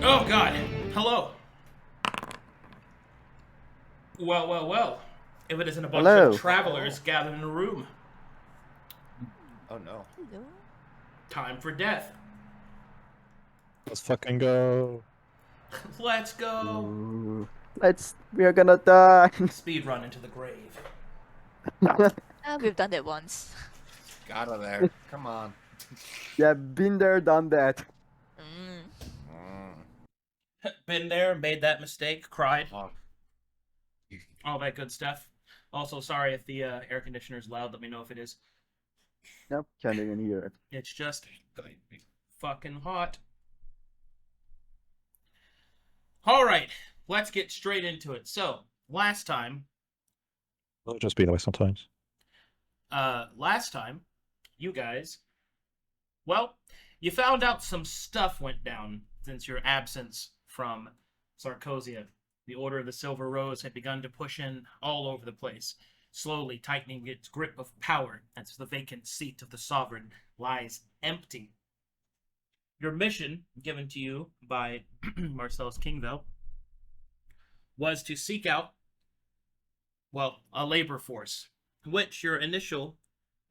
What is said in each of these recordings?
Oh God! Hello. Well, well, well. If it isn't a bunch of Hello. travelers gathered in a room, Oh no. Hello. time for death. Let's fucking go. Let's go. Ooh. We're gonna die. Speed run into the grave. We've done that once. Got out of there. Come on. Yeah, been there, done that. Mm. Been there, made that mistake, cried, Oh. all that good stuff. Also, sorry if the air conditioner is loud. Let me know if it is. Nope, can't even hear it. It's just fucking hot. All right, let's get straight into it. So, last time, It'll just be that way sometimes. you guys, well, you found out some stuff went down since your absence from Sarkosia. The Order of the Silver Rose had begun to push in all over the place, slowly tightening its grip of power as the vacant seat of the sovereign lies empty. Your mission, given to you by Marcellus Kingville, was to seek out, well, a labor force, which your initial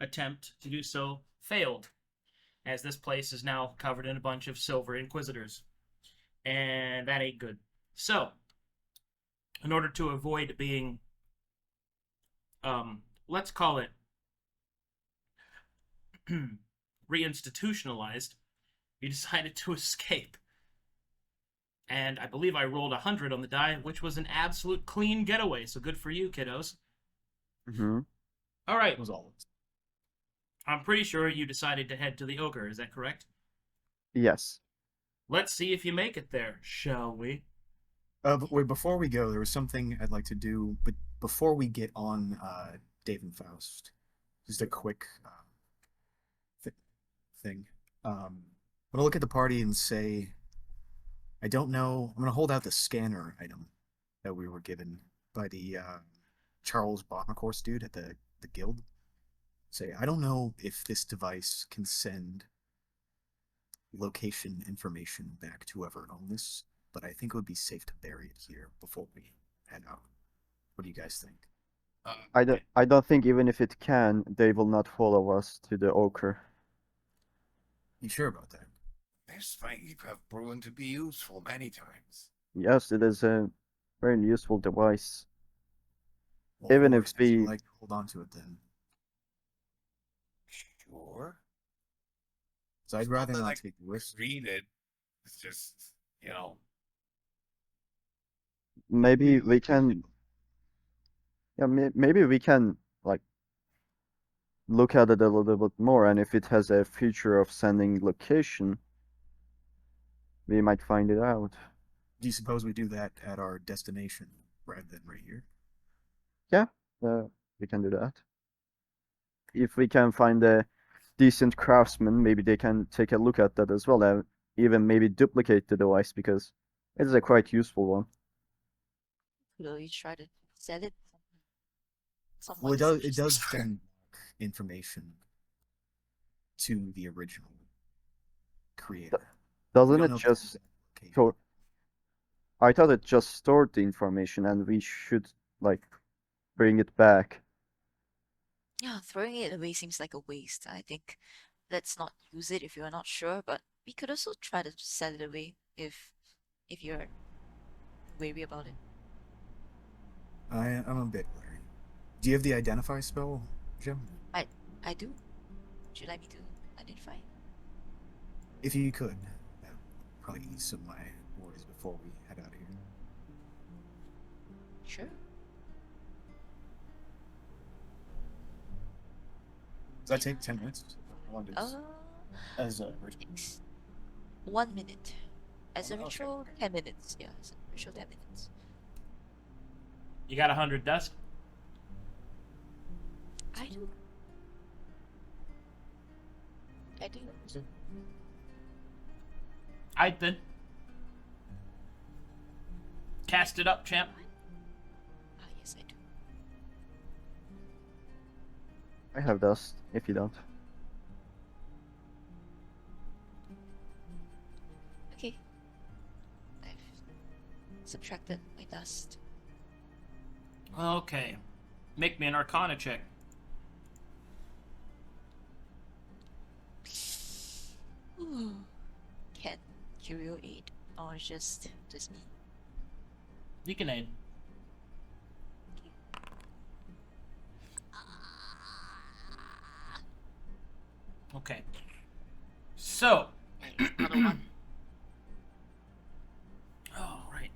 attempt to do so failed, as this place is now covered in a bunch of silver inquisitors. And that ain't good. So, in order to avoid being, let's call it, reinstitutionalized, you decided to escape. And I believe I rolled 100 on the die, which was an absolute clean getaway, so good for you, kiddos. Mm-hmm. All right. It was all. I'm pretty sure you decided to head to the ogre, is that correct? Yes. Let's see if you make it there, shall we? But wait, before we go, there was something I'd like to do, but before we get on Dave and Faust, just a quick thing. I'm gonna look at the party and say, I don't know. I'm gonna hold out the scanner item that we were given by the Charles Botmacourse dude at the guild. Say, I don't know if this device can send location information back to whoever owned this, but I think it would be safe to bury it here before we head out. What do you guys think? I don't think even if it can, they will not follow us to the ochre. You sure about that? This thing have proven to be useful many times. Yes, it is a very useful device. Well, Even Horus if we- doesn't like to hold on to it then. Sure. So I'd rather But not I take the risk. read it. It's just, you know. Maybe we can. Yeah, maybe we can like look at it a little bit more, and if it has a feature of sending location, we might find it out. Do you suppose we do that at our destination rather than right here? We can do that. If we can find a decent craftsman, maybe they can take a look at that as well, and even maybe duplicate the device because it is a quite useful one. Will you try to sell it? Well, it does send information to the original creator. We Doesn't don't it know if just it's okay. store? I thought it just stored the information, and we should like bring it back. Yeah, throwing it away seems like a waste. I think let's not use it if you're not sure, but we could also try to sell it away if you're wary about it. I'm a bit wary. Do you have the identify spell, Jim? I do. Would you like me to identify? If you could, that would probably ease some of my worries before we head out of here. Sure. Does that take 10 minutes? How long does as a ritual? It's 1 minute. As a Okay. ritual, 10 minutes. Yeah, as a ritual, 10 minutes. You got 100 dust? I do. I do. I'd then. Cast it up, champ. Ah, yes, I do. I have dust, if you don't. Okay. subtracted by dust. Okay. Make me an Arcana check. Can Curio aid? Or just me? You can aid. Okay. So. Another one. Oh, right.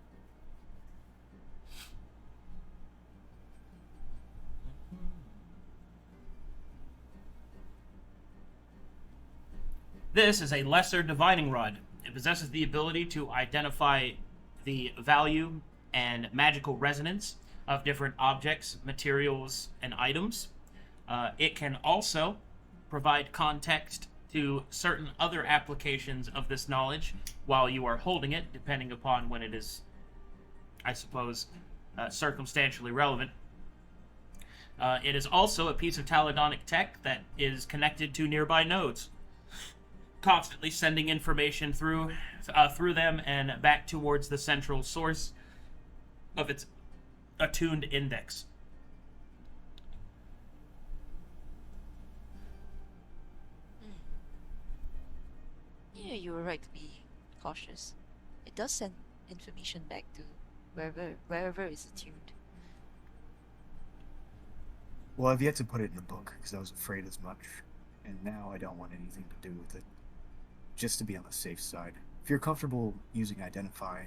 This is a lesser divining rod. It possesses the ability to identify the value and magical resonance of different objects, materials, and items. It can also provide context to certain other applications of this knowledge while you are holding it, depending upon when it is, I suppose, circumstantially relevant. It is also a piece of Taladonic tech that is connected to nearby nodes, constantly sending information through them and back towards the central source of its attuned index. Yeah, you were right to be cautious. It does send information back to wherever it's attuned. Well, I've yet to put it in the book because I was afraid as much, and now I don't want anything to do with it. Just to be on the safe side. If you're comfortable using Identify,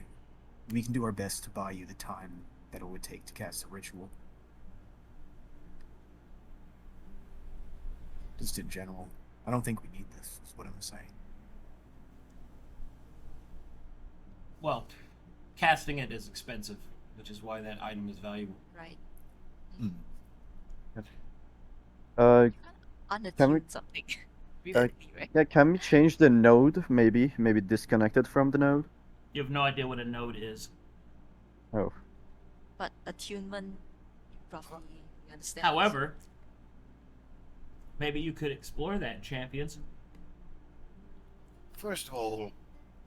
we can do our best to buy you the time that it would take to cast a ritual. Just in general, I don't think we need this, is what I'm saying. Well, casting it is expensive, which is why that item is valuable. Right. Unattune something. Recently, right? Yeah, can we change the node? Maybe disconnect it from the node. You have no idea what a node is. Oh, But attunement, roughly, you understand. However, maybe you could explore that, champions. First of all,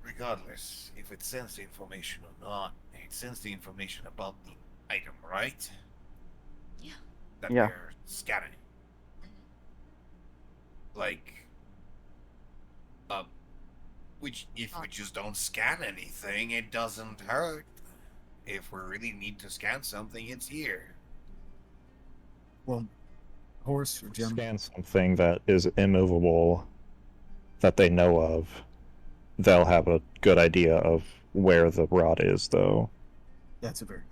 regardless if it sends the information or not, it sends the information about the item, right? Yeah. That Yeah. we're scanning. Like, which if we just don't scan anything, it doesn't hurt. If we really need to scan something, it's here. Well, Horus or Jim, Scan something that is immovable that they know of. They'll have a good idea of where the rod is, though. that's a very good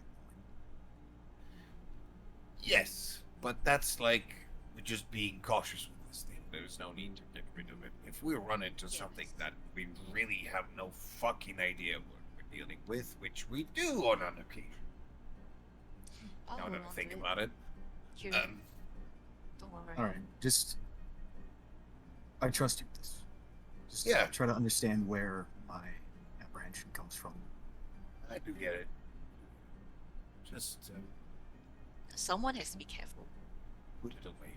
Yes, but that's like just being cautious with this thing. There's no need to get rid of it. If we run into something that we really have no fucking idea what we're dealing with, which we do on an occasion. I'll Now hold that I on think to it. about it. Curio, don't worry. Alright, just... I trust you with this. Just Yeah. try to understand where my apprehension comes from. I do get it. Just Someone has to be careful. put it away.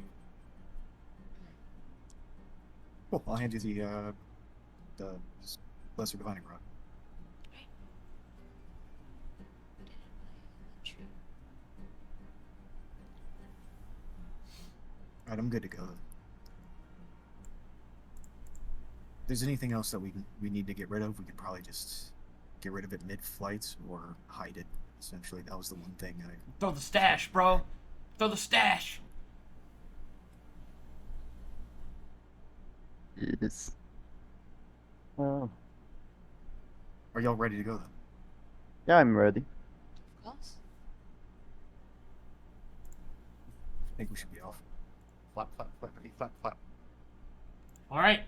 Cool, I'll hand you the Lesser Divining Rod. True. Alright, I'm good to go. If there's anything else that we need to get rid of, we could probably just get rid of it mid-flight or hide it. Essentially, that was the one thing I... Throw the stash, bro. Throw the stash. yes. Oh, Are y'all ready to go then? yeah, I'm ready. Of course. I think we should be off. Flap, flap, flappity, flap, flap. All right.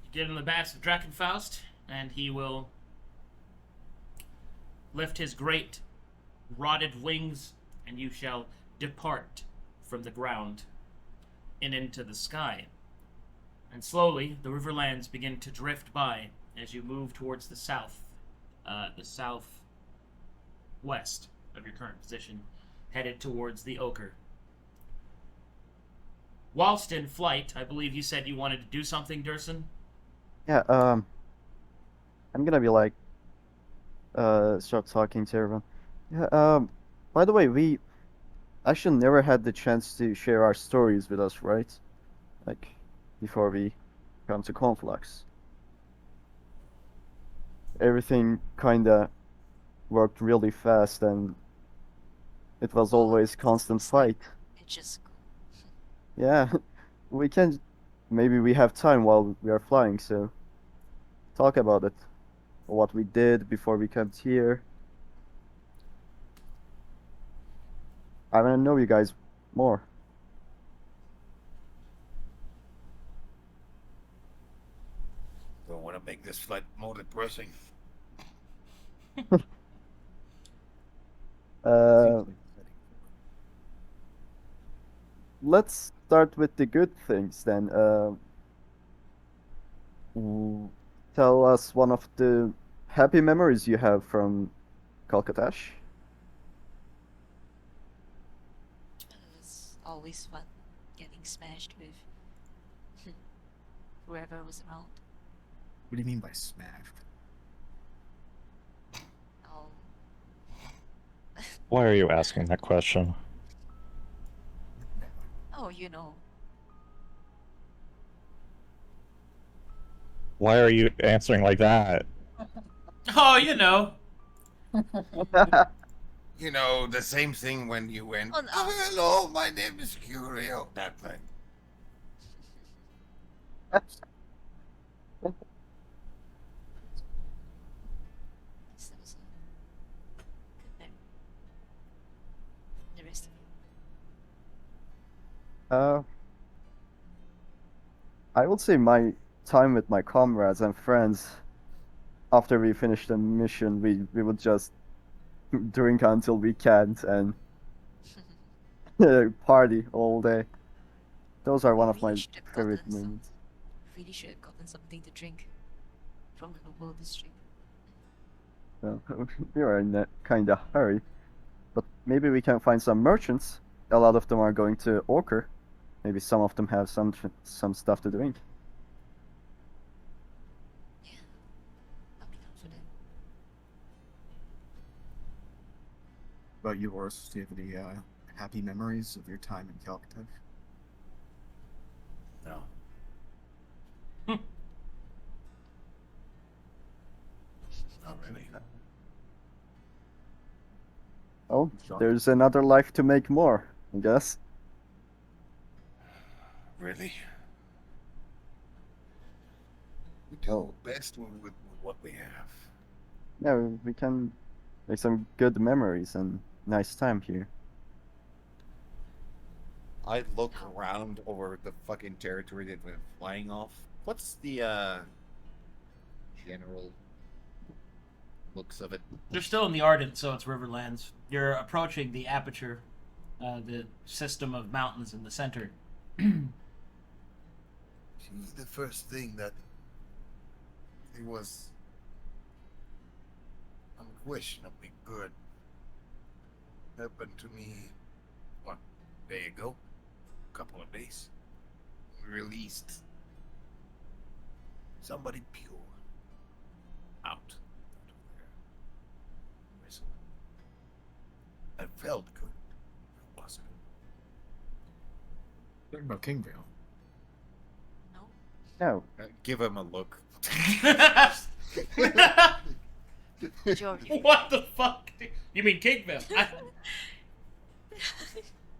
You get in the bats of Drakenfaust, and he will lift his great rotted wings, and you shall depart from the ground and into the sky. And slowly, the riverlands begin to drift by as you move towards the south, the southwest of your current position, headed towards the Ochre. Whilst in flight, I believe you said you wanted to do something, Dursun? Yeah. I'm gonna be like start talking to everyone. Yeah, by the way, we actually never had the chance to share our stories with us, right? Like, before we come to Conflux. Everything kinda worked really fast, and it was Oh, always it constant seems like fight. it just go. Yeah, we can. Maybe we have time while we are flying, so talk about it. What we did before we came here. I want to know you guys more. Don't want to make this flight more depressing. Uh, let's start with the good things then. W- Tell us one of the happy memories you have from Calcutash. It was always fun getting smashed with whoever was around. What do you mean by smashed? Oh, Why are you asking that question? oh, you know. Why are you answering like that? Oh, you know. You know, the same thing when you went, Oh, no. "Oh, hello, my name is Curio." That thing. Yes, that was a good memory. The rest of it. Uh, I would say my time with my comrades and friends after we finished the mission, we would just drink until we can't and party all day. Those are one of We my really should have favorite gotten some. moments. Really should have gotten something to drink from the noble district. So we are in a kind of hurry, but maybe we can find some merchants. A lot of them are going to Orker. Maybe some of them have some stuff to drink. Yeah, I'll be down for that. About you, Horus? Do you have any happy memories of your time in Calcutta? No. Not really. Oh, Sean? there's another life to make more, I guess. Really? We do best with what we have. Yeah, we can make some good memories and nice time here. I look around over the fucking territory that we're flying off. What's the general looks of it? You're still in the Ardent, so it's Riverlands. You're approaching the aperture, the system of mountains in the center. The first thing that it was unquestionably good happened to me, what, a day ago? A couple of days. We released somebody pure out of their prison. It felt good. It was good. Talking about Kingvale. No? No, Give him a look. George. What the fuck? You mean Kingville?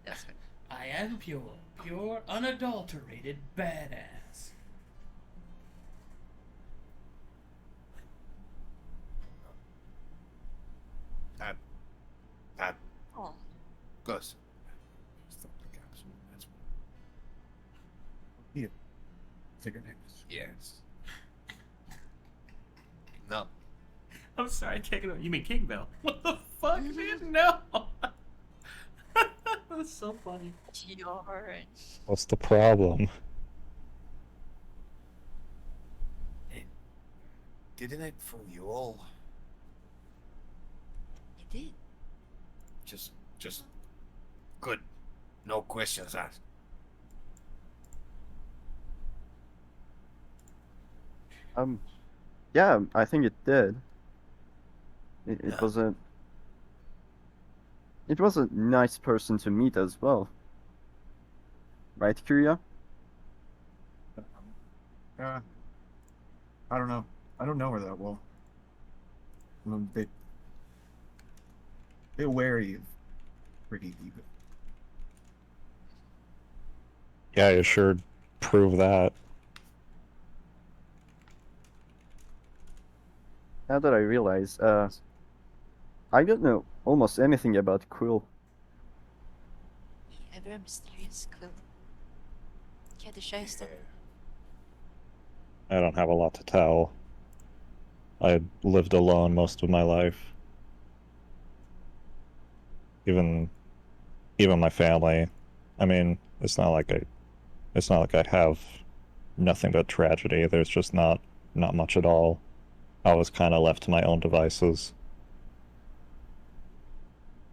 That's right. I am pure, unadulterated badass. That Oh, Gus. Stop the capsule. That's what. Figure names. Yes. No. I'm sorry, I can't get it. You mean Kingville? What the fuck, man? No. That's so funny. George. What's the problem? Didn't I fool you all? You did. Just good. No questions asked. yeah, I think it did. It Yeah. was a nice person to meet as well, right, Curio? Uh, I don't know. I don't know her that well. I'm a bit wary of pretty people. Yeah, you sure prove that. Now that I realize, I don't know almost anything about Quill. Yeah, very mysterious, Quill. Care to share stuff? I don't have a lot to tell. I lived alone most of my life. Even my family. I mean, it's not like I have nothing but tragedy. There's just not much at all. I was kind of left to my own devices.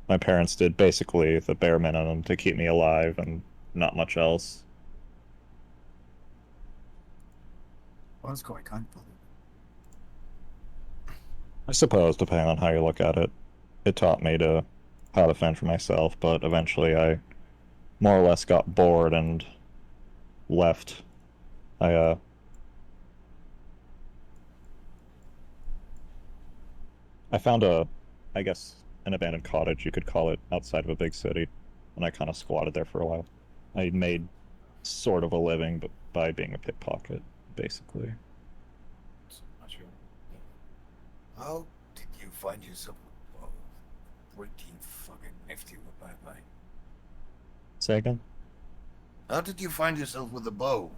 My parents did basically the bare minimum to keep me alive and not much else. Well, that's quite kind of. I suppose, depending on how you look at it, it taught me how to fend for myself, but eventually I more or less got bored and left. I found I guess, an abandoned cottage, you could call it, outside of a big city, and I kind of squatted there for a while. I made sort of a living, but by being a pickpocket, basically. Not sure. How did you find yourself pretty fucking nifty with that thing? Say again? How did you find yourself with a bow?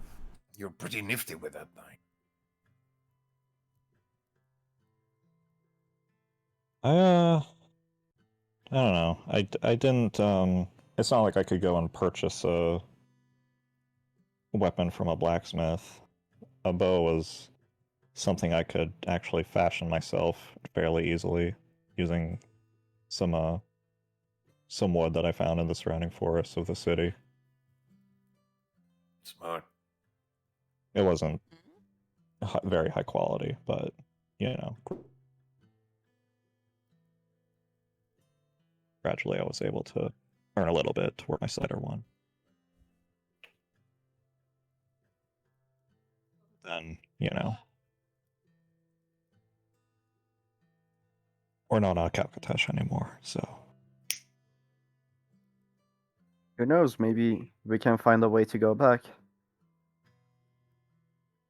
You're pretty nifty with that thing. I don't know. I didn't, it's not like I could go and purchase a weapon from a blacksmith. A bow was something I could actually fashion myself fairly easily using some wood that I found in the surrounding forests of the city. Smart. It wasn't very high quality, but you know, gradually I was able to earn a little bit toward my cider one. Then, you know, we're not on Calcutta anymore, so. Who knows? Maybe we can find a way to go back.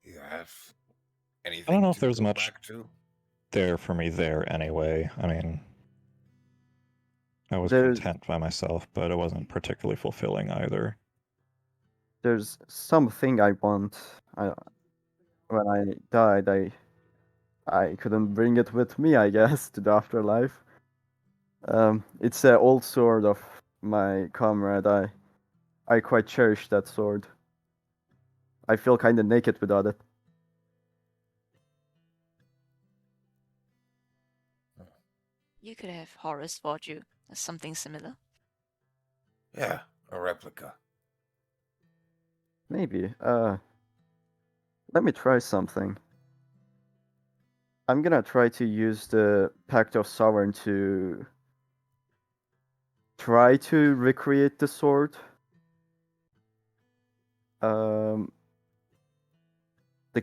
You have anything I don't know if to there's go much back to? there for me there anyway. I mean, I was There's content by myself, but it wasn't particularly fulfilling either. there's something I want. When I died, I couldn't bring it with me, I guess, to the afterlife. It's an old sword of my comrade. I quite cherish that sword. I feel kind of naked without it. You could have Horus forge you something similar. Yeah, a replica. Maybe. Let me try something. I'm gonna try to use the Pact of Sovereign to try to recreate the sword. The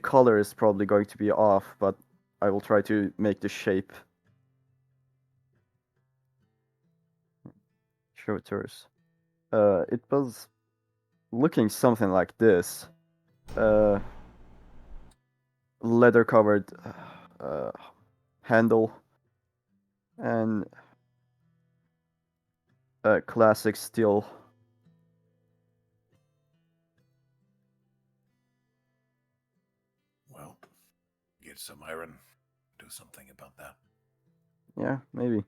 color is probably going to be off, but I will try to make the shape. Show it to us. It was looking something like this. Leather covered handle and classic steel. Well, get some iron. Do something about that. Yeah, maybe. You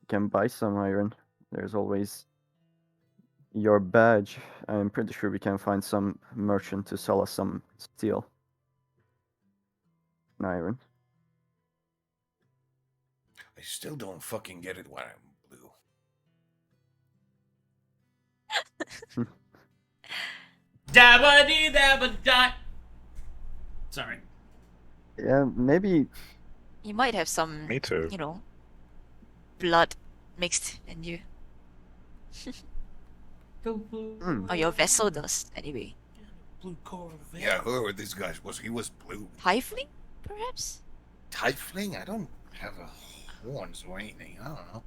can buy some iron. There's always your badge. I'm pretty sure we can find some merchant to sell us some steel and iron. I still don't fucking get it why I'm blue. Dabba dee dabba dot. Sorry. Yeah, maybe You might have some, Me too. you know, blood mixed in you. Go blue. Hmm. Or your vessel does, anyway. Blue core. Yeah, who are these guys? He was blue. Tiefling, perhaps? Tiefling? I don't have horns or anything. I don't know.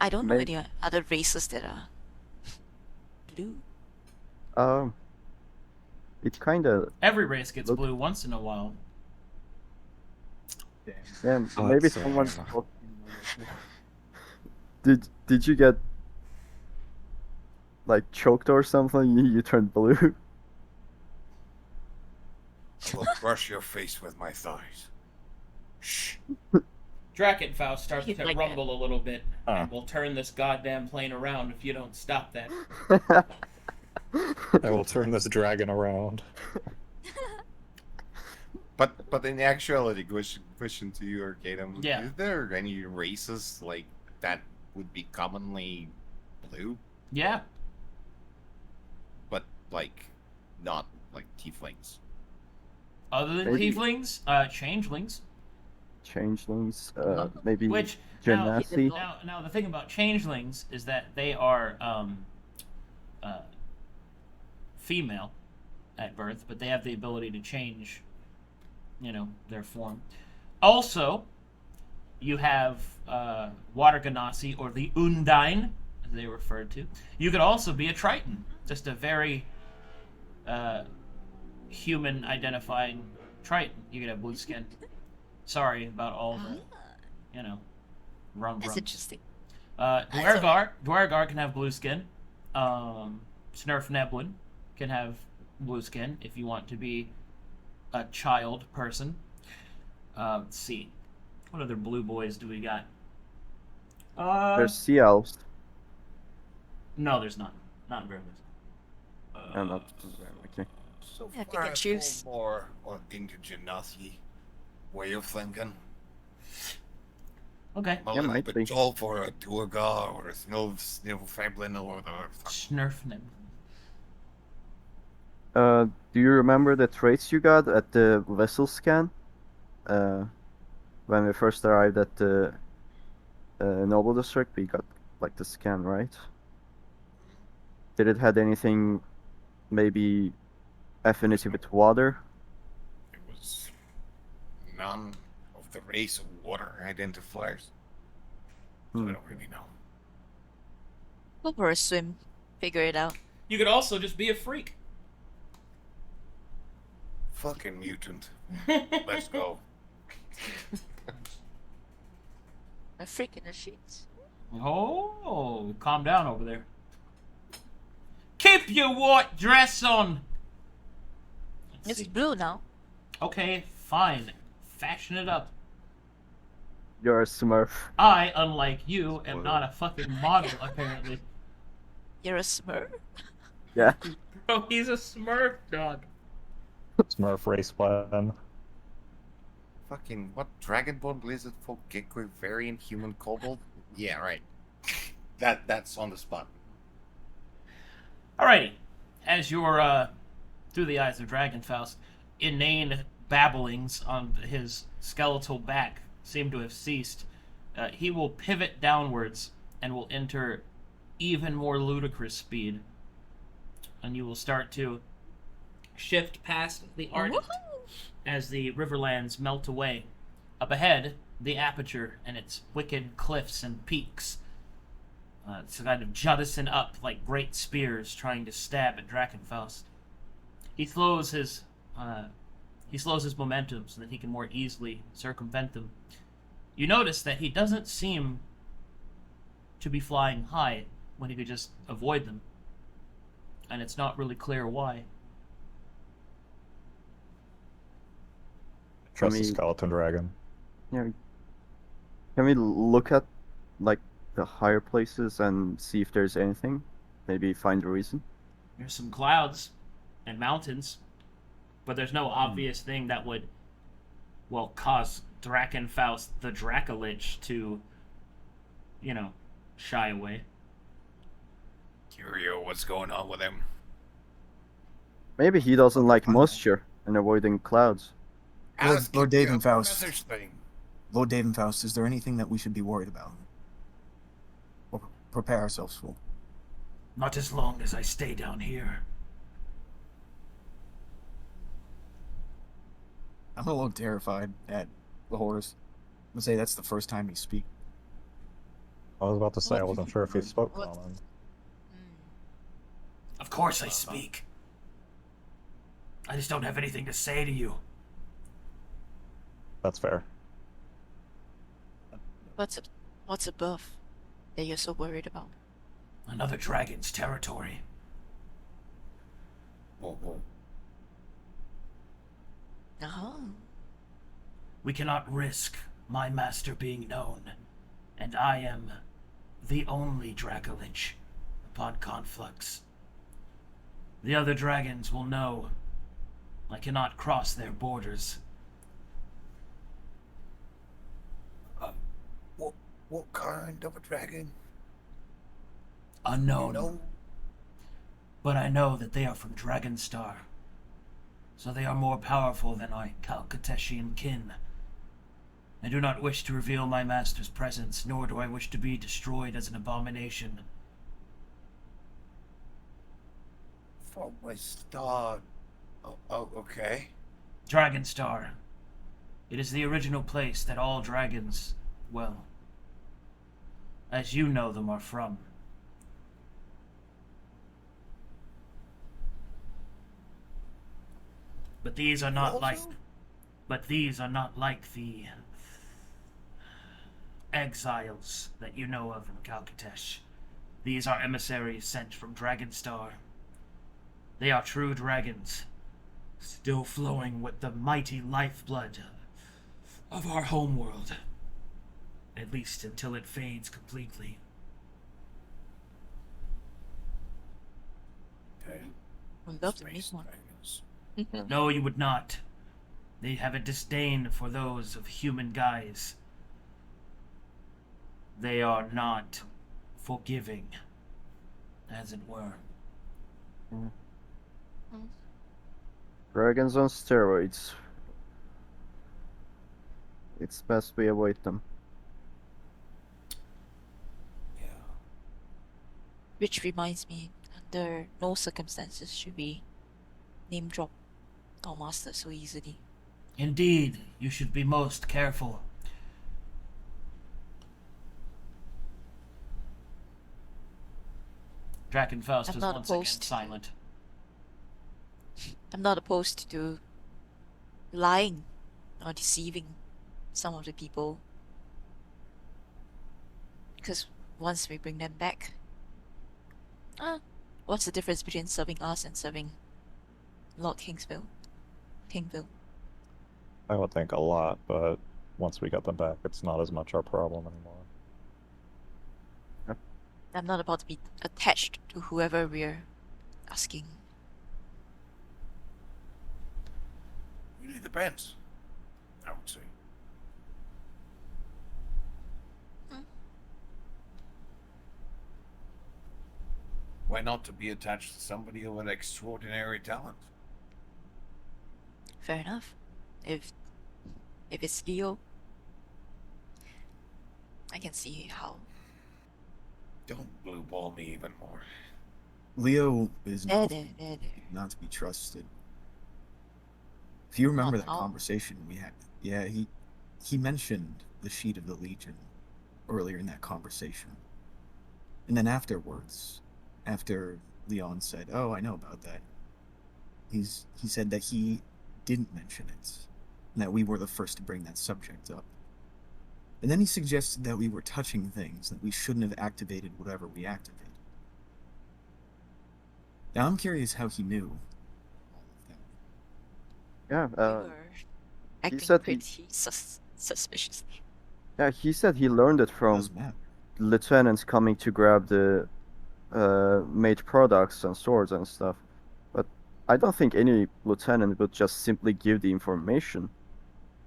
I don't know May- any other races that are blue. It kind of Every race gets Look- blue once in a while. Damn. yeah. Oh, Maybe that's, someone. uh, Did you get like choked or something? You turned blue. I will brush your face with my thighs. Shh. Drakenfaust starts He's to like rumble a little bit, Huh. and will turn this goddamn plane around if you don't stop that. I will turn this dragon around. But in actuality, question to you, Arcadum. Yeah. Is there any races like that would be commonly blue, Yeah. but like not like tieflings? Other than Maybe. tieflings, changelings. Changelings, maybe Which now, genasi. now the thing about changelings is that they are female at birth, but they have the ability to change, their form. Also, you have water ganassi, or the undine, as they referred to. You could also be a triton, just a very human identifying triton. You could have blue skin. Sorry about all the, rum That's grums. interesting. Dwargar can have blue skin. Snurfneblin can have blue skin if you want to be a child person. Let's see. What other blue boys do we got? There's sea elves. No, there's not. Not very much. I'm not. Okay. So Yeah, pick far, and I choose. feel more into genasi way of thinking. Okay. I'm a Yeah, little might bit be. tall for a Duergar or a Snilfeblin or whatever. Snurfneblin. Do you remember the traits you got at the vessel scan? When we first arrived at the Noble District, we got like the scan, right? Did it had anything, maybe affinity with water? It was none of the race of water identifiers. So I don't really know. Go for a swim. Figure it out. You could also just be a freak. Fucking mutant. Let's go. A freak in the sheets. Oh, calm down over there. Keep your white dress on. Let's It's see. blue now. Okay, fine. Fashion it up. You're a Smurf. I, unlike you, am not a fucking model, apparently. You're a smurf. Yeah. Bro, he's a Smurf dog. Smurf race plan. Fucking what? Dragonborn Blizzard Folk Gekwe Variant Human Kobold? Yeah, right. That's on the spot. Alrighty. As you're, through the eyes of Dragonfaust, inane babblings on his skeletal back seem to have ceased. He will pivot downwards and will enter even more ludicrous speed. And you will start to shift past the Ardent as the Riverlands melt away. Up ahead, the Aperture and its wicked cliffs and peaks. It's kind of jettison up like great spears trying to stab at Drakenfaust. He slows his momentum so that he can more easily circumvent them. You notice that he doesn't seem to be flying high when he could just avoid them. And it's not really clear why. Trust the mean- skeleton dragon. Yeah. Can we look at like the higher places and see if there's anything? Maybe find a reason. There's some clouds and mountains, but there's no obvious thing that would, well, cause Drakenfaust the Dracolich to, shy away. Curio, what's going on with him? Maybe he doesn't like moisture and avoiding clouds. Ask Lord him Dave the and Faust. message thing. Lord Dave and Faust, is there anything that we should be worried about? Or prepare ourselves for? Not as long as I stay down here. I'm a little terrified at the Horus. I'm gonna say that's the first time he speak. I was about to say I What- wasn't sure if he spoke what- common. Of course I speak. I just don't have anything to say to you. That's fair. What's above that you're so worried about? Another dragon's territory. Oh. Oh. We cannot risk my master being known, and I am the only Dracolich upon Conflux. The other dragons will know I cannot cross their borders. What kind of a dragon? Unknown. No. But I know that they are from Dragonstar. So they are more powerful than our Calcateshian kin. I do not wish to reveal my master's presence, nor do I wish to be destroyed as an abomination. From a star. Oh, okay. Dragonstar. It is the original place that all dragons, well, as you know them, are from. But these are not like the exiles that you know of in Calcatesh. These are emissaries sent from Dragonstar. They are true dragons, still flowing with the mighty lifeblood of our homeworld. At least until it fades completely. Okay. Would love to meet Space one. dragons. No, you would not. They have a disdain for those of human guise. They are not forgiving, as it were. Dragons on steroids. It's best we avoid them. Yeah. Which reminds me, under no circumstances should we name drop our master so easily. Indeed, you should be most careful. Drakenfaust I'm is not once again opposed to- silent. I'm not opposed to lying or deceiving some of the people. Because once we bring them back, what's the difference between serving us and serving Lord Kingville? I would think a lot, but once we get them back, it's not as much our problem anymore. I'm not about to be attached to whoever we're asking. Really depends, I would say. Why not to be attached to somebody with extraordinary talent? Fair enough. If it's Leo, I can see how. Don't blue ball me even more. Leo is There. not to be trusted. If you remember Not that all. conversation we had, yeah, he mentioned the sheet of the Legion earlier in that conversation. And then afterwards, after Leon said, "Oh, I know about that," he said that he didn't mention it, and that we were the first to bring that subject up. And then he suggested that we were touching things, that we shouldn't have activated whatever we activated. Now I'm curious how he knew all of that. Yeah, We were acting said he- pretty suspiciously. yeah. He said he learned it from Doesn't matter. lieutenants coming to grab the made products and swords and stuff. But I don't think any lieutenant would just simply give the information,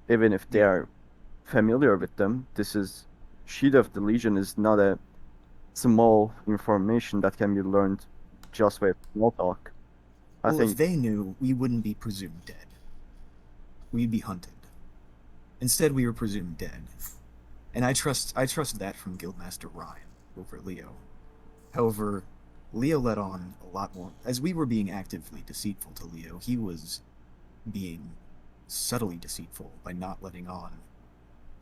even if they are familiar with them. This is sheet of the Legion is not a small information that can be learned just by small talk. I Well, think if they knew, we wouldn't be presumed dead. We'd be hunted. Instead, we were presumed dead. And I trust that from Guildmaster Ryan over Leo. However, Leo let on a lot more. As we were being actively deceitful to Leo, he was being subtly deceitful by not letting on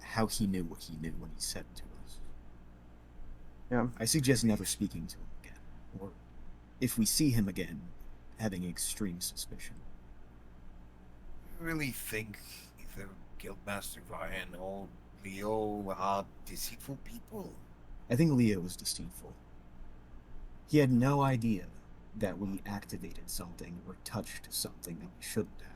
how he knew what he knew when he said it to us. Yeah. I suggest never speaking to him again, or if we see him again, having extreme suspicion. I really think either Guildmaster Ryan or Leo are deceitful people. I think Leo was deceitful. He had no idea that we activated something or touched something that we shouldn't have.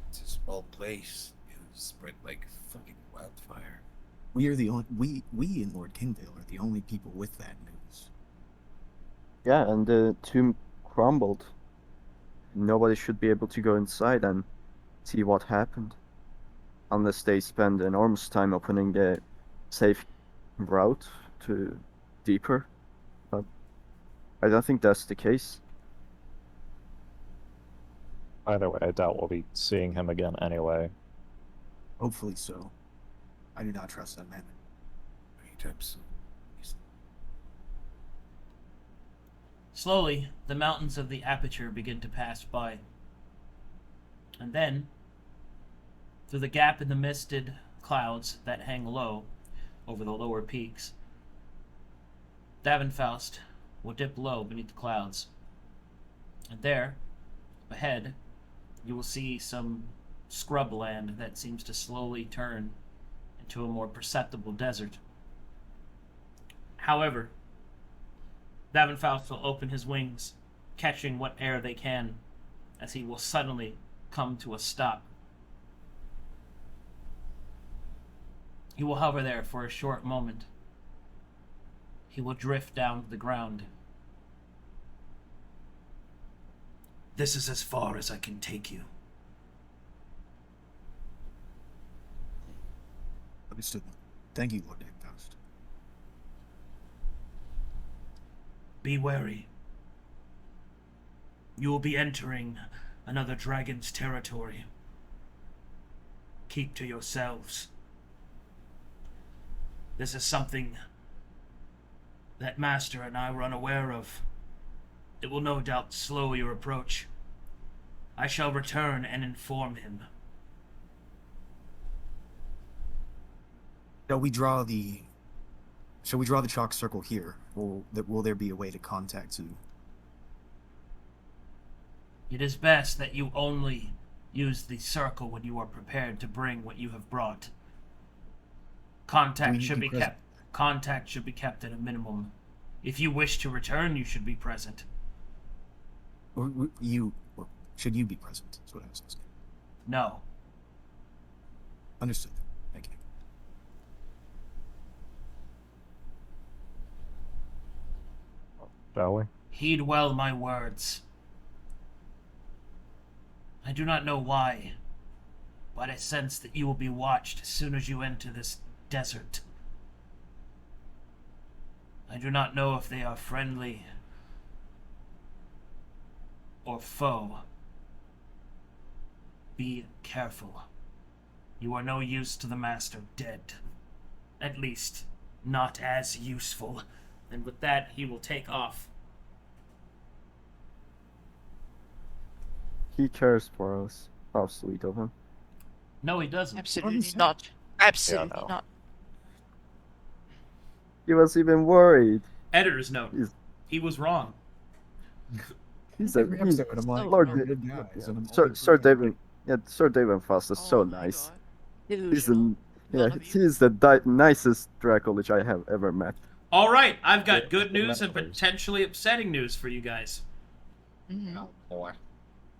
It's a small place. It was spread like fucking wildfire. We are the only we in Lord Kingdale are the only people with that news. Yeah, and the tomb crumbled. Nobody should be able to go inside and see what happened. Unless they spend enormous time opening the safe route to deeper. But I don't think that's the case. Either way, I doubt we'll be seeing him again anyway. Hopefully so. I do not trust that man. Anytime soon. Slowly, the mountains of the aperture begin to pass by. And then, through the gap in the misted clouds that hang low over the lower peaks, Davenfaust will dip low beneath the clouds. And there, ahead, you will see some scrubland that seems to slowly turn into a more perceptible desert. However, Davenfaust will open his wings, catching what air they can, as he will suddenly come to a stop. He will hover there for a short moment. He will drift down to the ground. This is as far as I can take you. Understood. Thank you, Lord Davenfaust. Be wary. You will be entering another dragon's territory. Keep to yourselves. This is something that Master and I were unaware of. It will no doubt slow your approach. I shall return and inform him. Shall we draw the chalk circle here? Will there be a way to contact Zoo? It is best that you only use the circle when you are prepared to bring what you have brought. Contact should be kept at a minimum. If you wish to return, you should be present. Or should you be present? That's what I was asking. No. Understood. Thank you. Shall we? Heed well my words. I do not know why, but I sense that you will be watched as soon as you enter this desert. I do not know if they are friendly or foe. Be careful. You are no use to the Master dead. At least, not as useful. And with that, he will take off. He cares for us. How sweet of him. No, he doesn't. Absolutely not. Absolutely no. not. He was even worried. Editor's note. He's- He was wrong. He's Every episode, I'm like, Lord, "Oh, good guys," and I'm Sir always Sir Davenfaust is so Oh my nice. God. He's Delusional. None of you. he's the nicest Dracolich I have ever met. All right, I've got good news and members. potentially upsetting news for you guys. Mhm.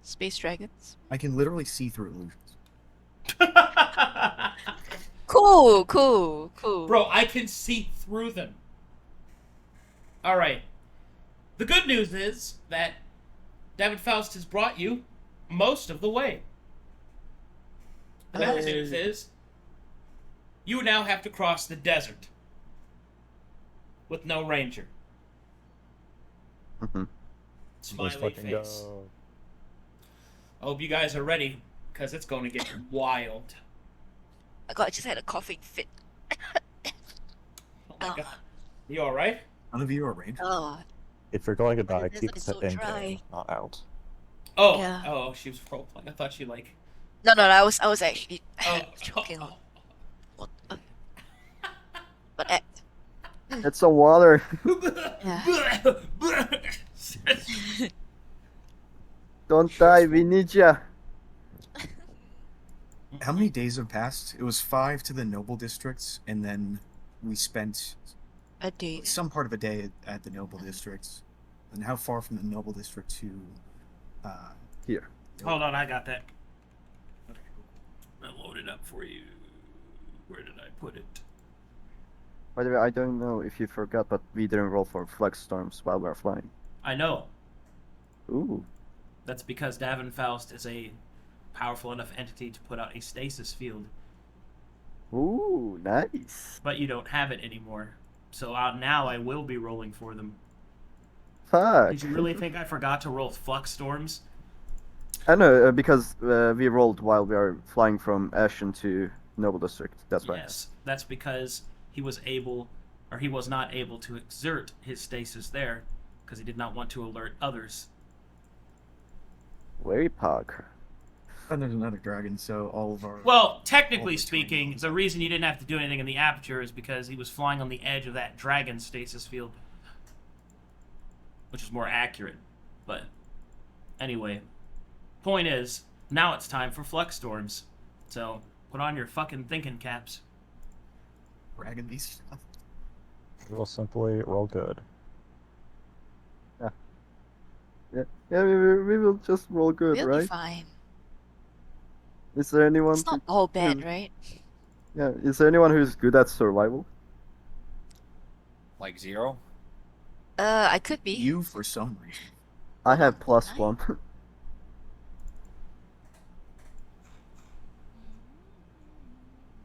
Space dragons. I can literally see through illusions. Cool, cool, cool. Bro, I can see through them. All right. The good news is that David Faust has brought you most of the way. The bad news is you now have to cross the desert with no ranger. Mhm. Let's Smiley fucking face. go. I hope you guys are ready, because it's going to get wild. I God, I just had a coughing fit. Oh my god. You alright? None of you are rangers. Oh, If you're going to My die, goodness, keep I'm it so in dry. game, not out. Oh, Yeah. oh, she was roleplaying. I thought she like. no, I was actually Oh, choking on. What? But It's some water. Don't die, we need ya. How many days have passed? It was 5 to the noble districts, and then we spent a day. some part of a day at the noble districts. And how far from the noble district to Here. Hold on, I got that. I load it up for you. Where did I put it? By the way, I don't know if you forgot, but we didn't roll for flex storms while we're flying. I know. Ooh. That's because Davenfaust is a powerful enough entity to put out a stasis field, Ooh, nice. but you don't have it anymore. So now I will be rolling for them. Fuck. Did you really think I forgot to roll flux storms? I know, because we rolled while we are flying from Ashen to Noble District. That's right. Yes, that's because he was not able to exert his stasis there because he did not want to alert others. Very pog. And there's another dragon, so all of our... Well, technically all the speaking, terrain. the reason you didn't have to do anything in the aperture is because he was flying on the edge of that dragon stasis field, which is more accurate. But anyway, point is, now it's time for flux storms. So put on your fucking thinking caps. Dragon these... We'll simply roll good. Yeah, we will just roll good, We'll right? be fine. Is there anyone? It's not all bad, who- right? Yeah, is there anyone who's good at survival? Like 0? I could be. You, for some reason. I have Nice. +1.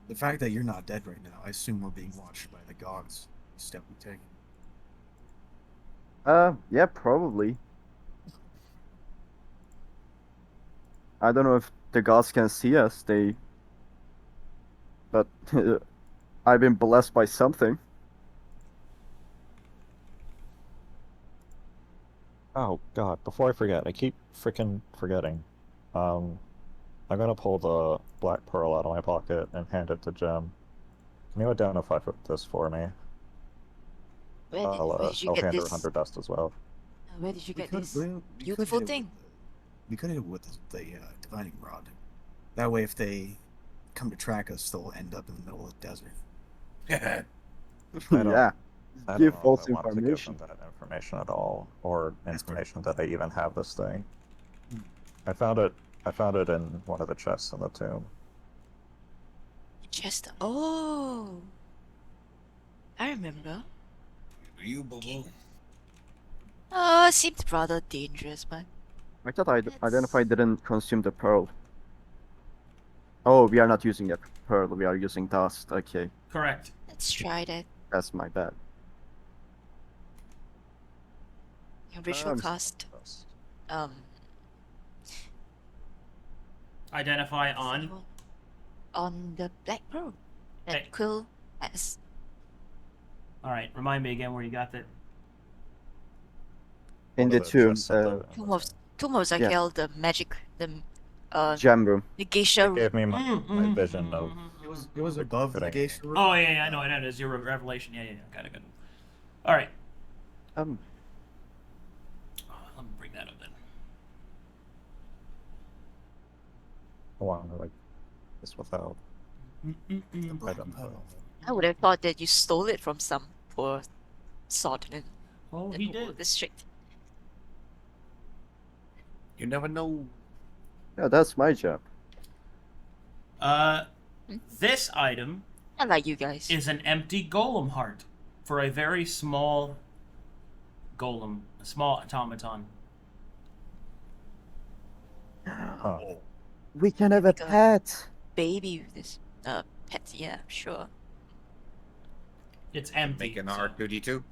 The fact that you're not dead right now, I assume we're being watched by the gods. Step we take. Yeah, probably. I don't know if the gods can see us. But I've been blessed by something. Oh god, before I forget, I keep freaking forgetting. I'm gonna pull the black pearl out of my pocket and hand it to Jem. Can you identify this for me? Where did, I'll, where did you I'll get hand her this? 100 dust as well. Where did you get this? we beautiful could've hit it thing? We could hit it with the divining rod. That way, if they come to track us, they'll end up in the middle of the desert. I don't- Yeah. I don't Give know if false I want to give information. them that information at all, or That's fair. information that I even have this thing. I found it in one of the chests in the tomb. Chester. Oh, I remember. Do you believe? Seemed rather dangerous, but I thought I That's- identified didn't consume the pearl. Oh, we are not using a pearl. We are using dust. Okay, Correct. let's try that. that's my bad. Your ritual Um, cast. Dust. Identify on. On the black pearl that Okay. Quill has. All right, remind me again where you got that. In One the of tomb, chests in the Tomb of Zakel, the magic, the gem room. It Geisha. gave me my Mm-hmm. vision of It was above the Fitting. geisha room. Oh yeah, I know it is your revelation. Yeah. Got it. All right. Um, Let me bring that up then. along like this without item. I would have thought that you stole it from some poor sod in Oh, the he noble did. district. You never know. yeah, that's my job. This item I like you guys. is an empty golem heart for a very small golem, a small automaton. Huh. We can have a Like a- pet. Baby with this pet, yeah, sure. It's empty. Make an so- R2D2.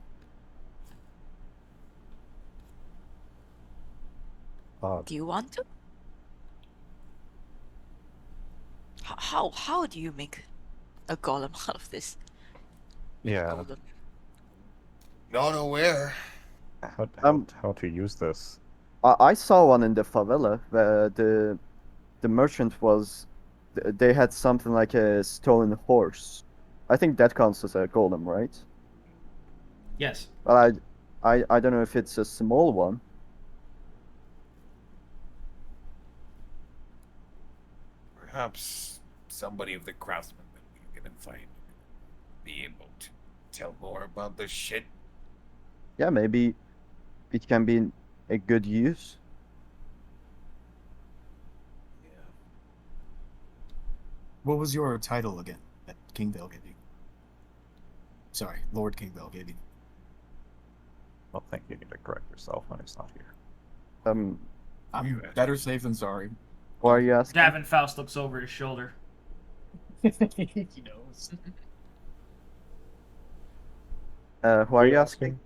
Odd. Do you want to? How do you make a golem out of this? Yeah. Golem. Not aware. How to use this? I saw one in the favela where the merchant was. They had something like a stolen horse. I think that counts as a golem, right? Yes. But I don't know if it's a small one. Perhaps somebody of the craftsmen that we can find be able to tell more about this shit. Yeah, maybe it can be a good use. Yeah. What was your title again that King Vale gave you? Sorry, Lord King Vale gave you. I don't think you need to correct yourself when he's not here. I'm You better safe than sorry. Why are you asking? Davin Faust looks over his shoulder. He knows. Who are you asking?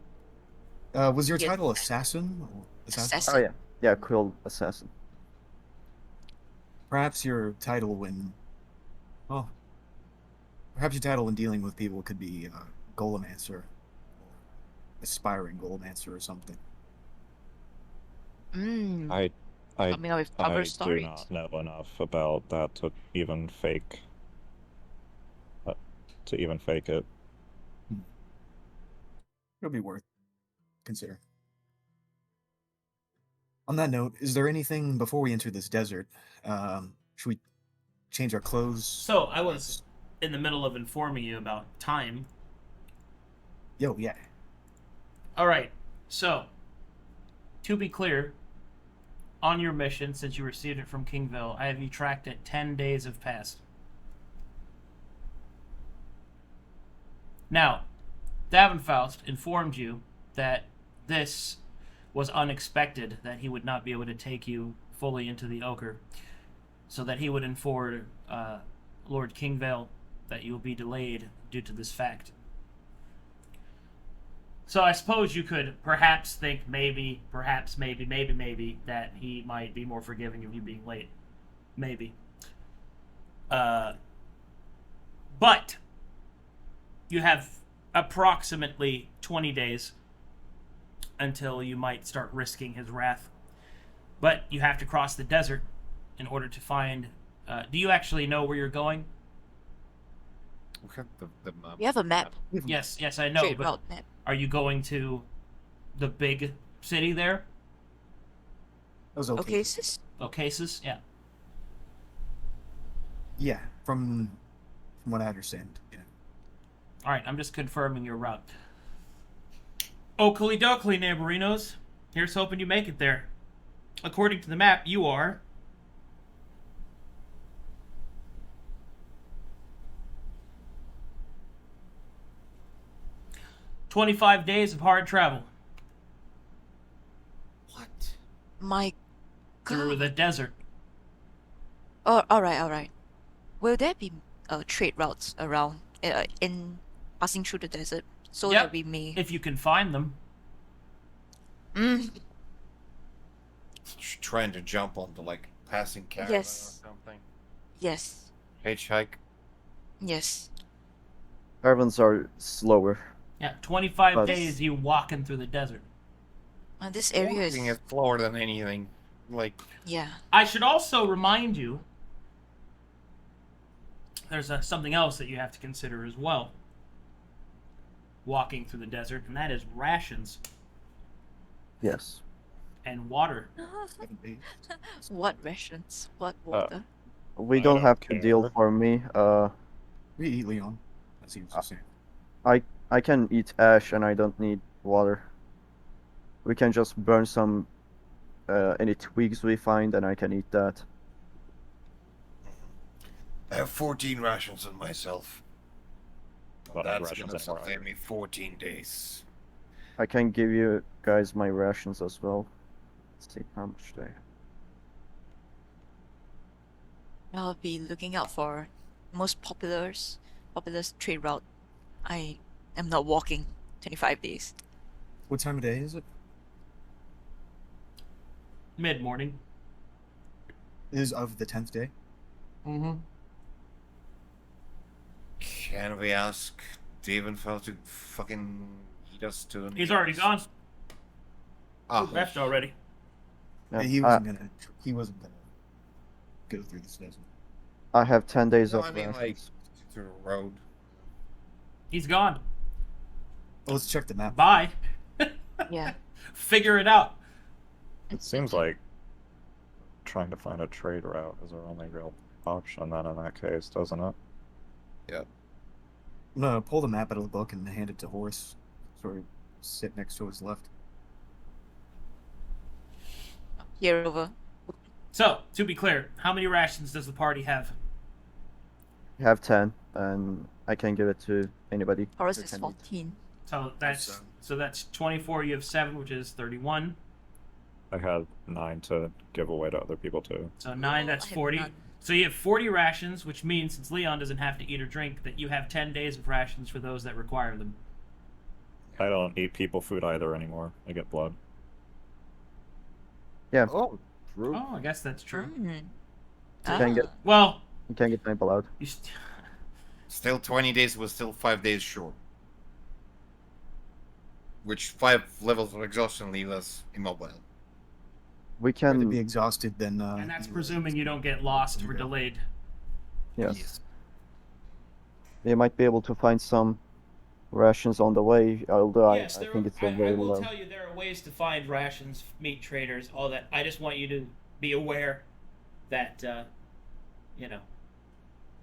Was your Yeah. title assassin? Or Assassin. Oh yeah, yeah, Quill Assassin. Perhaps your title when, well, perhaps your title when dealing with people could be Golemaster, or aspiring Golemaster or something. Mm. I Coming up with cover do stories. not know enough about that to even fake. To even fake it. It'll be worth consider. On that note, is there anything before we enter this desert? Should we change our clothes? So I was in the middle of informing you about time. Yo, yeah. All right. So, to be clear, on your mission, since you received it from Kingville, I have you tracked at 10 days have passed. Now, Davin Faust informed you that this was unexpected, that he would not be able to take you fully into the Ochre, so that he would inform Lord Kingvale that you will be delayed due to this fact. So I suppose you could perhaps think maybe that he might be more forgiving of you being late. Maybe. But you have approximately 20 days until you might start risking his wrath. But you have to cross the desert in order to find... do you actually know where you're going? Okay. The map. We have a map. Yes, I know, Trade but route map. are you going to the big city there? That was okay. Okay, sis. Oasis? Yeah. Yeah, from what I understand. Yeah. Alright, I'm just confirming your route. Oakley dokley, neighborinos. Here's hoping you make it there. According to the map, you are... "25 days of hard travel What? My through God. the desert." Oh, all right. Will there be trade routes around in passing through the desert so Yep. that we may? If you can find them. Mm, Trying to jump onto like passing caravan Yes. or something. yes, Hitchhike. yes. Caravans are slower. Yeah, 25 But- days you walking through the desert. This area Walking is is slower than anything. Like, yeah. I should also remind you there's something else that you have to consider as well. Walking through the desert, and that is rations Yes. and water. 7 days. What rations? What water? We I don't don't have to deal care. for me. We eat Leon. That seems the same. I can eat ash and I don't need water. We can just burn some any twigs we find and I can eat that. I have 14 rations on myself. But That's rations gonna and more sustain me 14 days. I can give you guys my rations as well. Let's see how much they. I'll be looking out for most popular trade route. I am not walking 25 days. What time of day is it? Mid-morning. It is of the 10th day. Mm-hmm. Can we ask Davenfell to fucking lead us to? He's already gone. Ah, He left already. Yeah, He wasn't gonna. He wasn't gonna go through this desert. I have 10 days no, of I mean like rations. to the road. He's gone. Well, let's check the map. Bye. Yeah. Figure it out. It seems like trying to find a trade route is our only real option then in that case, doesn't it? I'm gonna pull the map out of the book and hand it to Horus. Sort of sit next to his left. Here over. So, to be clear, how many rations does the party have? I have 10, and I can give it to anybody. Horus who is can eat. 14. So that's 24. You have 7, which is 31. I had 9 to give away to other people too. So 9, Oh, that's I have 40. none. So you have 40 rations, which means since Leon doesn't have to eat or drink, that you have 10 days of rations for those that require them. I don't eat people food either anymore. I get blood. Oh, true. Oh, I guess that's true. Mm. can get- Well, You can get people out. you Still 20 days was still 5 days short. Which 5 levels of exhaustion leave us immobile. We Rather can. be exhausted than. and that's presuming you don't get lost or Yeah. delayed. Yes. We might be able to find some rations on the way, although I think it's a very will low. tell you there are ways to find rations, meat traders, all that. I just want you to be aware that,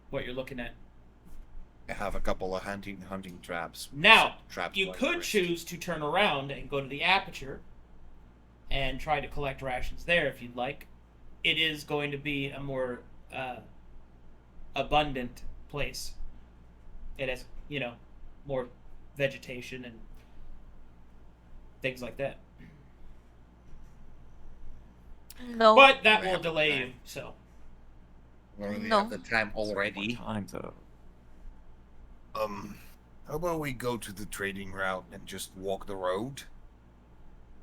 what you're looking at. I have a couple of hunting traps. Now, Traps you like could this. choose to turn around and go to the aperture and try to collect rations there if you'd like. It is going to be a more abundant place. It has, more vegetation and things like that. No. But that we will have delay time. you, so. We don't really No. have the time already. Time to. How about we go to the trading route and just walk the road?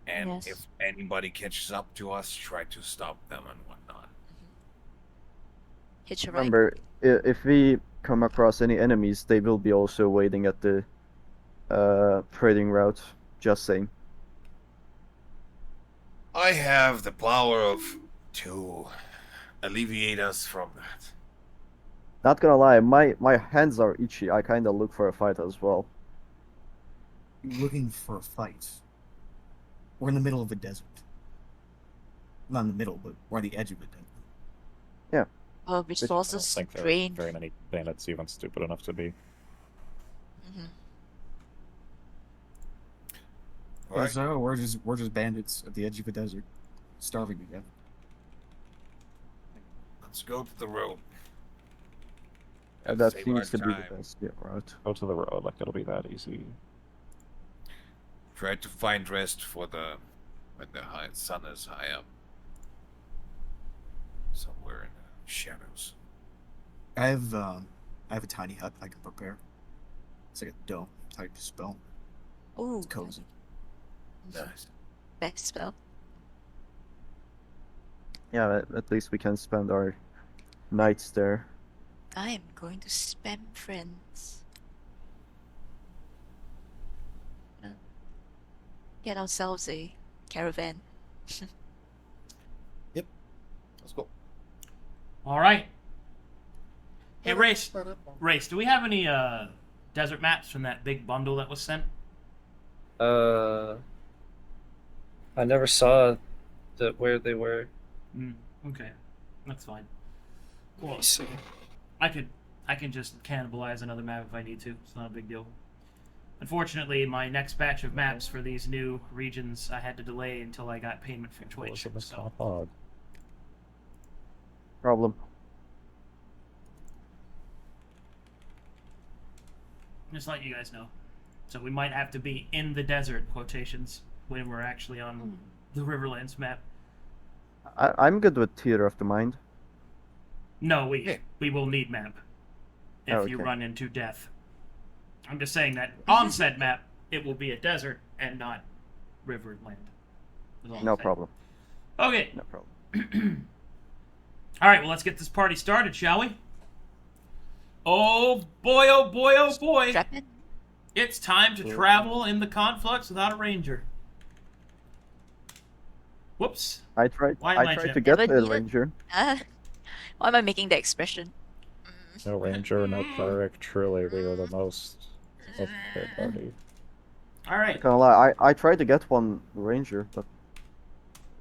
And Yes. if anybody catches up to us, try to stop them and whatnot. Hitch a ride. Remember, if we come across any enemies, they will be also waiting at the trading route. Just saying. I have the power to alleviate us from that. Not gonna lie, my hands are itchy. I kinda look for a fight as well. Looking for a fight. We're in the middle of a desert. Not in the middle, but we're on the edge of a desert. I don't Resources think there are drained. very many bandits even stupid enough to be. Mhm. Alright. So we're just bandits at the edge of a desert, starving to death. Let's go to the road. That Save seems our to be time. the best route. Go to the road, like it'll be that easy. Try to find rest for when the sun is high up. Somewhere in the shadows. I have a tiny hut I can prepare. It's like a dome type spell. Ooh, It's cozy. Nice. best spell. Yeah, at least we can spend our nights there. I am going to spam friends. Get ourselves a caravan. Let's go. All right. Hey, Race, do we have any desert maps from that big bundle that was sent? I never saw where they were. Okay, that's fine. Let Cool. me see. I can just cannibalize another map if I need to. It's not a big deal. Unfortunately, my next batch of maps for these new regions I had to delay until I got payment from Twitch. So Hog. Problem. just let you guys know. So we might have to be in the desert quotations when we're actually on the Riverlands map. I'm good with Theater of the Mind. No, Yeah. we will need map if Oh, you okay. run into death. I'm just saying that on said map it will be a desert and not Riverland. Is all I'm No saying. problem. Okay. No problem. All right. Well, let's get this party started, shall we? Oh boy, oh boy, oh boy. Strap in. It's time to travel in the conflux without a ranger. Whoops. I tried Why am I to jumping? get Never the needed- ranger. Why am I making that expression? No ranger, no cleric. Truly, we are the most of the party. Alright. Can't lie, I tried to get one ranger, but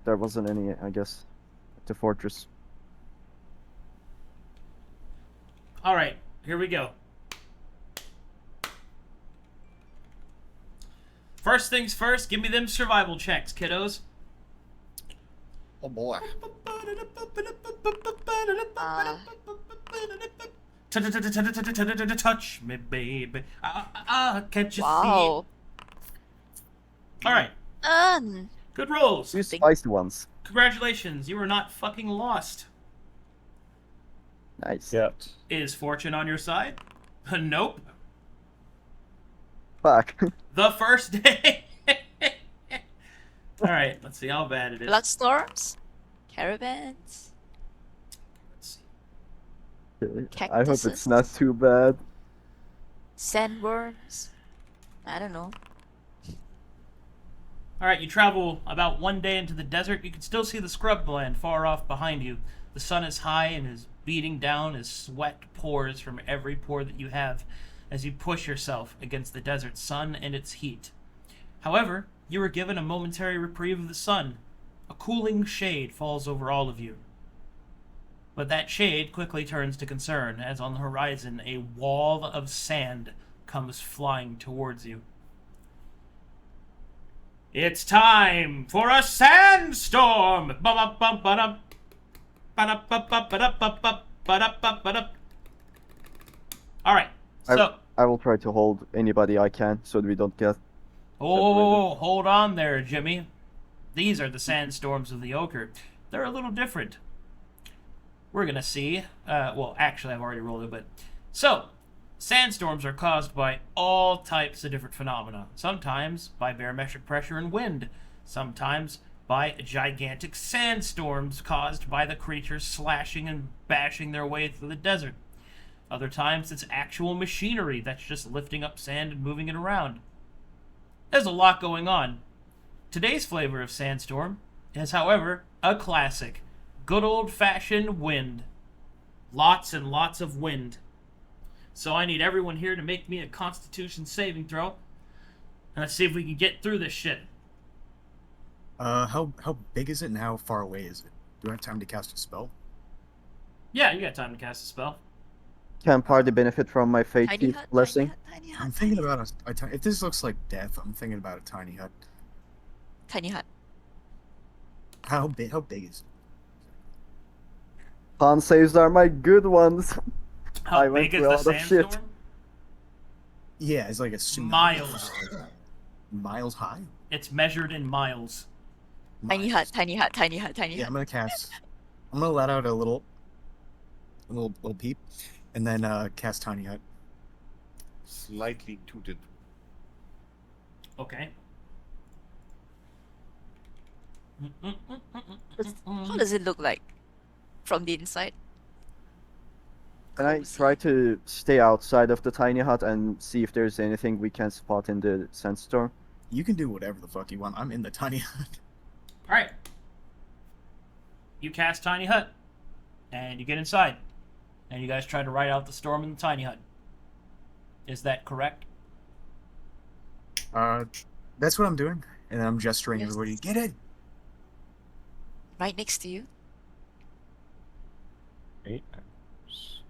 there wasn't any, I guess, at the fortress. Alright, here we go. First things first, give me them survival checks, kiddos. Oh boy. Touch me, baby. Can't you see? Wow. Alright, good rolls. Two Think- spicy ones. Congratulations, you are not fucking lost. Nice. Yet. Is fortune on your side? Nope. Fuck. The first day. Alright, let's see how bad it is. Bloodstorms? Caravans? Let's see. I hope it's Cactuses? not too bad. Sandworms? I don't know. Alright, you travel about 1 day into the desert. You can still see the scrubland far off behind you. The sun is high and is beating down as sweat pours from every pore that you have as you push yourself against the desert sun and its heat. However, you are given a momentary reprieve of the sun. A cooling shade falls over all of you. But that shade quickly turns to concern as on the horizon a wall of sand comes flying towards you. It's time for a sandstorm! Bum-bum-bum-ba-dum. Ba-da-ba-ba-ba-da-ba-ba-ba-da-ba-ba-da. Alright, so... I will try to hold anybody I can so that we don't get. Oh, hold on there, Jimmy. These are the sandstorms of the Ochre. They're a little different. We're gonna see. Well, actually, I've already rolled it, but... So, sandstorms are caused by all types of different phenomena. Sometimes by barometric pressure and wind. Sometimes by gigantic sandstorms caused by the creatures slashing and bashing their way through the desert. Other times it's actual machinery that's just lifting up sand and moving it around. There's a lot going on. Today's flavor of sandstorm is, however, a classic. Good old-fashioned wind. Lots and lots of wind. So I need everyone here to make me a Constitution saving throw. And let's see if we can get through this shit. How big is it and how far away is it? Do I have time to cast a spell? Yeah, you got time to cast a spell. Can party benefit from my fate Tiny thief hut, blessing? tiny hut, I'm thinking about if this looks like death, I'm thinking about a tiny hut. tiny hut. How big is it? Con saves are my good ones. How I went big is through the all the shit. sandstorm? Yeah, it's like a tsunami. Miles. Miles high? It's measured in miles. Tiny hut, tiny hut, tiny hut, tiny Yeah, hut. I'm gonna let out a little peep, and then cast tiny hut. Slightly tooted. Okay. How does it look like from the inside? Can I try to stay outside of the tiny hut and see if there's anything we can spot in the sandstorm? You can do whatever the fuck you want. I'm in the tiny hut. Alright. You cast Tiny Hut. And you get inside. And you guys try to ride out the storm in the tiny hut. Is that correct? That's what I'm doing, and I'm gesturing Yes. everybody. Get in. Right next to you. 8 hours.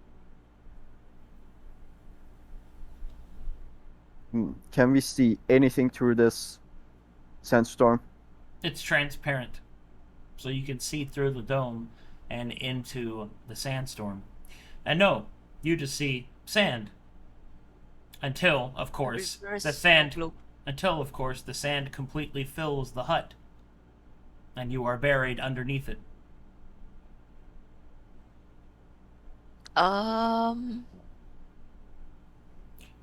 Can we see anything through this sandstorm? It's transparent. So you can see through the dome and into the sandstorm. And no, you just see sand. Until, of course, Reverse the sand globe. until of course the sand completely fills the hut. And you are buried underneath it. Um.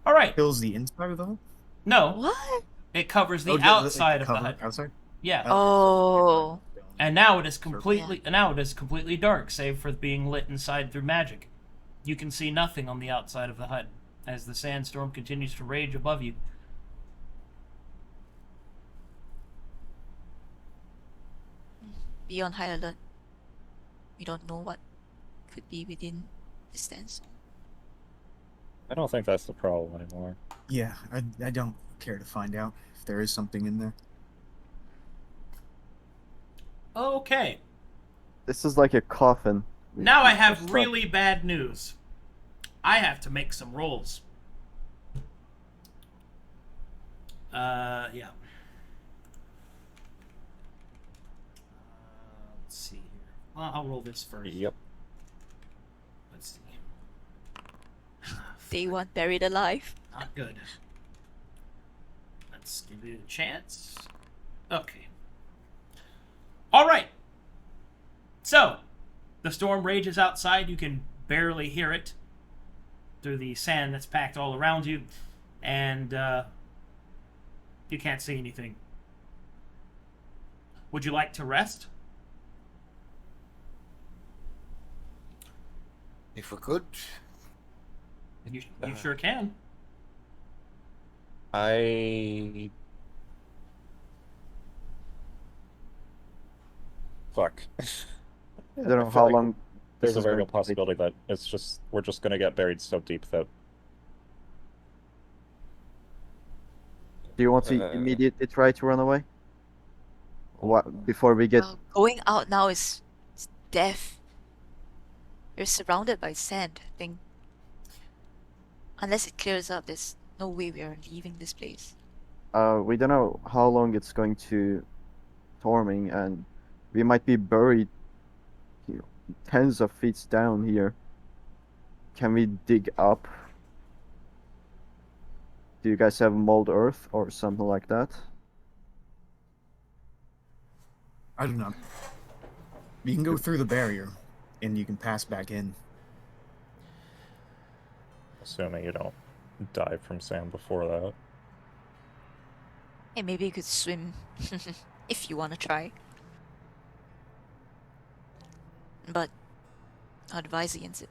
Alright. Fills the inside of the hut? No, What? it covers the Oh, yeah, outside of the cover- hut. Outside? Yeah. Oh. And now it is completely dark, save for being lit inside through magic. you can see nothing on the outside of the hut as the sandstorm continues to rage above you. Be on high alert. We don't know what could be within the sandstorm. I don't think that's the problem anymore. Yeah, I don't care to find out if there is something in there. Okay. This is like a coffin. Now I It's have stuck. really bad news. I have to make some rolls. Yeah. Let's see here. Well, I'll roll this first. Yep. Let's see. Day one, buried alive. Not good. Let's give it a chance. Okay. All right. So, the storm rages outside. You can barely hear it through the sand that's packed all around you, and you can't see anything. Would you like to rest? If we could. You sure can. Fuck. I don't know feel how like long. There's this a is very going real to take. possibility that we're just gonna get buried so deep that Do you want to immediately try to run away? What before we get? Well, going out now is death. You're surrounded by sand. I think unless it clears up, there's no way we are leaving this place. We don't know how long it's going to storming, and we might be buried tens of feet down here. Can we dig up? Do you guys have mold earth or something like that? I don't know. You can go through the barrier, and you can pass back in. assuming you don't die from sand before that. Hey, maybe you could swim if you want to try. But I'd advise against it.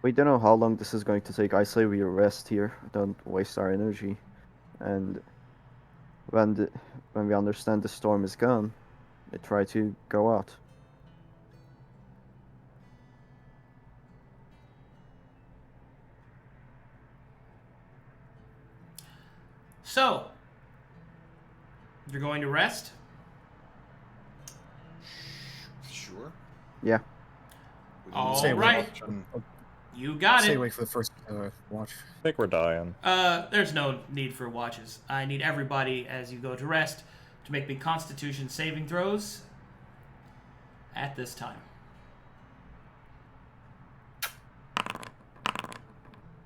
We don't know how long this is going to take. I say we rest here. Don't waste our energy. And when we understand the storm is gone, we try to go out. So, you're going to rest? Sure. Yeah. All Stay awake. right. You got Stay it. awake for the first watch. I think we're dying. There's no need for watches. I need everybody, as you go to rest, to make me Constitution saving throws at this time.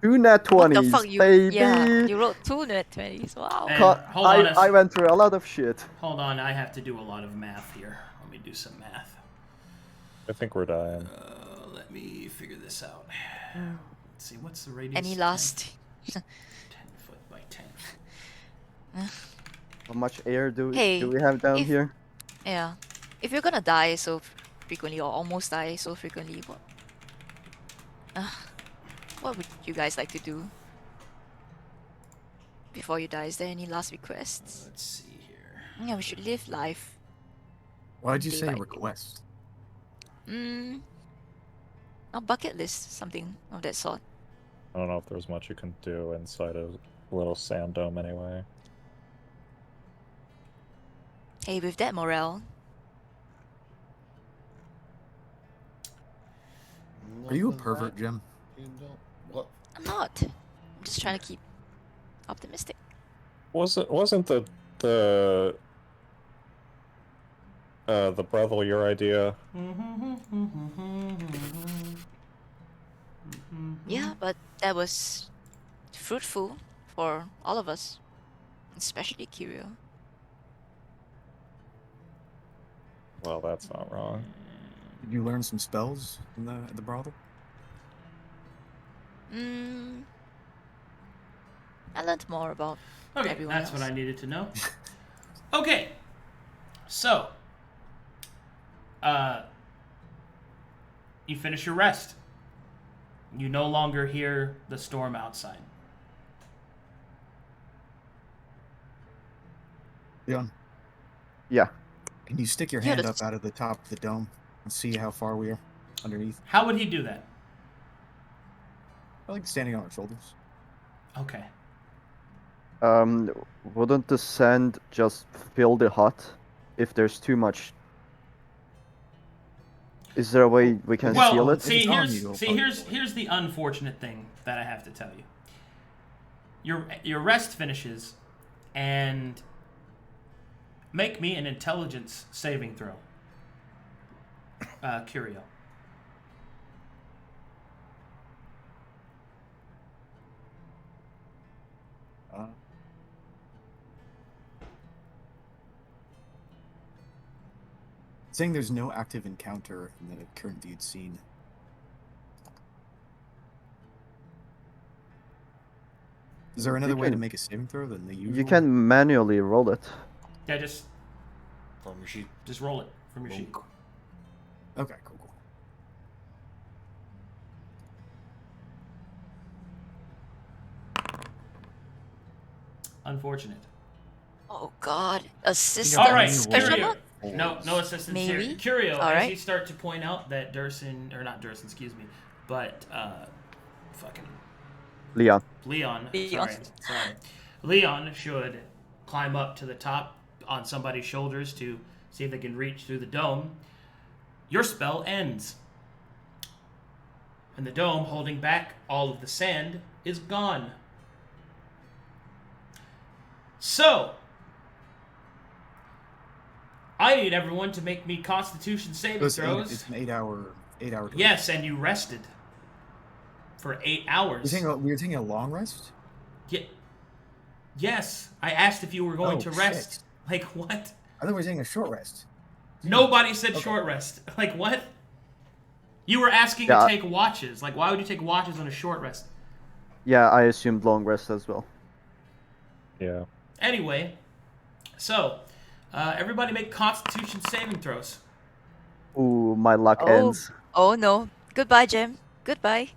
2 nat What the 20s, fuck, you? baby! Yeah, you wrote 2 nat 20s. Wow. And Co- hold on I went through a lot of shit. Hold on, I have to do a lot of math here. Let me do some math. I think we're dying. Let me figure this out. Let's see, what's the radius? Any last? 10 foot by 10. How much air do Hey, we have down if- here? Yeah. If you're gonna die so frequently or almost die so frequently, what would you guys like to do before you die? Is there any last requests? Let's see here. Yeah, we should live life. Why'd you Day say by day. request? A bucket list, something of that sort. I don't know if there's much you can do inside a little sand dome anyway. Hey, with that morale, Are you a pervert, Jim? What? I'm not. I'm just trying to keep optimistic. Wasn't the brothel your idea? Yeah, but that was fruitful for all of us, especially Curio. Well, that's not wrong. Did you learn some spells in the brothel? I learned more about Okay, everyone that's else. what I needed to know. Okay, so, you finish your rest. You no longer hear the storm outside. Leon, Yeah. can you stick your Yeah, hand that's- up out of the top of the dome and see how far we are underneath? How would he do that? I like standing on our shoulders. Okay. Wouldn't the sand just fill the hut if there's too much? Is there a way we can Well, seal it? see, If it's on here's you, it'll see, probably here's work. here's the unfortunate thing that I have to tell you. Your rest finishes, and make me an intelligence saving throw. Curio. Saying there's no active encounter in the current viewed scene. Is there another way to can- make a saving throw than the usual? You can manually roll it. Yeah, just From your sheet. roll it from your sheet. Okay, cool. Unfortunate. Oh God, assistant. All right, Special Curio. mark? No assistance here. Maybe? Curio, All as right. you start to point out that Dursun, or not Dursun, excuse me, but fucking Leon. Leon. Leon. Sorry. Leon should climb up to the top on somebody's shoulders to see if they can reach through the dome. Your spell ends. And the dome, holding back all of the sand, is gone. So, I need everyone to make me Constitution saving It's throws. an 8-hour. Yes, and you rested for 8 hours. We were taking a long rest. Yes, I asked if you were going Oh, to rest. shit. Like what? I thought we were taking a short rest. Nobody said Okay. short rest. Like what? You were asking Yeah. to take watches. Like why would you take watches on a short rest? Yeah, I assumed long rest as well. Yeah. Anyway, so everybody make Constitution saving throws. Ooh, my luck Oh. ends. Oh no. Goodbye, Jim. Goodbye.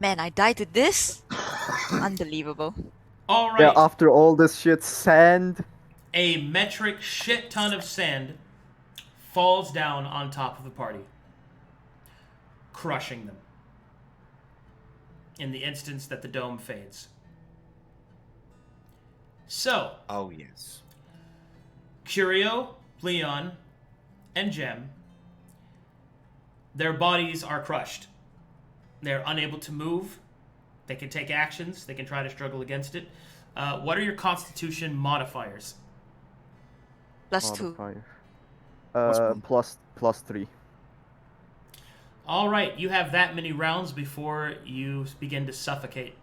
Man, I died to this? Unbelievable. All right. Yeah, after all this shit, sand. A metric shit ton of sand falls down on top of the party, crushing them in the instance that the dome fades. So, Oh, yes. Curio, Leon, and Gem, their bodies are crushed. They're unable to move. They can take actions. They can try to struggle against it. What are your Constitution modifiers? +2. Modifier. one? Plus 3. All right, you have that many rounds before you begin to suffocate.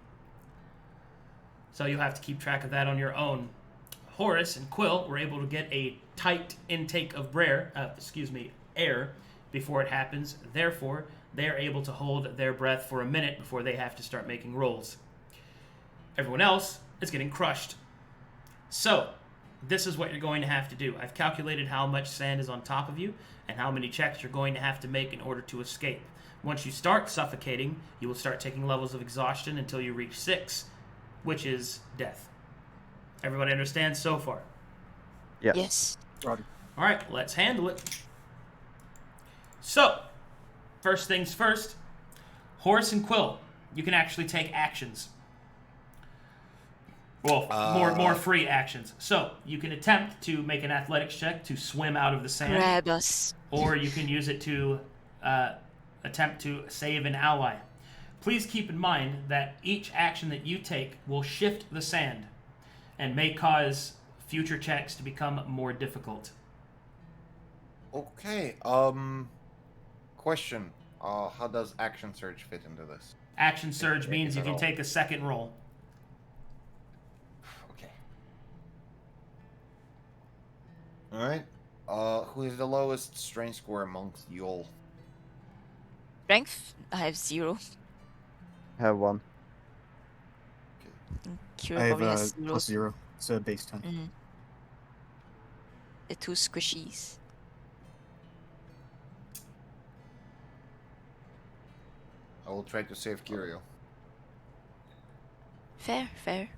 So you have to keep track of that on your own. Horus and Quill were able to get a tight intake of air before it happens. Therefore, they are able to hold their breath for a minute before they have to start making rolls. Everyone else is getting crushed. So, this is what you're going to have to do. I've calculated how much sand is on top of you and how many checks you're going to have to make in order to escape. Once you start suffocating, you will start taking levels of exhaustion until you reach 6, which is death. Everybody understands so far? Yes. Yes. Roger. All right, let's handle it. So, first things first, Horus and Quill, you can actually take actions. Well, more free actions. So, you can attempt to make an athletics check to swim out of the sand, Grab us. or you can use it to attempt to save an ally. Please keep in mind that each action that you take will shift the sand and may cause future checks to become more difficult. Okay. Question. How does action surge fit into this? Action surge means you at can all. take a second roll. Okay. Alright. Who is the lowest strength score amongst you all? Strength? I have 0. Have 1. Curio I have probably has 0. +0. It's a base 10. Mhm. The two squishies. I will try to save Curio. Fair, fair.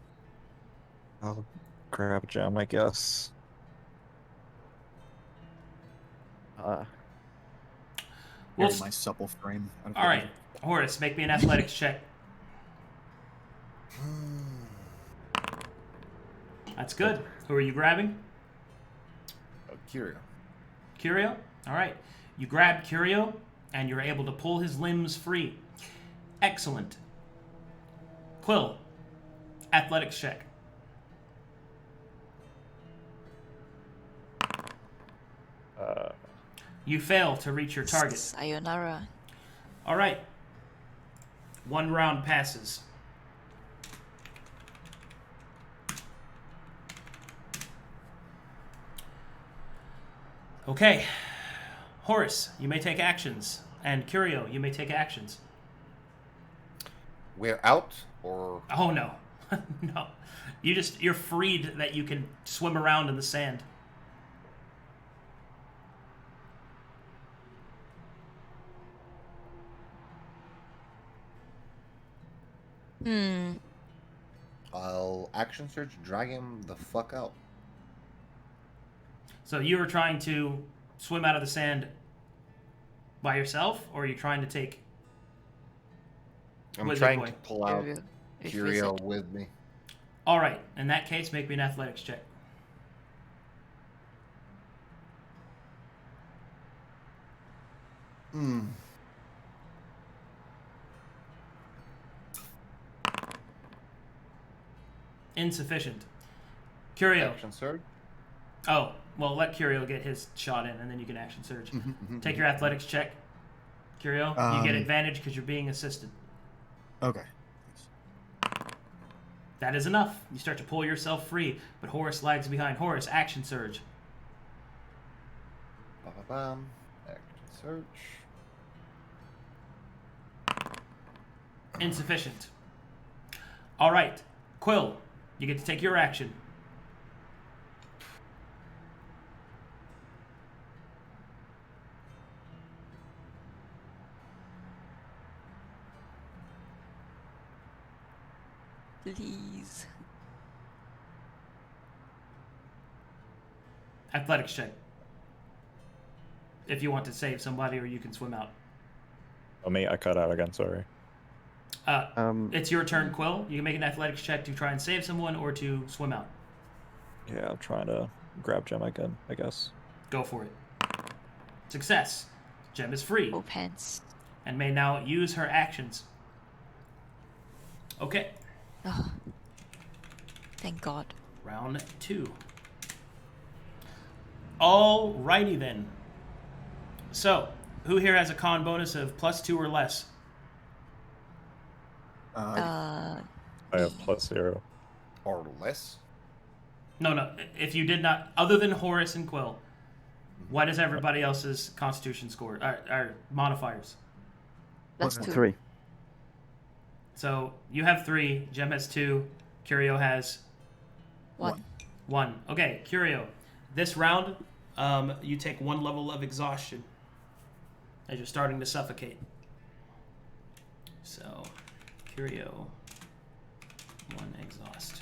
I'll grab a gem, I guess. Uh, Well, Carry my supple frame. out of the all right, river. Horus, make me an athletics check. That's good. Who are you grabbing? Curio. Curio? All right. You grab Curio, and you're able to pull his limbs free. Excellent. Quill, athletics check. You fail to reach your target. Sayonara. All right. 1 round passes. Okay. Horus, you may take actions. And Curio, you may take actions. We're out, or Oh, no. No. You're freed that you can swim around in the sand. I'll action search, drag him the fuck out. So you were trying to swim out of the sand by yourself, or are you trying to take... I'm Wizard trying boy. to pull out Curio. With Curio wizard. with me. All right. In that case, make me an athletics check. Insufficient. Curio. Action surge. Oh, well, let Curio get his shot in, and then you can action surge. Take your athletics check. Curio, you get advantage because you're being assisted. Okay. That is enough. You start to pull yourself free, but Horus lags behind. Horus, action surge. Ba-ba-bam. Action search. Insufficient. All right. Quill, you get to take your action. Please. Athletics check. If you want to save somebody, or you can swim out. Oh, me, I cut out again, sorry. It's your turn, Quill. You can make an athletics check to try and save someone or to swim out. Yeah, I'm trying to grab gem again, I guess. Go for it. Success. Gem is free Oh, pants. and may now use her actions. Okay. Oh. Thank God. Round 2. Alrighty then. So, who here has a con bonus of +2 or less? I have +0. Or less. No. If you did not, other than Horus and Quill, what is everybody else's Constitution score? Or modifiers? That's 2. 3. So you have 3. Gem has 2. Curio has 1. 1. Okay, Curio. This round, you take 1 level of exhaustion as you're starting to suffocate. So, Curio, 1 exhaust.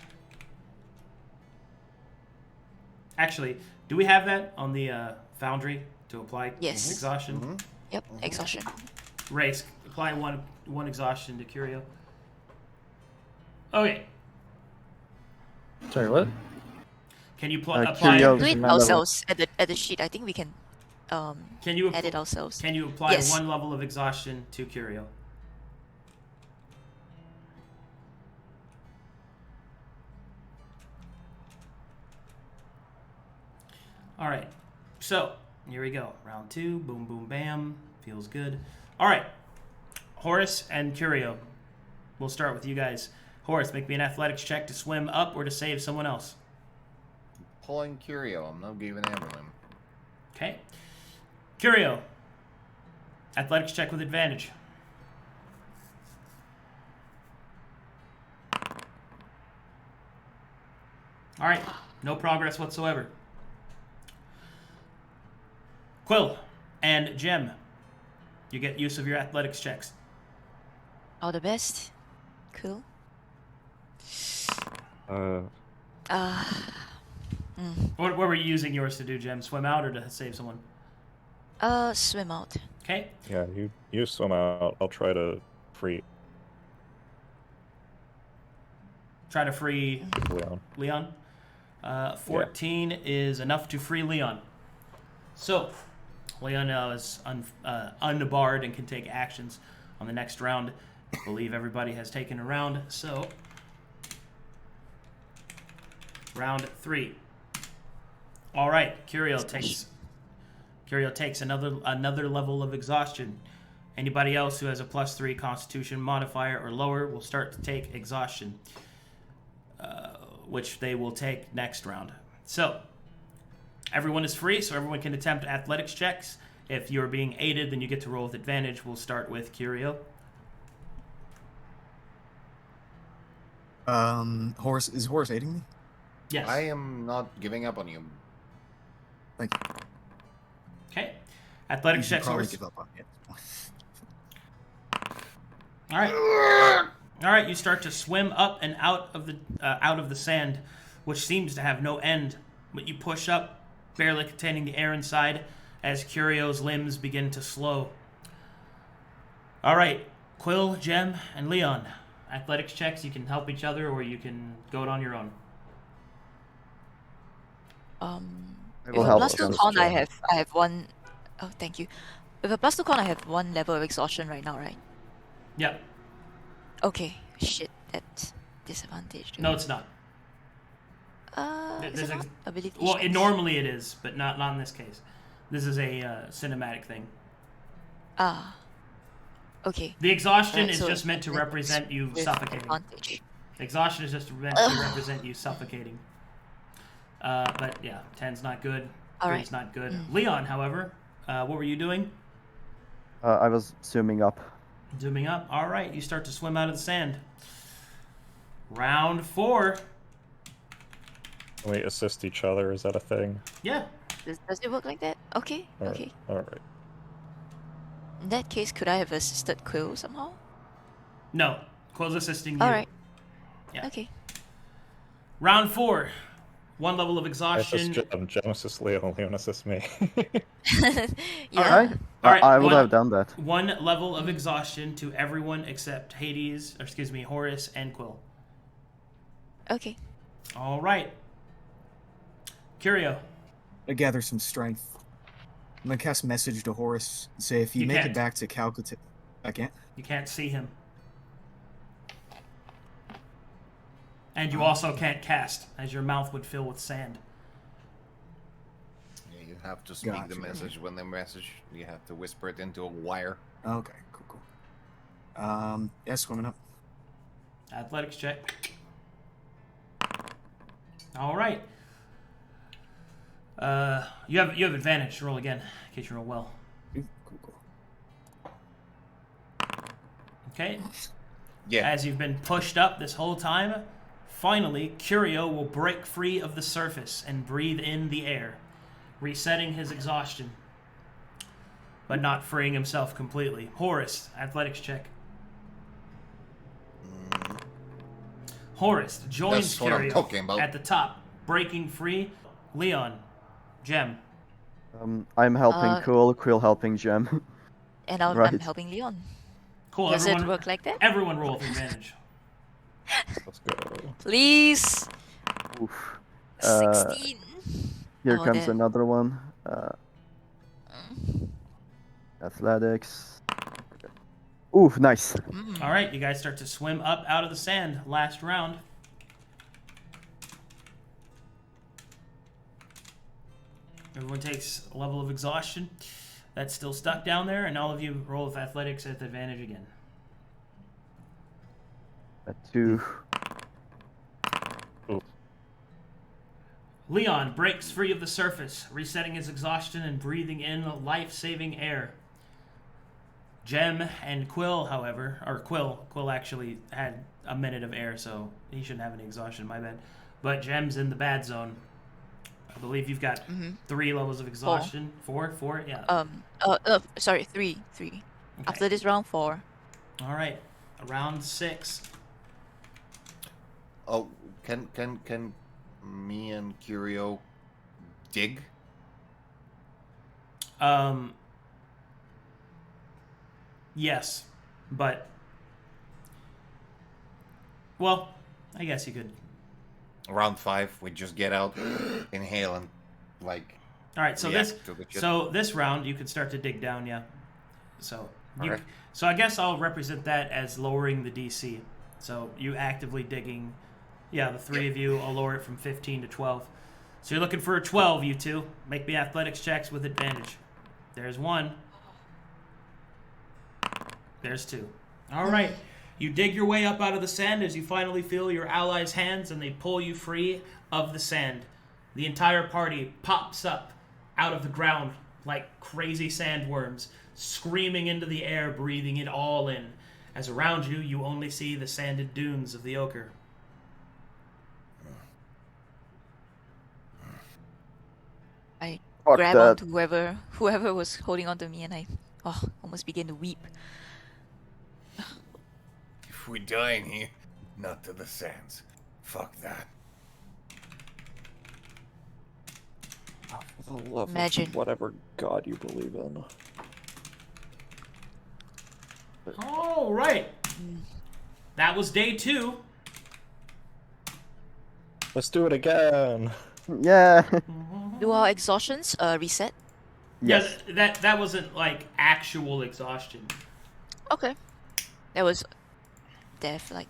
Actually, do we have that on the Foundry to apply Yes. exhaustion? Yep, exhaustion. Race, apply one exhaustion to Curio. Okay. Sorry, what? Can you Curio- apply? Oh, Do it my level. ourselves at the sheet. I think we can Can you add it ourselves. Can you apply Yes. 1 level of exhaustion to Curio? All right. So, here we go. Round 2. Boom, boom, bam. Feels good. All right. Horus and Curio. We'll start with you guys. Horus, make me an athletics check to swim up or to save someone else. Pulling Curio. I'm not giving him. Okay. Curio. Athletics check with advantage. All right. No progress whatsoever. Quill and Gem, you get use of your athletics checks. All the best. Cool. Uh, What were you using yours to do, Gem? Swim out or to save someone? Swim out. Okay. yeah, you swim out. I'll try to free Try to free Leon. Leon. 14 is enough to free Leon. So, Leon now is unbarred and can take actions on the next round. I believe everybody has taken a round, so round 3. All right, Curio takes another level of exhaustion. Anybody else who has a +3 Constitution modifier or lower will start to take exhaustion, which they will take next round. So, everyone is free, so everyone can attempt athletics checks. If you're being aided, then you get to roll with advantage. We'll start with Curio. Horus, is Horus aiding me? Yes. I am not giving up on you. Thank you. Okay. You Athletics should checks. probably Horus. give up on it. All right. All right. You start to swim up and out of the sand, which seems to have no end. But you push up, barely containing the air inside, as Curio's limbs begin to slow. All right. Quill, Gem, and Leon. Athletics checks. You can help each other, or you can go it on your own. I With will a help +2 against con, I Gem. have one. Oh, thank you. With a +2 con, I have 1 level of exhaustion right now, right? Yep. Okay. Shit, that's disadvantage. No, it's not. Is there's it a- not? Ability Well, checks? normally it is, but not in this case. This is a cinematic thing. Ah. Okay. The exhaustion Alright, is so just meant to it's represent you with suffocating. advantage. Exhaustion is just meant to represent you suffocating. But yeah, 10's not good. Alright. 3's not good. Mm. Leon, however, what were you doing? I was zooming up. Zooming up. All right, you start to swim out of the sand. Round 4. Can we assist each other? Is that a thing? Yeah. Does it work like that? Okay. Okay. Alright. In that case, could I have assisted Quill somehow? No. Quill's assisting you. Alright. Yeah. Okay. Round 4. 1 level of I exhaustion. assist Gem assists Leon, Leon assists me. Yeah. Alright. Alright, I would one- have done that. 1 level of exhaustion to everyone except Horus and Quill. Okay. All right. Curio. I gather some strength. I'm gonna cast message to Horus and say if you, You make can't. it back to Calcutta, I can't. You can't see him. And you also can't cast, as your mouth would fill with sand. Yeah, you have to speak the Gotcha. message. When the message, you have to whisper it into a wire. Okay, cool. Yeah, swimming up. Athletics check. All right. You have advantage. Roll again, in case you roll well. Ooh, cool. Okay. Yeah. As you've been pushed up this whole time, finally, Curio will break free of the surface and breathe in the air, resetting his exhaustion, but not freeing himself completely. Horus, athletics check. Horus joins That's what I'm Curio talking about. at the top, breaking free. Leon, Gem. I'm helping Uh, Quill helping Gem. And I'm Right. helping Leon. Cool. Does everyone, it work like that? Everyone roll with advantage. Let's go. Please. Oof. 16. Here Oh, comes damn. another one. Athletics. Oof, nice. Mm. All right, you guys start to swim up out of the sand. Last round. Everyone takes a level of exhaustion. That's still stuck down there, and all of you roll with athletics at advantage again. A 2. Leon breaks free of the surface, resetting his exhaustion and breathing in life-saving air. Gem and Quill, however, or Quill actually had a minute of air, so he shouldn't have any exhaustion, my bad. But Gem's in the bad zone. I believe you've got 3 levels of exhaustion. Four, yeah. Sorry, three. Okay. After this round, 4. All right, round 6. Oh, can me and Curio dig? Yes, but well, I guess you could. Round 5, we just get out, inhale, and like. All right, so react to the shit. this round you could start to dig down, yeah. So Okay. so I guess I'll represent that as lowering the DC. So you actively digging, yeah. The 3 of you, I'll lower it from 15 to 12. So you're looking for a 12, you two. Make me athletics checks with advantage. There's 1. There's 2. All right. You dig your way up out of the sand as you finally feel your allies' hands and they pull you free of the sand. The entire party pops up out of the ground like crazy sandworms, screaming into the air, breathing it all in. As around you, you only see the sanded dunes of the ochre. I Fuck grab that. onto whoever was holding onto me, and I almost begin to weep. If we die in here, not to the sands. Fuck that. For the love Imagine. of whatever god you believe in. All right. That was day 2. Let's do it again. Yeah. Do our exhaustions reset? Yes. Yeah, that wasn't like actual exhaustion. Okay. That was death, like.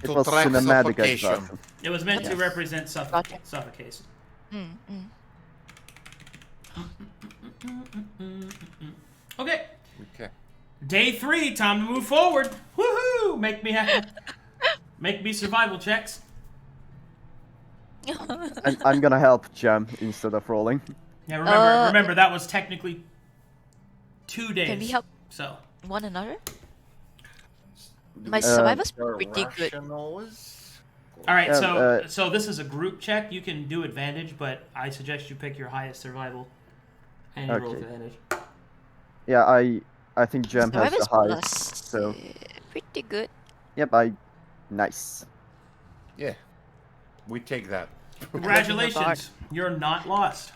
It To was track cinematic suffocation. exhaustion. It was meant to Yes. represent Gotcha. suffocation. Okay. Okay. Day 3, time to move forward. Woohoo! Make me survival checks. And I'm gonna help Jam instead of rolling. Yeah, remember that was technically 2 days. Can we help So one another? My survivor's pretty good. Rationals? all right, Yeah, so this is a group check. You can do advantage, but I suggest you pick your highest survival and you roll Okay. advantage. Yeah, I think Jam has the Survivor's highest. plus, So pretty good. yep, nice. Yeah. We take that. Congratulations, you're not lost.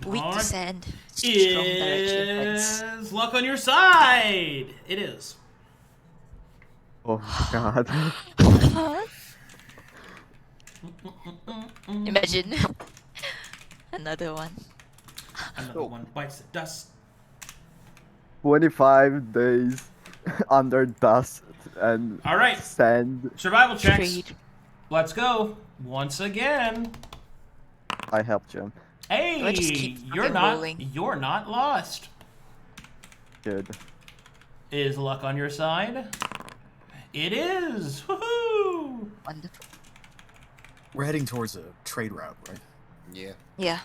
Weak Alright. to sand. Strong direction, friends. Is luck on your side? It is. Oh god. Imagine. Another one. Another one bites the dust. 25 days under dust and All right, sand. survival checks. Trade. Let's go once again. I help Jam. Hey, I just keep you're fucking not rolling? you're not lost. Good. Is luck on your side? It is. Woohoo! Wonderful. We're heading towards a trade route, right? Yeah. Yeah.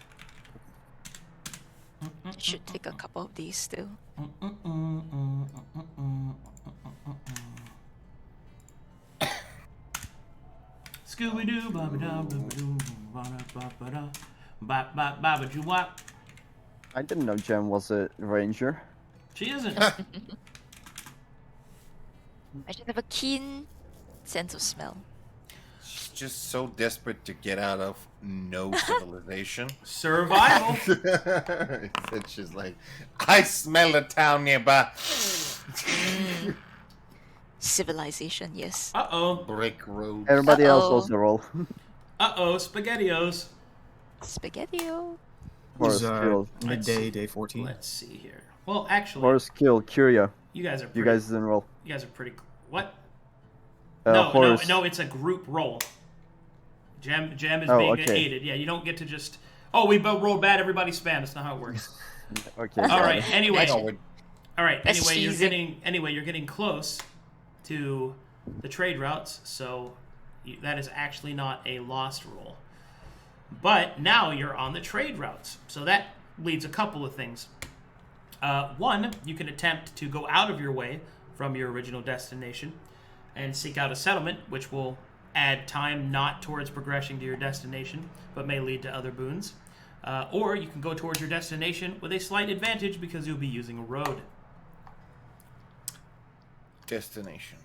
It should take a couple of these still. Scooby Doo, Baba Da, Doo, Ba Ba Ba Baba Doo Wop. I didn't know Jam was a ranger. She isn't. I should have a keen sense of smell. She's just so desperate to get out of no civilization. Survival. It's just like, I smell a town nearby. Civilization, yes. Uh-oh. Brick road. Everybody else Uh-oh. also roll. Uh-oh, SpaghettiOs. Spaghetti-o. Horus It was, kill. midday, day 14. Let's see here. Well, actually, Horus kill. Curio. you guys are pretty, You guys didn't roll. you guys are pretty what? Horus. No, it's a group roll. Jam is Oh, being okay. aided. Yeah, you don't get to just we both rolled bad, everybody spam. That's not how it works. Okay. All right. sorry. Anyway, No, we- all right. That's Anyway, you're getting close to the trade routes, so that is actually not a lost roll. But now you're on the trade routes, so that leads a couple of things. One, you can attempt to go out of your way from your original destination and seek out a settlement, which will add time not towards progressing to your destination, but may lead to other boons. Or you can go towards your destination with a slight advantage because you'll be using a road. Destination.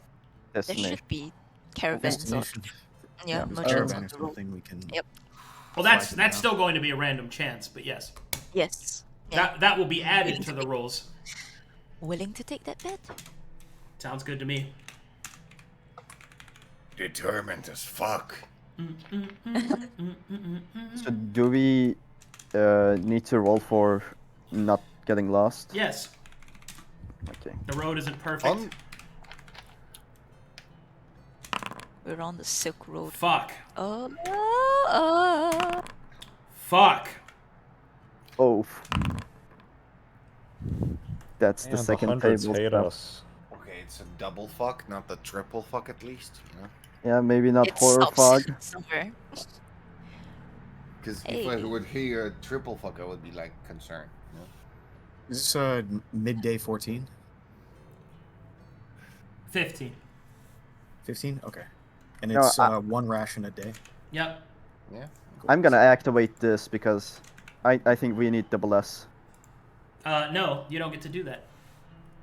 There Destination. should be caravans or Destination. yeah, There's merchants caravan on or the road. something we can. Yep. Well, flag that's them down. still going to be a random chance, but yes. Yes. Yeah. That will be added to the rolls. Willing to take that bet? Sounds good to me. Determined as fuck. So do we need to roll for not getting lost? Yes, Okay. the road isn't perfect. We're on the Silk Road. Fuck. Oh. Fuck. Oh. That's the And the second hundreds table hate stuff. us. Okay, it's a double fuck, not the triple fuck at least, you know? Yeah, maybe not It horror stops fog. somewhere. Because if I Hey. would hear a triple fuck, I would be like concerned. You know? Is this midday 14? 15. 15? Okay. And No, it's one ration a day. Yep. Yeah. I'm gonna activate this because I think we need double S. No, you don't get to do that.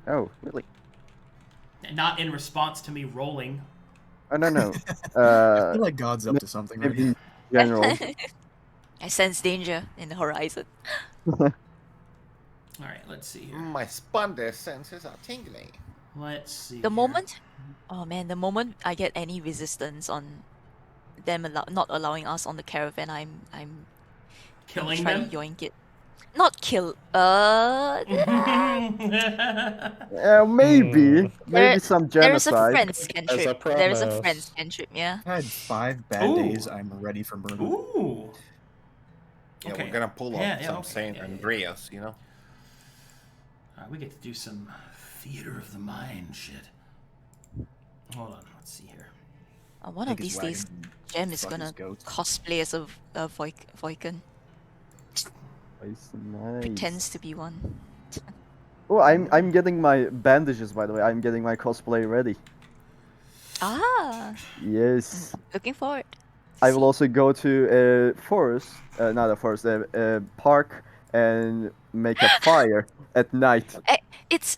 Oh, really? Not in response to me rolling. Oh, no. I feel like God's up to something right Maybe now. in general. I sense danger in the horizon. All right, let's see here. My sponder senses are tingling. Let's see. The here. moment, oh man, the moment I get any resistance on them not allowing us on the caravan, I'm Killing try them. to yoink it. Not kill. Yeah, maybe. Maybe some There is a genocide. friend's cantrip. There is a friend's cantrip. Yeah. I had 5 bad Ooh. days. I'm ready for murder. Ooh. Yeah, Okay. we're gonna pull Yeah, up yeah, some okay, Saint yeah, yeah. Andreas, you know? Alright, we get to do some theater of the mind shit. Hold on, let's see here. One of Take his these days, wagon and Jem is fuck his gonna goat. cosplay as a Voiken. Nice. Pretends to be one. Oh, I'm getting my bandages, by the way. I'm getting my cosplay ready. Ah, Yes. looking forward. I will also go to a forest, not a forest, a park, and make a fire at night. It's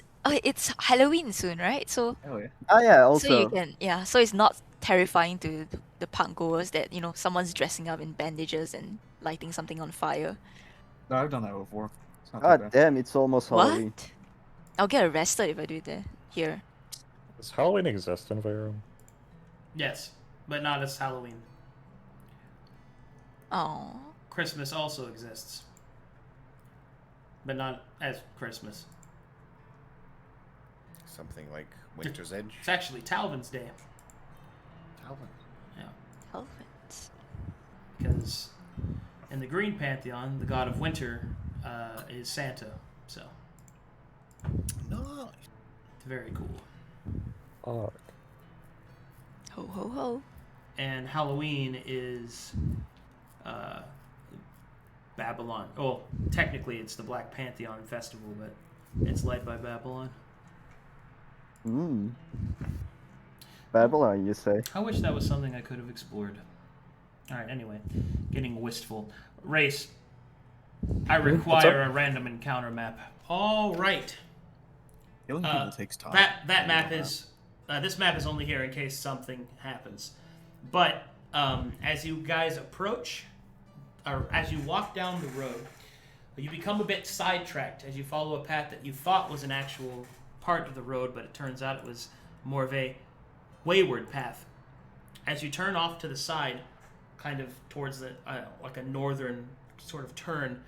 Halloween soon, right? So Oh yeah. Ah, yeah, so you also. can so it's not terrifying to the park goers that someone's dressing up in bandages and lighting something on fire. No, I've done that before. It's not Ah, too bad. damn, it's almost Halloween. What? I'll get arrested if I do it there. Here. Does Halloween exist in Vero? Yes, but not as Halloween. Oh. Christmas also exists, but not as Christmas. Something like Winter's Edge. It's actually Talvin's Day. Talbot. Elephants. Because in the Green Pantheon, the god of winter is Santa. So No. it's very cool. Oh, Ho ho ho. And Halloween is Babylon. Well, technically it's the Black Pantheon Festival, but it's led by Babylon. Babylon, you say? I wish that was something I could have explored. Alright, anyway. Getting wistful. Race. I require a random encounter map. Alright. Killing people takes time. That map is... this map is only here in case something happens. But as you guys approach, or as you walk down the road, you become a bit sidetracked as you follow a path that you thought was an actual part of the road, but it turns out it was more of a wayward path. As you turn off to the side, kind of towards the like a northern sort of turn,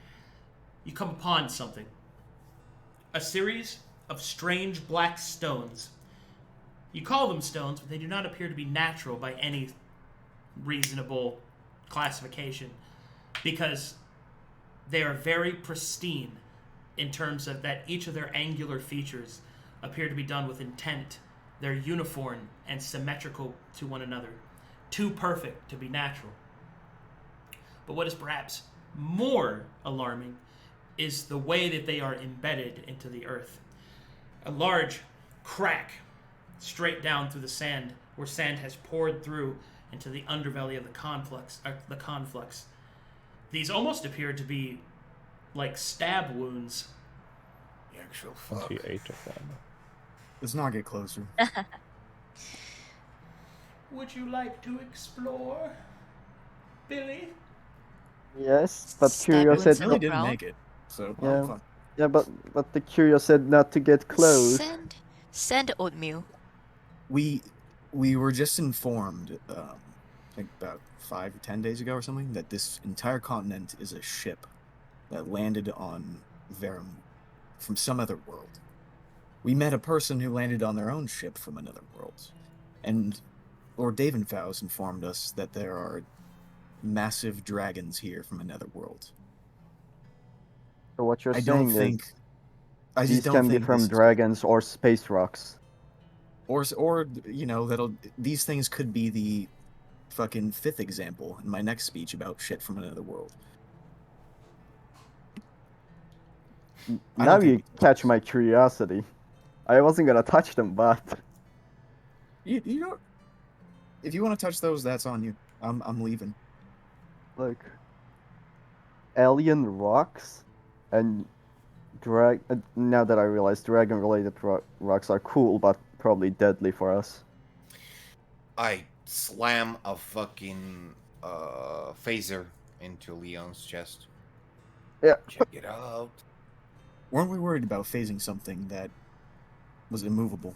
you come upon something. A series of strange black stones. You call them stones, but they do not appear to be natural by any reasonable classification, because they are very pristine in terms of that each of their angular features appear to be done with intent. They're uniform and symmetrical to one another, too perfect to be natural. But what is perhaps more alarming is the way that they are embedded into the earth. A large crack straight down through the sand, where sand has poured through into the underbelly of the conflux. These almost appear to be like stab wounds. The actual fuck. 28 of them. Let's not get closer. Would you like to explore, Billy? Yes, but Stab Curio wounds said in the Really not. didn't ground. make it. So, Yeah. oh, fuck. Yeah, but the Curio said not to get close. Send oatmeal. We were just informed, I think about 5 or 10 days ago or something, that this entire continent is a ship that landed on Verum from some other world. We met a person who landed on their own ship from another world, and Lord Davenfaus informed us that there are massive dragons here from another world. So what you're I saying don't think. is I just these don't can be think from this is- dragons or space rocks. or you know, these things could be the fucking 5th example in my next speech about shit from another world. I Now don't think you we- catch my curiosity. I wasn't gonna touch them, but You know, if you want to touch those, that's on you. I'm leaving. look, alien rocks and now that I realize dragon-related rocks are cool, but probably deadly for us. I slam a fucking phaser into Leone's chest. Yeah. Check it out. Weren't we worried about phasing something that was immovable?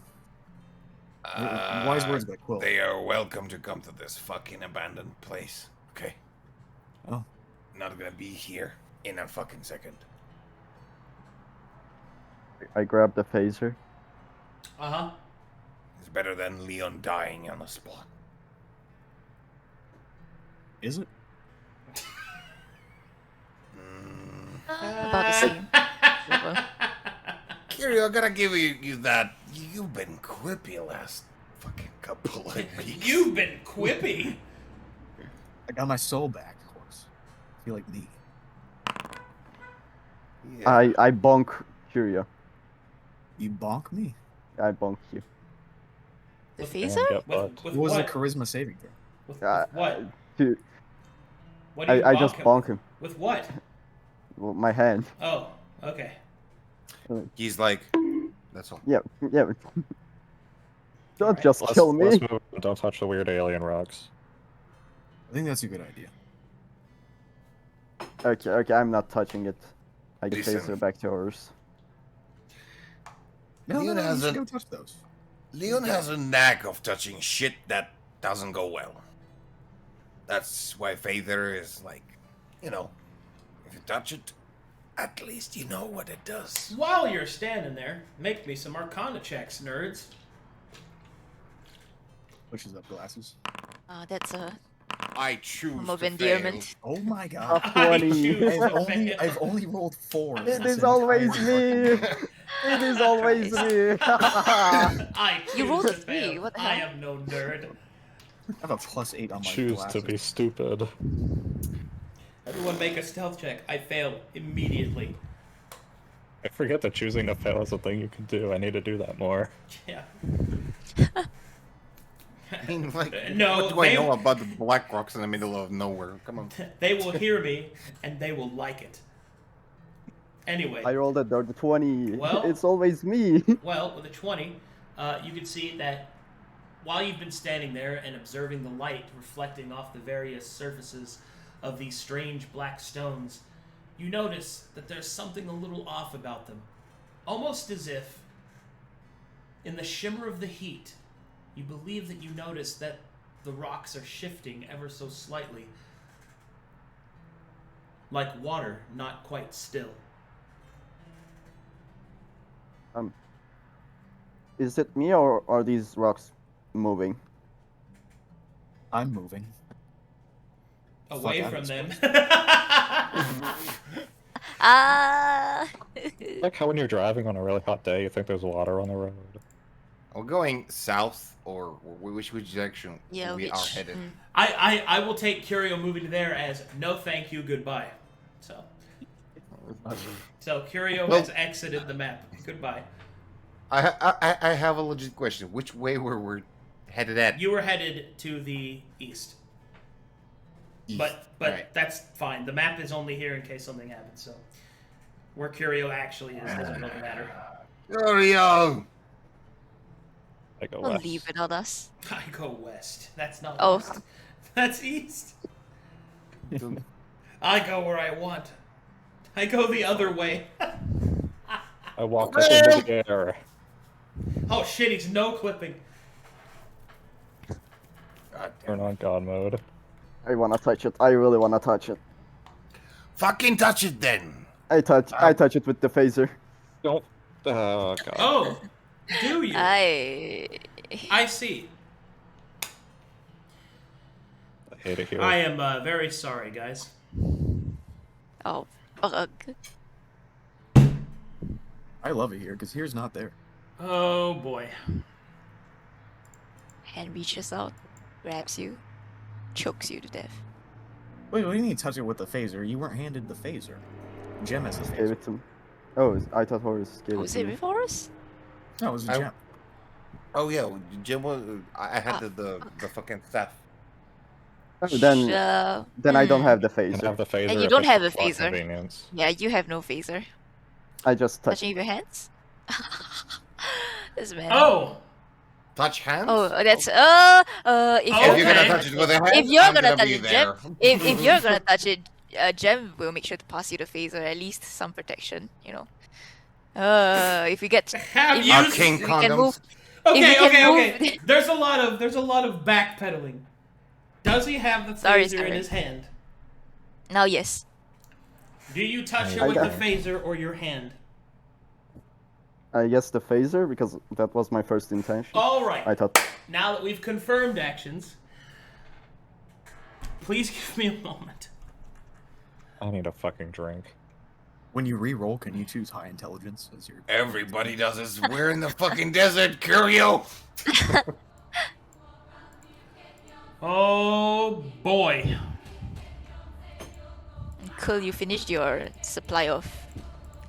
Wise words by Quill. They are welcome to come to this fucking abandoned place. Okay. Oh. Not gonna be here in a fucking second. I grabbed the phaser. Uh-huh. It's better than Leon dying on the spot. Is it? About the same. Whatever. Curio, I gotta give you that. You've been quippy last fucking couple of weeks. You've been quippy. I got my soul back, of course. I feel like me. Yeah. I bonk Curio. You bonk me. I bonk you. The With- phaser? And get With, fucked. with What was what? the charisma saving throw? With Uh, what? Dude, What do you I just bonk bonk him. With what? Well, my hand. Oh, okay. He's like, that's all. Yeah. Don't Alright. just kill me. Let's move. Don't touch the weird alien rocks. I think that's a good idea. Okay, I'm not touching it. I can Listen. phaser back to Horus. No, Leon you has should a- go touch those. Leon has a knack of touching shit that doesn't go well. That's why Phaser is like, you know, if you touch it, at least you know what it does. While you're standing there, make me some Arcana checks, nerds. Pushes up glasses. That's a I choose form of to endearment. Oh my god. Top I 20. choose I've to only, fail. I've only rolled 4. It this is always entire me. It is always me. I choose You rolled to a 3, fail. what the I hell? am no nerd. I have a +8 on my Choose glasses. to be stupid. Everyone make a stealth check. I fail immediately. I forget that choosing to fail is a thing you can do. I need to do that more. Yeah. I mean, like, No, what do I they- know about the black rocks in the middle of nowhere? Come on. They will hear me, and they will like it. Anyway, I rolled a dirty 20. Well- It's always me. well, with a 20, you can see that while you've been standing there and observing the light reflecting off the various surfaces of these strange black stones, you notice that there's something a little off about them. Almost as if, in the shimmer of the heat, you believe that you notice that the rocks are shifting ever so slightly. Like water, not quite still. Is it me or are these rocks moving? I'm moving. Away Fuck, from I'm them. Ah. Like how when you're driving on a really hot day, you think there's water on the road. We're going south, or which direction Yeah, we are which- headed? mm. I will take Curio moving there as no thank you, goodbye. So Curio Well- has exited the map. Goodbye. I have a legit question. Which way were we Headed at You were headed to the east. east. But Alright. that's fine. The map is only here in case something happens, so where Curio actually is doesn't really matter. Curio! I go Don't west. leave without us. I go west. That's not Oh. west. That's east. I go where I want. I go the other way. I walk up into the air. Oh shit, he's no clipping. God Turn damn. on God mode. I wanna touch it. I really wanna touch it. Fucking touch it then! I touch it with the phaser. Don't. Oh God. Oh, do you? I see. I hate it here. I am very sorry, guys. Oh, ugh. I love it here because here's not there. Oh boy. Hand reaches out, grabs you, chokes you to death. Wait, what do you mean touch it with the phaser? You weren't handed the phaser. Gem has the Gave phaser. it to me. Oh, I thought Horus gave Was it to it me. with Horus? No, it was a I- gem. Oh yeah, Jim was. I had the fucking staff. Oh, then I don't have the Can phaser. have the phaser. And you if don't it's have a plot phaser. Convenience. Yeah, you have no phaser. I just touch. Touching with your hands? This man. Oh, Touch hands? Oh, that's Oh, if If you're you're gonna okay. touch it with a hand, if you're I'm gonna touch be it, there. Gem, if you're gonna touch it, Gem will make sure to pass you the phaser, at least some protection, you know. If you get have if you? Our king we can condoms. move. Okay, If you okay, can okay. move- There's a lot of backpedaling. Does he have the phaser Sorry, in sorry. his hand? Now, yes. Do you touch it I with the got- phaser or your hand? I guess the phaser because that was my first intention. All right. I thought. Now that we've confirmed actions, please give me a moment. I need a fucking drink. When you re-roll, can you choose high intelligence as your? Everybody does this. We're in the fucking desert, Curio. Oh boy. Cool, you finished your supply of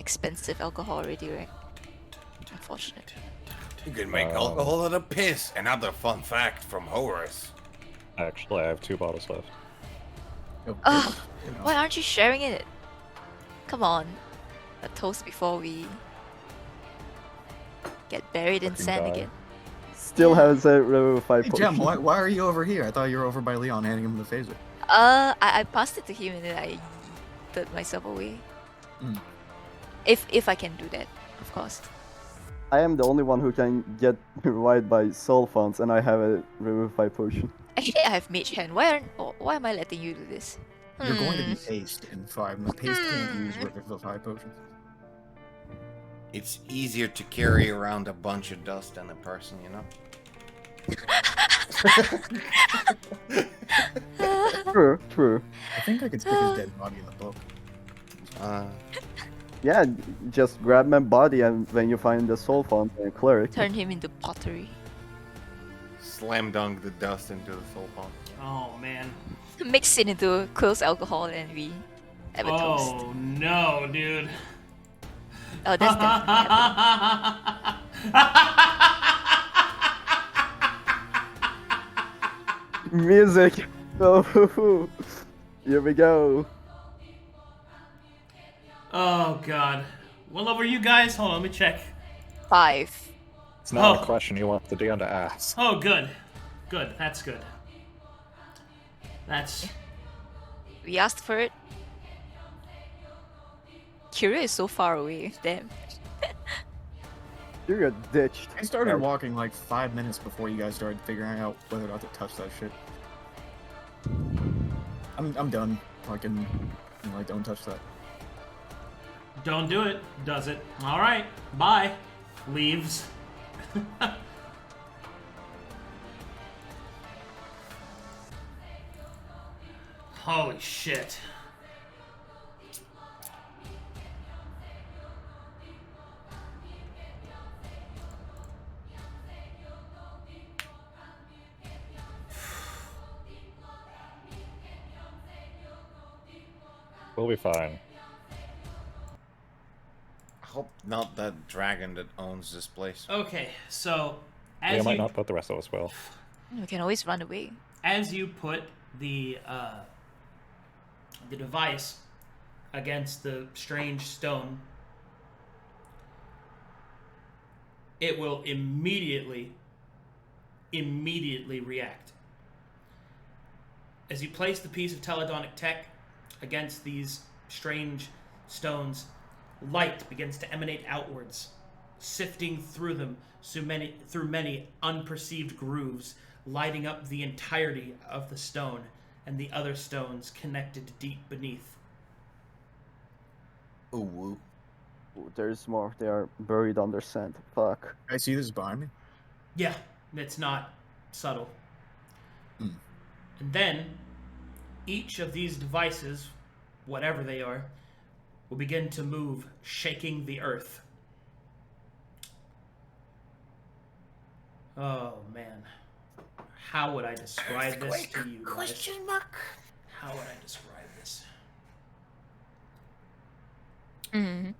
expensive alcohol already, right? Unfortunate. You can make alcohol out of piss. Another fun fact from Horus. Actually, I have 2 bottles left. Oh, You know. why aren't you sharing it? Come on. A toast before we get buried in Fucking sand die. again. Still has a revivify Hey, potion. Gem, why are you over here? I thought you were over by Leon handing him the phaser. I passed it to him and then I threw myself away. Mm. If I can do that, of course. I am the only one who can get revived by soul fonts, and I have a revivify potion. Actually, I have mage hand. Why am I letting you do this? You're going to be Hmm. paced in 5 minutes. Paste can't use revivify potions. It's easier to carry around a bunch of dust than a person, you know? True, true. I think I could stick his dead body in the book. Yeah, just grab my body, and when you find the soul font and cleric, Turn him into pottery. Slam dunk the dust into the soul pond. Oh man. Mix it into Quill's alcohol and we have a toast. Oh no, dude. Oh, that's definitely happening. music. Oh, here we go. Oh god. What level are you guys? Hold on, let me check. 5. It's not Oh. a question you want the DM to ask. Oh good. Good. That's good. That's We asked for it. Curio is so far away. Damn. You got ditched. I started walking like 5 minutes before you guys started figuring out whether or not to touch that shit. I'm done. Fucking, like, don't touch that. don't do it. Does it. Alright. Bye. Leaves. Holy shit. We'll be fine. I hope not that dragon that owns this place. Okay, so They as might you not, but the rest of us will. We can always run away. As you put the device against the strange stone, it will immediately react. As you place the piece of teledonic tech against these strange stones, light begins to emanate outwards, sifting through them through many unperceived grooves, lighting up the entirety of the stone and the other stones connected deep beneath. Ooh, woo. Ooh, there's more. They are buried under sand. Fuck. I see this behind me. Yeah, it's not subtle. Hmm. And then, each of these devices, whatever they are, will begin to move, shaking the earth. Oh, man. How would I describe this to you guys? Question mark. How would I describe this? Mm-hmm.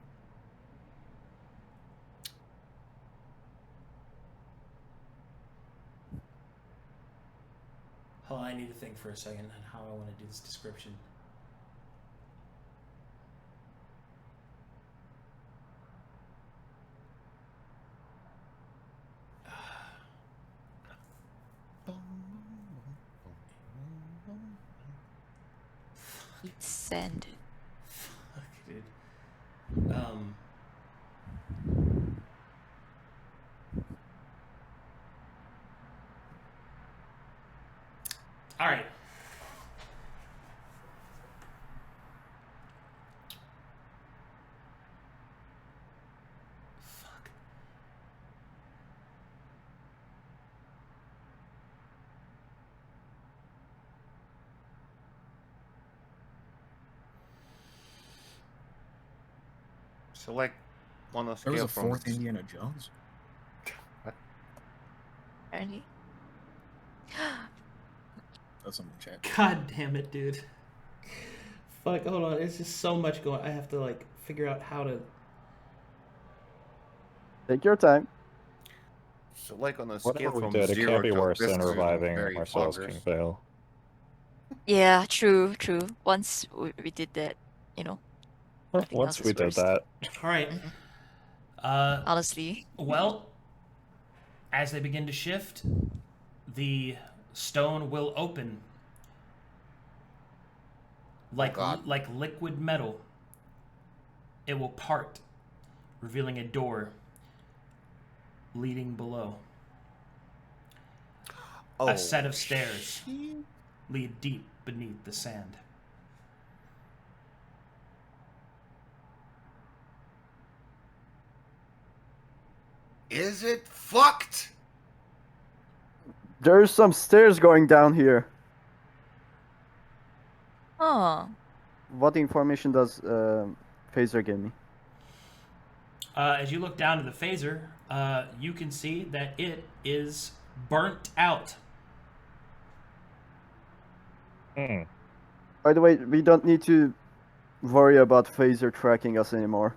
Hold on, I need to think for a second on how I want to do this description. It's sand. Fuck, dude. All right. Fuck. Select one of There was scale a from. fourth Indiana Jones. Apparently. That's on the chat. God damn it, dude. Fuck, hold on. There's just so much going. I have to like figure out how to. Take your time. Select on a scale Whatever we from did, it 0 can't be to worse than 50, reviving very Marcellus progress. King Vale. Yeah, true. Once we did that, nothing Once else we is did worse. that, All right. Mhm. Uh, Honestly. well, as they begin to shift, the stone will open like God. like liquid metal. It will part, revealing a door leading below. Oh, A set of stairs lead deep beneath the sand. is it fucked? There's some stairs going down here. Oh. What information does Phaser give me? As you look down to the phaser, you can see that it is burnt out. By the way, we don't need to worry about Phaser tracking us anymore.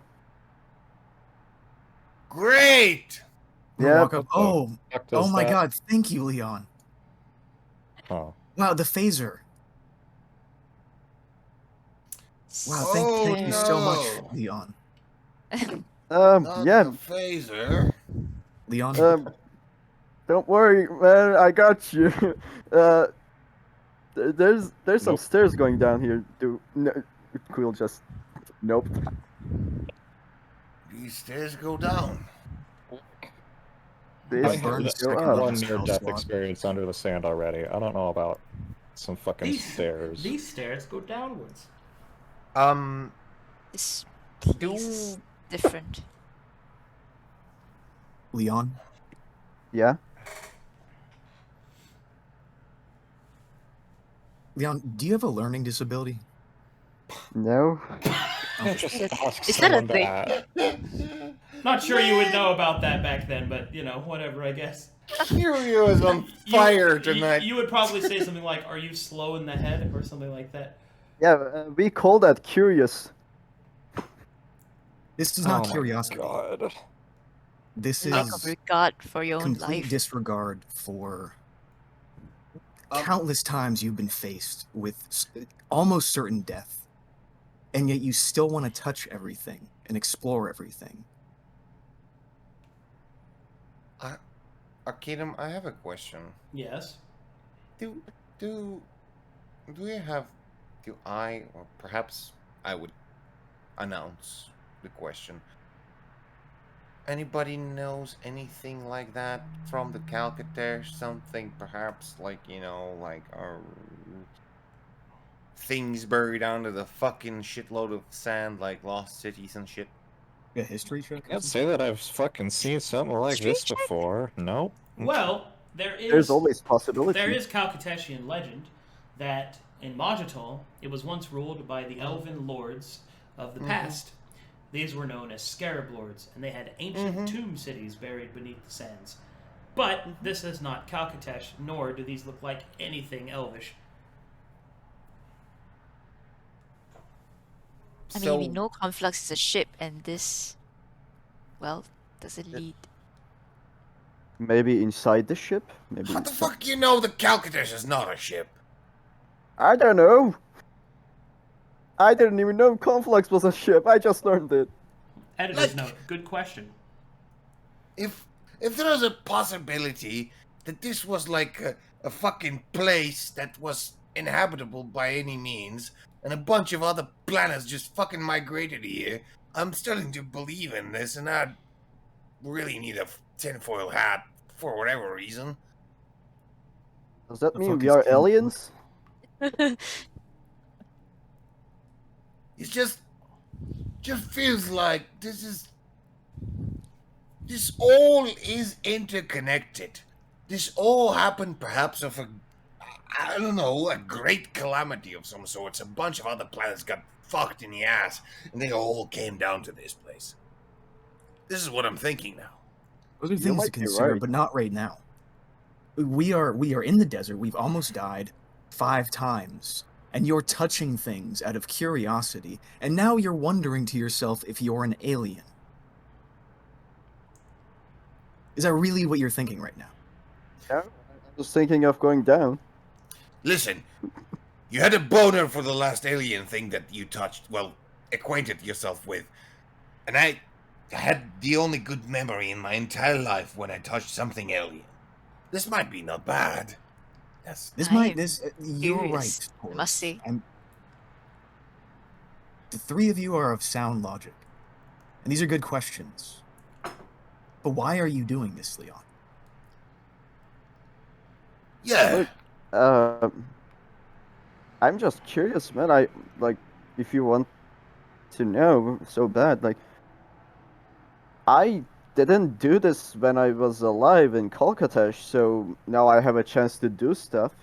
Great. I'm gonna Yeah. walk up. Oh my that? God! Thank you, Leon. Oh. Wow, the phaser. Wow, Oh, thank you so much, no. Leon. Not Yeah. the phaser. Leon. Don't worry, man. I got you. There's some Nope. stairs going down here. Quill just. Nope. These stairs go down. These I I've burned stairs the go second up. one last near-death house lot. experience under the sand already. I don't know about some fucking stairs. These stairs go downwards. This place is different. Leon. Yeah. Leon, do you have a learning disability? No. Just ask Is that a someone thing? that. Not sure you would know about that back then, but whatever, I guess. Curio is on fire tonight. You would probably say something like, "Are you slow in the head?" or something like that. Yeah, we call that curious. This is not Oh my curiosity. God. This Lack of is regard for your own complete life. disregard for Countless times you've been faced with almost certain death, and yet you still want to touch everything and explore everything. Arcadum, I have a question. Yes. Do you have? Do I, or perhaps I would announce the question. Anybody knows anything like that from the Calcater? Something perhaps like, you know, like things buried under the fucking shitload of sand, like lost cities and shit. A history check? I can't say that I've fucking seen something like History this check? before. Nope. Well, there's There's always possibility. There is Calcatesian legend that in Majital, it was once ruled by the elven lords of the past. These were known as Scarab Lords, and they had ancient tomb cities buried beneath the sands. But this is not Calcatesh, nor do these look like anything elvish. I mean, we know Conflux is a ship, and this, well, does it lead? Maybe inside the ship? Maybe How the inside- fuck you know the Calcatesh is not a ship? I don't know. I didn't even know Conflux was a ship. I just learned it. Editor's note, good question. If there's a possibility that this was like a fucking place that was inhabitable by any means, and a bunch of other planets just fucking migrated here, I'm starting to believe in this, and I really need a tinfoil hat for whatever reason. Does that The mean fuck we is are tinfoil? aliens? It's just feels like this all is interconnected. This all happened perhaps of I don't know, a great calamity of some sorts. A bunch of other planets got fucked in the ass, and they all came down to this place. This is what I'm thinking now. Those are You things might to be consider, right. but not right now. We are in the desert. We've almost died 5 times, and you're touching things out of curiosity, and now you're wondering to yourself if you're an alien. Is that really what you're thinking right now? Yeah. I was thinking of going down. Listen, you had a boner for the last alien thing that you touched, well, acquainted yourself with. And I had the only good memory in my entire life when I touched something alien. This might be not bad. Yes. You're curious, right. I Horus. must say. The 3 of you are of sound logic, and these are good questions. But why are you doing this, Leon? Yeah. Look, I'm just curious, man. If you want to know so bad, I didn't do this when I was alive in Kolkata, so now I have a chance to do stuff.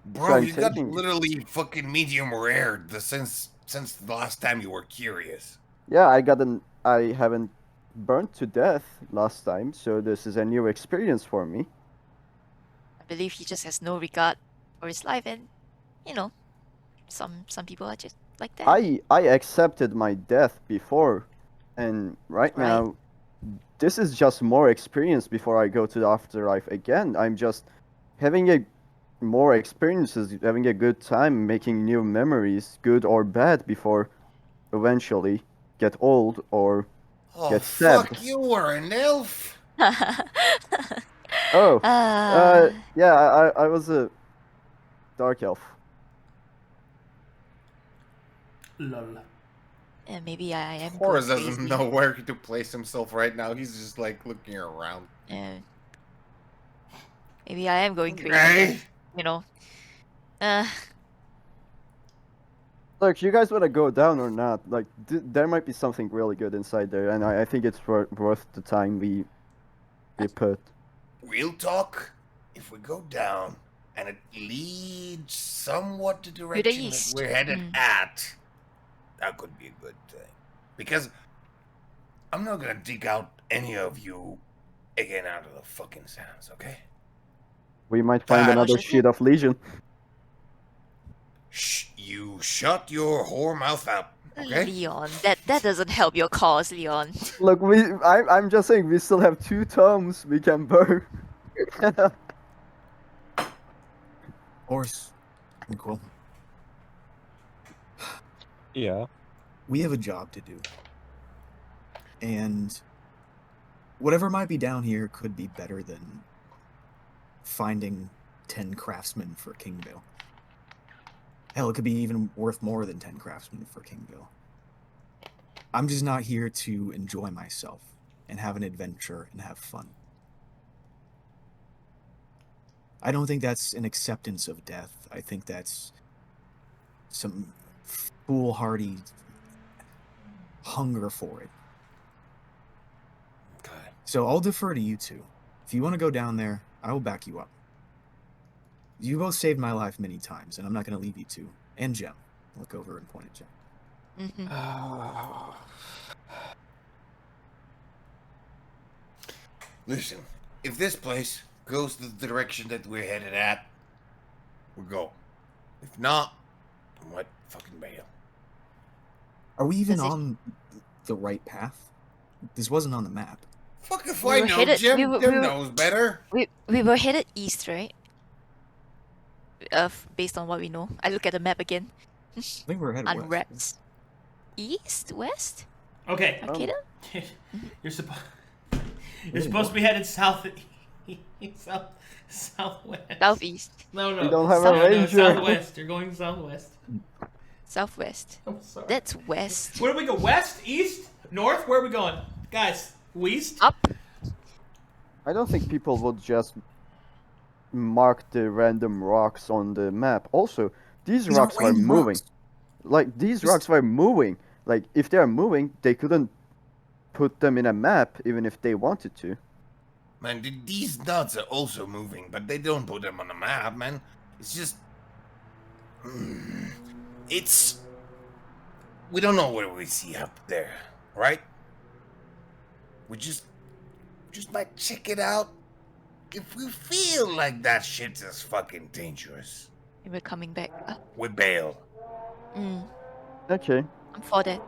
Bro, I'm you got taking- literally fucking medium rare since the last time you were curious. Yeah, I haven't burnt to death last time, so this is a new experience for me. I believe he just has no regard for his life, and you know, some people are just like that. I accepted my death before, and right Right. now, this is just more experience before I go to the afterlife again. I'm just having more experiences, having a good time, making new memories, good or bad, before eventually get old or Oh, get stabbed. fuck, you were an elf. Oh, Ah, yeah, I was a dark elf. Lol. and maybe I am Horus going doesn't crazy. know where to place himself right now. He's just like looking around. Maybe I am going crazy. Right? You know. Look, you guys want to go down or not? Like, there might be something really good inside there, and I think it's worth the time we put. Real talk, if we go down and it leads somewhat the direction that east. we're headed at, that could be a good thing. Because I'm not gonna dig out any of you again out of the fucking sands, okay? We might find Ah, another Roger. sheet of Legion. Shh, you shut your whore mouth up, okay? Leon, that doesn't help your cause, Leon. Look, I'm just saying we still have 2 tomes we can burn. Horus and Quill, Yeah. we have a job to do. And whatever might be down here could be better than finding 10 craftsmen for Kingvale. Hell, it could be even worth more than 10 craftsmen for Kingvale. I'm just not here to enjoy myself and have an adventure and have fun. I don't think that's an acceptance of death. I think that's some foolhardy hunger for it. Okay. So I'll defer to you two. If you want to go down there, I will back you up. You both saved my life many times, and I'm not going to leave you two. And Jem. Look over and point at Jem. Mm-hmm. Listen, if this place goes the direction that we're headed at, we'll go. If not, then what? Fucking bail. Are we even Does it- on the right path? This wasn't on the map. Fuck if We I were know, headed- Jim. we were- Jim we were- knows better. We were headed east, right? Based on what we know. I look at the map again. I think we're headed west. Unwrapped. East? West? Okay. Arcadum? You're supposed. You're supposed to be headed south. Southwest. Southeast. No, no. We don't have a no, ranger. southwest. You're going southwest. Southwest. I'm sorry. That's west. Where do we go? West, east, north? Where are we going, guys? West. Up? I don't think people would just mark the random rocks on the map. Also, these These are rocks were random moving. rocks. Like, these rocks were moving. Like, if they are moving, they couldn't put them in a map even if they wanted to. Man, these nuts are also moving, but they don't put them on the map, man. It's just... It's... We don't know what we see up there, right? We just might check it out if we feel like that shit is fucking dangerous. And we're coming back up. We bail. Okay. I'm for that.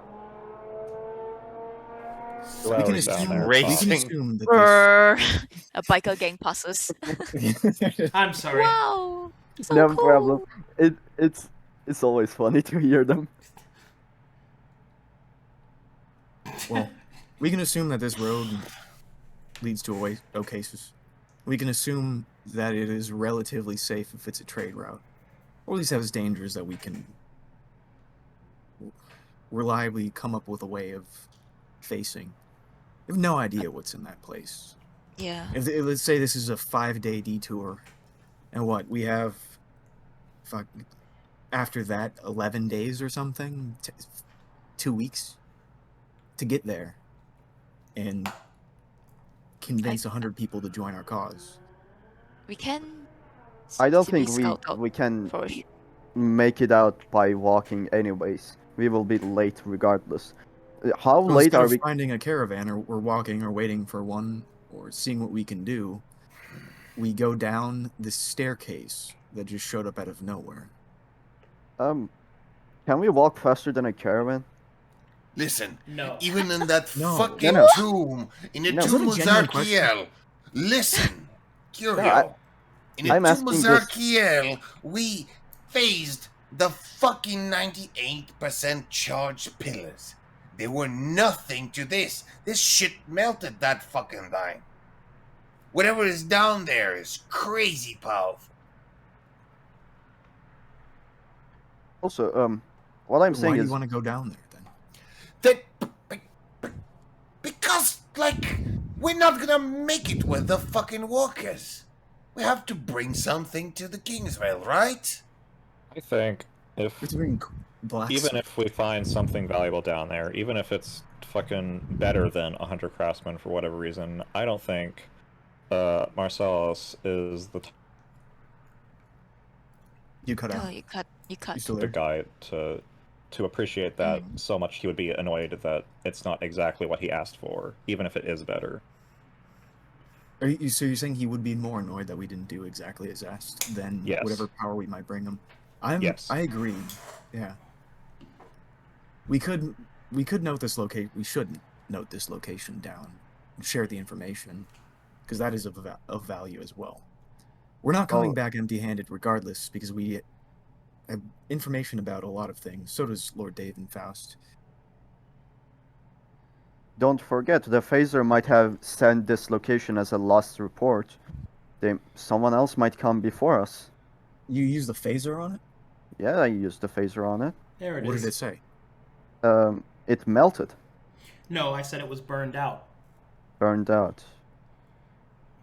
Two We can hours down assume, there. we can Racing. assume that Brrr. A biker gang passes. this... I'm sorry. Wow. So No cool. problem. It's always funny to hear them. Well, we can assume that this road leads to Oasis. We can assume that it is relatively safe if it's a trade route, or at least has dangers that we can reliably come up with a way of facing. We have no idea what's in that place. Yeah. Let's say this is a 5-day detour, and what we have, after that 11 days or something, 2 weeks to get there, and convince 100 people to join our cause. We can. I don't simply think scout out we can for sh- make it out by walking anyways. We will be late regardless. How Well, late instead are of we? finding a caravan, or we're walking, or waiting for one, or seeing what we can do, we go down the staircase that just showed up out of nowhere. Can we walk faster than a caravan? Listen, No. even in that No. fucking No, no. tomb, in the No. Is that a tomb of genuine question? Zarkiel, listen, Curio, I- in the I'm tomb of asking this- Zarkiel, we phased the fucking 98% charged pillars. They were nothing to this. This shit melted that fucking thing. Whatever is down there is crazy powerful. Also, what I'm Why saying do is, you want to go down there then? Because, like, we're not gonna make it with the fucking walkers. We have to bring something to the Kingsvale, right? I think if It's bring black. even if we find something valuable down there, even if it's fucking better than 100 craftsmen for whatever reason, I don't think Marcellus is the You cut Oh, out. you cut. You You cut. still the there? guy to appreciate that so much he would be annoyed that it's not exactly what he asked for, even if it is better. So you're saying he would be more annoyed that we didn't do exactly as asked than Yes. whatever power we might bring him? Yes. I agree. Yeah. We could note this location. We should note this location down and share the information, because that is of value as well. We're not coming Oh. back empty-handed regardless, because we have information about a lot of things. So does Lord Dave and Faust. Don't forget, the phaser might have sent this location as a lost report. Someone else might come before us. You use the phaser on it? Yeah, I used the phaser on it. There it What is. did it say? It melted, No, I said it was burned out. burned out.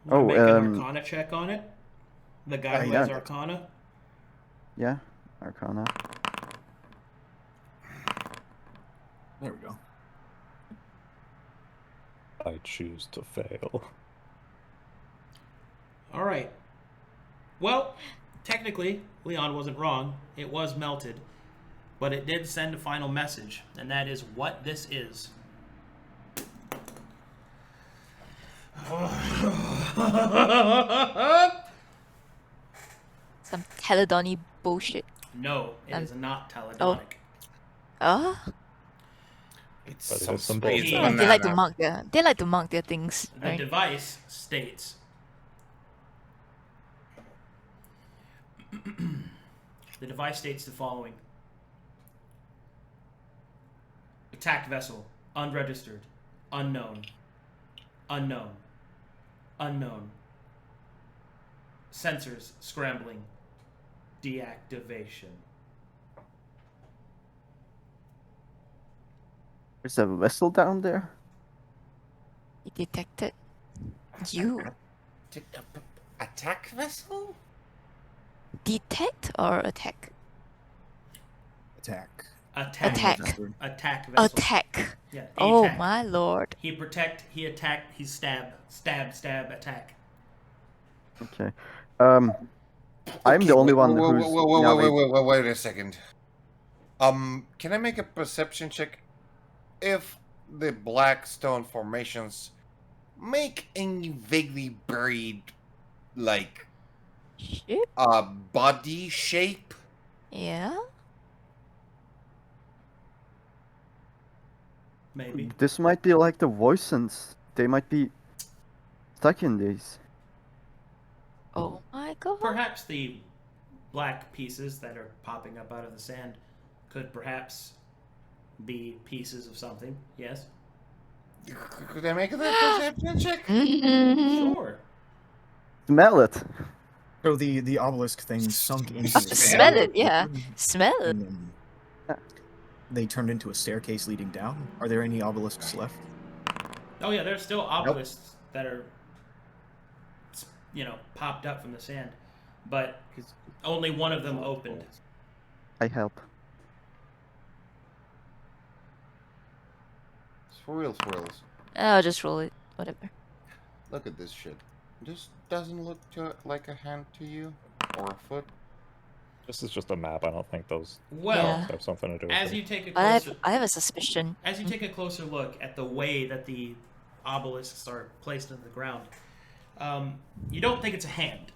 Wanna Oh, make an Arcana check on it? The guy who yeah. has Arcana? Yeah, Arcana. There we go. I choose to fail. Alright. Well, technically, Leon wasn't wrong. It was melted. But it did send a final message, and that is what this is. Some Caledony bullshit. No, it is not Teledonic. Oh, It's But it some is some space bullshit. banana. they like to mark their things, The right? device states the device states the following: attack vessel, unregistered, unknown, unknown, unknown. Sensors scrambling, deactivation. There's a vessel down there? He detected you. Attack vessel? Detect or attack? Attack. Attack. Attack. Attack vessel. Attack. Yeah. Oh attack. my lord. He protect. He attack. He stab. Stab. Stab. Attack. Okay. I'm Okay, the only wait, one wait, who's wait a second. Can I make a perception check? If the black stone formations make any vaguely buried, like, Shit. body shape? Yeah. Maybe. This might be like the voicens. They might be stuck in these. Oh my god. Perhaps the black pieces that are popping up out of the sand could perhaps be pieces of something. Yes. Could I make a perception check? Sure. Smell it. So the obelisk thing sunk into the Smell sand, it, yeah. Smell it. and then they turned into a staircase leading down. Are there any obelisks left? Oh yeah, there's still obelisks that are, popped up from the sand, but only one of them opened. I help. For reals. I'll just roll it. Whatever. Look at this shit. This doesn't look like a hand to you? Or a foot? This is just a map. I don't think those Well, Yeah. have something to do with as it. you take a But closer, I have a suspicion. as you take a closer look at the way that the obelisks are placed into the ground, you don't think it's a hand,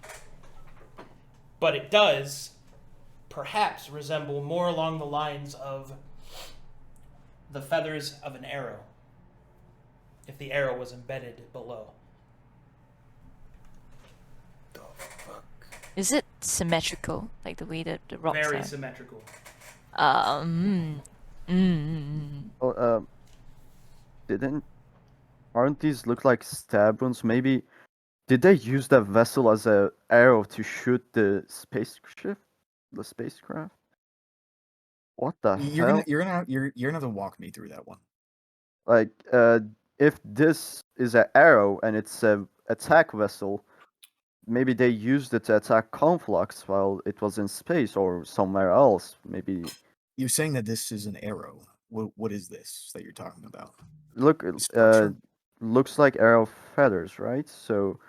but it does perhaps resemble more along the lines of the feathers of an arrow, if the arrow was embedded below. The fuck? Is it symmetrical, like the way that the rocks Very are? symmetrical. Well, aren't these look like stab wounds? Maybe did they use that vessel as a arrow to shoot the spacecraft? The spacecraft? What the hell? You're gonna have to walk me through that one. Like, if this is an arrow and it's a attack vessel, maybe they used it to attack Conflux while it was in space or somewhere else. Maybe You're saying that this is an arrow. What is this that you're talking about? look, Structure? looks like arrow feathers, right? So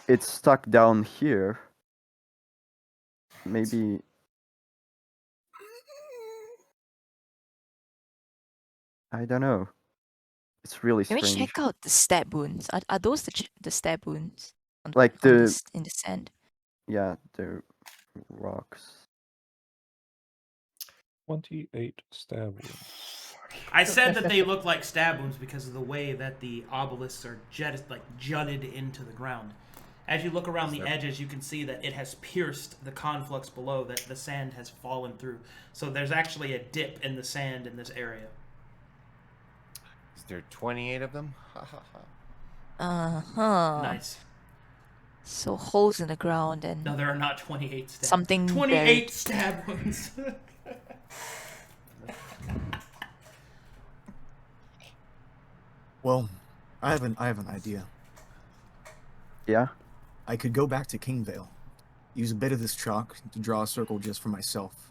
it's stuck down here. Maybe. I don't know. It's really Can we strange. check out the stab wounds? Are those the stab wounds? Like in the sand. Yeah, the rocks. 28 stab wounds. I said that they look like stab wounds because of the way that the obelisks are jutted into the ground. As you look around Is the there- edges, you can see that it has pierced the conflux below, that the sand has fallen through. So there's actually a dip in the sand in this area. Is there 28 of them? Ha ha ha. Nice. So holes in the ground and No, there are not 28 stab. Something 28 buried. stab wounds. Well, I have an idea. Yeah. I could go back to Kingvale, use a bit of this chalk to draw a circle just for myself.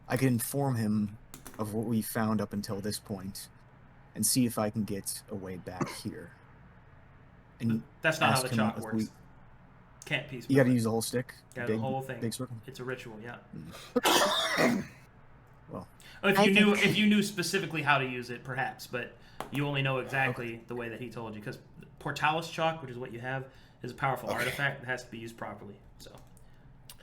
I could inform him of what we found up until this point, and see if I can get a way back here. And That's not how ask the him chalk if works. we- Can't piece. You got to use the whole stick. Yeah, big, the whole thing. Big circle. It's a ritual, yeah. Well, If I you knew, think- if you knew specifically how to use it, perhaps, but you only know exactly the way that he told you. Because Portalis chalk, which is what you have, is a powerful artifact that has to be used properly. So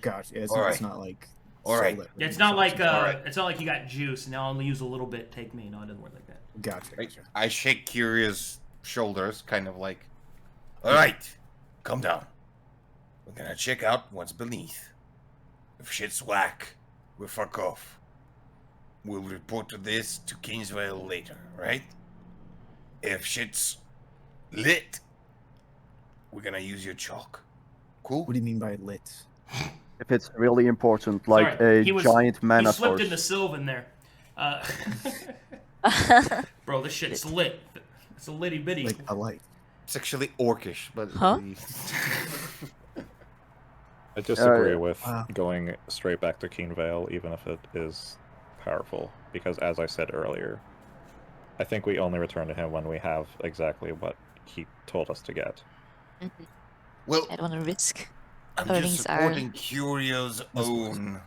gosh, yeah, it's, All not, right. it's not like. All right. solid- yeah, it's not like Alright. it's not like you got juice and I'll only use a little bit. Take me. No, it doesn't work like that. Gotcha. gotcha. I shake Curio's shoulders, kind of like, all right, calm down. We're gonna check out what's beneath. If shit's whack, we'll fuck off. We'll report to this to Kingsvale later, right? If shit's lit, we're gonna use your chalk. Cool? What do you mean by lit? If it's really important, like Sorry, a he was- giant He mana slipped source. in the Sylvan there. Bro, this shit's lit. It's a litty bitty. Like a light. It's actually orcish, but Huh? I disagree Uh, with wow. going straight back to Keen Vale, even if it is powerful, because as I said earlier, I think we only return to him when we have exactly what he told us to get. well, I don't want to risk. I'm earnings just are- supporting Curio's own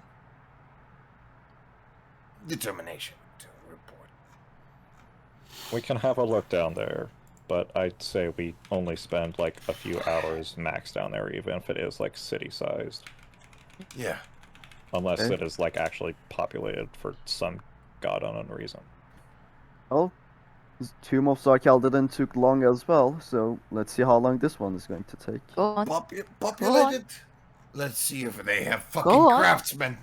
determination to report. We can have a look down there, but I'd say we only spend like a few hours max down there, even if it is like city-sized. Yeah. Unless Okay. it is like actually populated for some god unknown reason. Well, Tomb of Zarkal didn't took long as well, so let's see how long this one is going to take. Go on. Populated? Let's see if they have fucking Go on. craftsmen.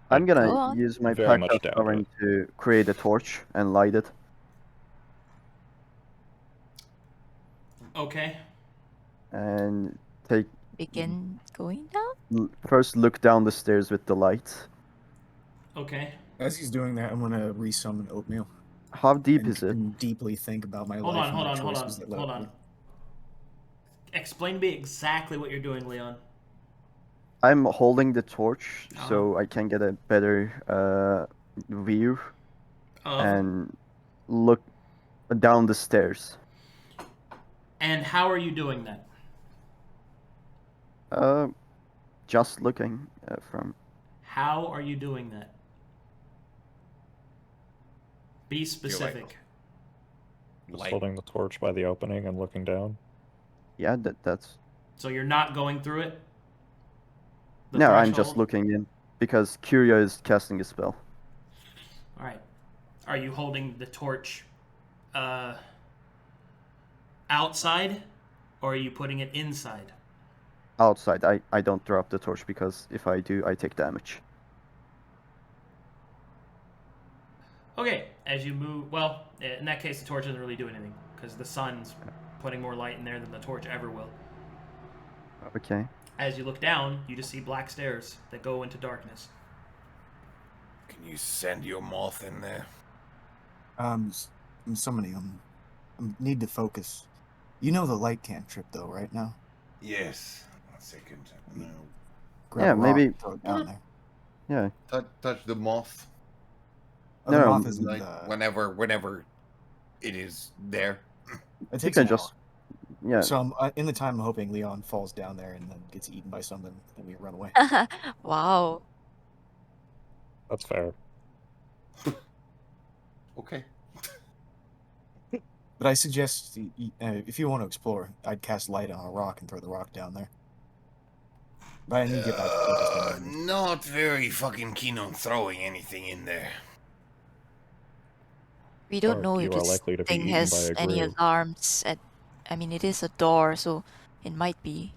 I'm Go gonna on. use my Very pack much of doubt covering to create a torch and light it. Okay. And take Begin going down? first look down the stairs with the light. Okay. As he's doing that, I'm gonna resummon oatmeal. How deep and, is it? and deeply think about my Hold life on, and hold my on, hold choices on, that hold led on. me. Explain to me exactly what you're doing, Leon. I'm holding the torch Uh-huh. so I can get a better view and look down the stairs. And how are you doing that? Just looking from. How are you doing that? Be specific. Just Like, holding the torch by the opening and looking down. Yeah, that's. So you're not going through it? The No, I'm just threshold? looking in because Curio is casting a spell. Alright. Are you holding the torch outside? Or are you putting it inside? Outside, I don't drop the torch because if I do, I take damage. Okay, as you move... Well, in that case, the torch doesn't really do anything. Because the sun's putting more light in there than the torch ever will. Okay. As you look down, you just see black stairs that go into darkness. can you send your moth in there? I'm summoning him. I need to focus. You know the light cantrip though, right now? Yes. 1 second. No. Grab Yeah, a rock maybe- and throw it down there. Yeah. Touch the moth. Oh, the No, moth isn't Like whenever it is there. It You takes can an hour. just. Yeah. So in the time, I'm hoping Leon falls down there and then gets eaten by something, and we run away. Wow. That's fair. Okay. But I suggest if you want to explore, I'd cast light on a rock and throw the rock down there. But I need to get back to focus. Not very fucking keen on throwing anything in there. We don't Or know you if are this likely to be thing eaten by has a any grue. alarms. I mean, it is a door, so it might be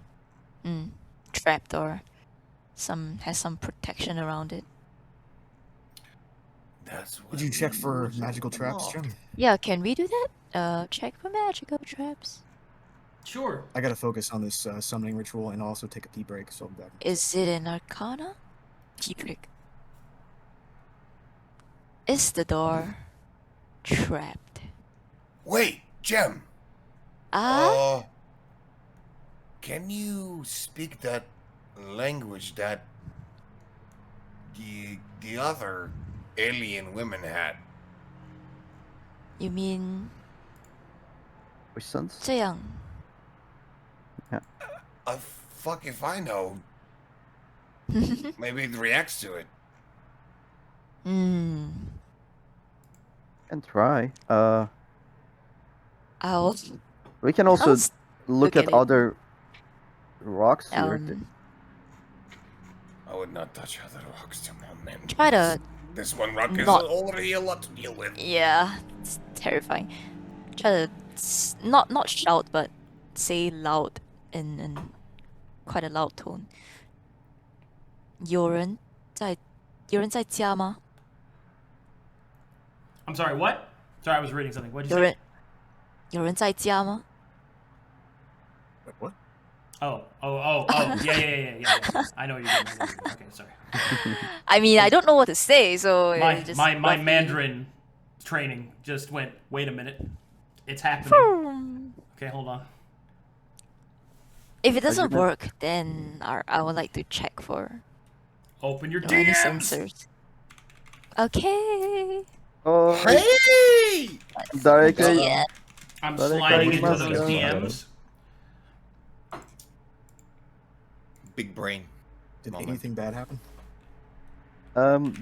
trapped or has some protection around it. That's Did you check for magical traps, Jim? Yeah, can we do that? Check for magical traps. Sure. I gotta focus on this summoning ritual and also take a pee break, so I'll be back. Is it an Arcana? Pee break. Is the door trapped? Wait, Gem. Ah? Can you speak that language that the other alien women had? You mean Which sense? 这样? Fuck if I know. Maybe it reacts to it. Hmm. Can try. I'll We can also I'll look at at it. other rocks here. I would not touch other rocks, come on, man. try to This one rock is not- already a lot to deal with. Yeah, it's terrifying. Try to not shout, but say loud in quite a loud tone. 有人在家吗? I'm sorry, what? Sorry, I was reading something. What did you say? 有人在家吗? Wait, what? Oh. Yeah. I know what you're doing. Okay, sorry. I mean, I don't know what to say, so just My roughly- Mandarin training just went, wait a minute. It's happening. Okay, hold on. If it doesn't Argument. work, then I would like to check for Open your any DMs! sensors. Okay. Oh, Hey! directly. Yeah. I'm But I sliding can't into those imagine. DMs. Big brain. Did Moment. anything bad happen?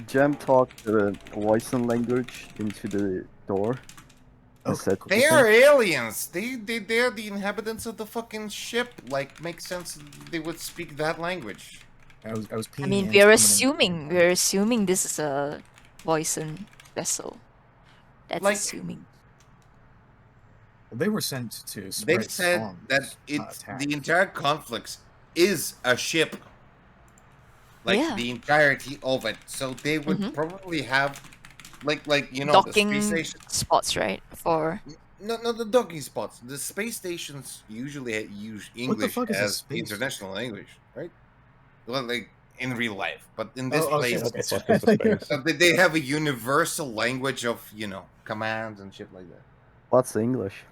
Gem talked the Voicen language into the door. Oh, And said, cool. They are aliens. They're the inhabitants of the fucking ship. Like, makes sense they would speak that language. I was peeing I mean, and we're summoning. assuming this is a Voicen vessel. That's Like- assuming. Well, they were sent to They spread said storms, that not it's attack. the entire conflict is a ship. Like Yeah. the entirety of it. So they would Mhm. probably have like you know Docking the space station. spots, right? For No, the docking spots. The space stations usually use English fuck is a as space international language, right? Well, like in real life, but in this Oh, place, What the fuck is the space? so they have a universal language of commands and shit like that. What's English?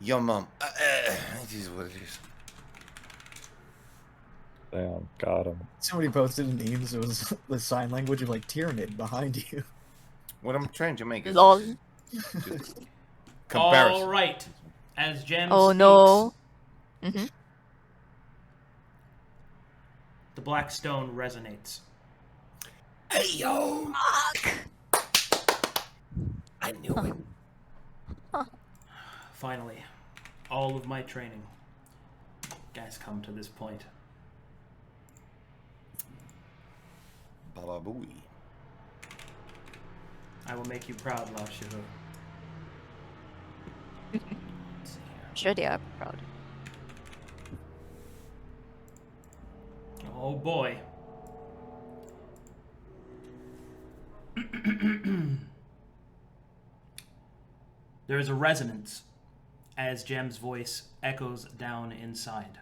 Yo, mom, it is what it is. Damn, got him. Somebody posted in memes. It was the sign language of like Tyranid behind you. What I'm trying to make is lol. just comparison. All right. As Jem Oh speaks, no. Mm-hmm. the black stone resonates. Hey, yo! Fuck. I knew it. Finally, all of my training, guys, come to this point. Baba Booey. I will make you proud, Lao Shihu. Let's see here. Sure they are proud. Oh boy. There is a resonance as Jem's voice echoes down inside.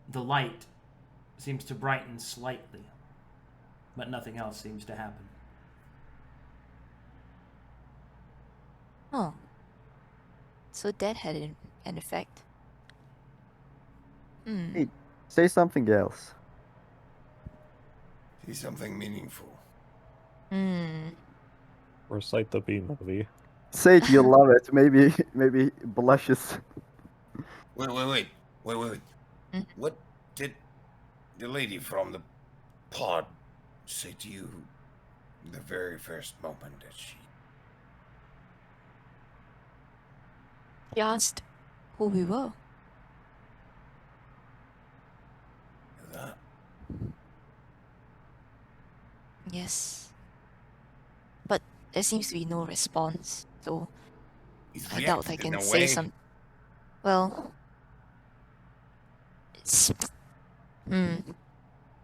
The light seems to brighten slightly, but nothing else seems to happen. Oh. So that had an effect. Hmm. Hey, say something else. See something meaningful. Hmm. Recite the B movie. Say it, you love it. Maybe blushes. Wait. Mhm. What did the lady from the pod say to you the very first moment that she... He asked who we were. That? Yes. But there seems to be no response. though He's I doubt I reacted in can a say way. some. Well, it's.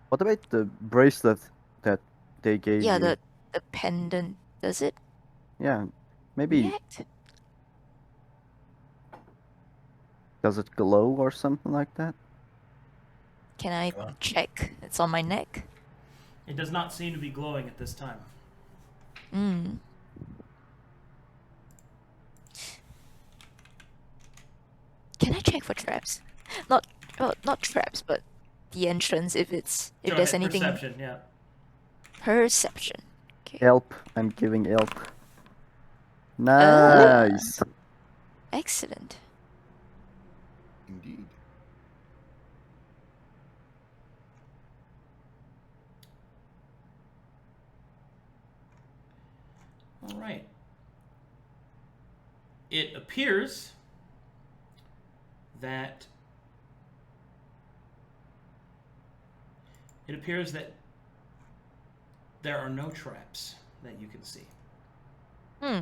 What about the bracelet that they gave Yeah, you? the pendant. Does it Yeah, maybe react? does it glow or something like that? Can I Come on. check? It's on my neck. It does not seem to be glowing at this time. Hmm. Can I check for traps? Not traps, but the entrance if Go there's ahead, anything. Perception, yeah. Perception. Okay. Help! I'm giving help. Nice. Excellent. Indeed. All right. It appears that there are no traps that you can see.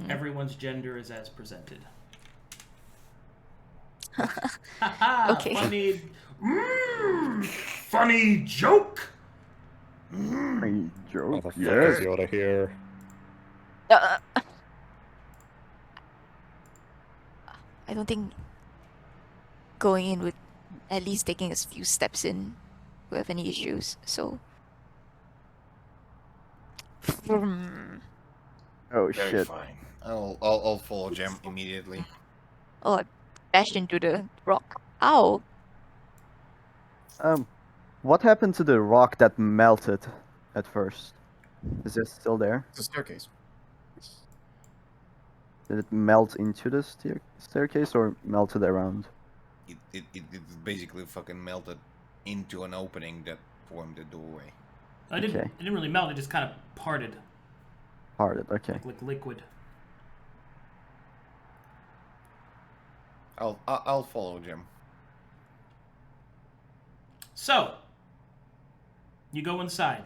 Everyone's gender is as presented. Haha, Okay. funny joke. Funny What joke. the fuck Yes. is Yoda here? I don't think going in with at least taking a few steps in will have any issues. So. Oh Very shit. fine. I'll follow Gem immediately. Oh, I bashed into the rock. Ow! What happened to the rock that melted at first? Is it still there? It's a staircase. Did it melt into the staircase or melted around? It basically fucking melted into an opening that formed a doorway. It didn't. Okay. It didn't really melt. It just kind of parted, Parted. Okay. like liquid. I'll follow Gem. So, you go inside.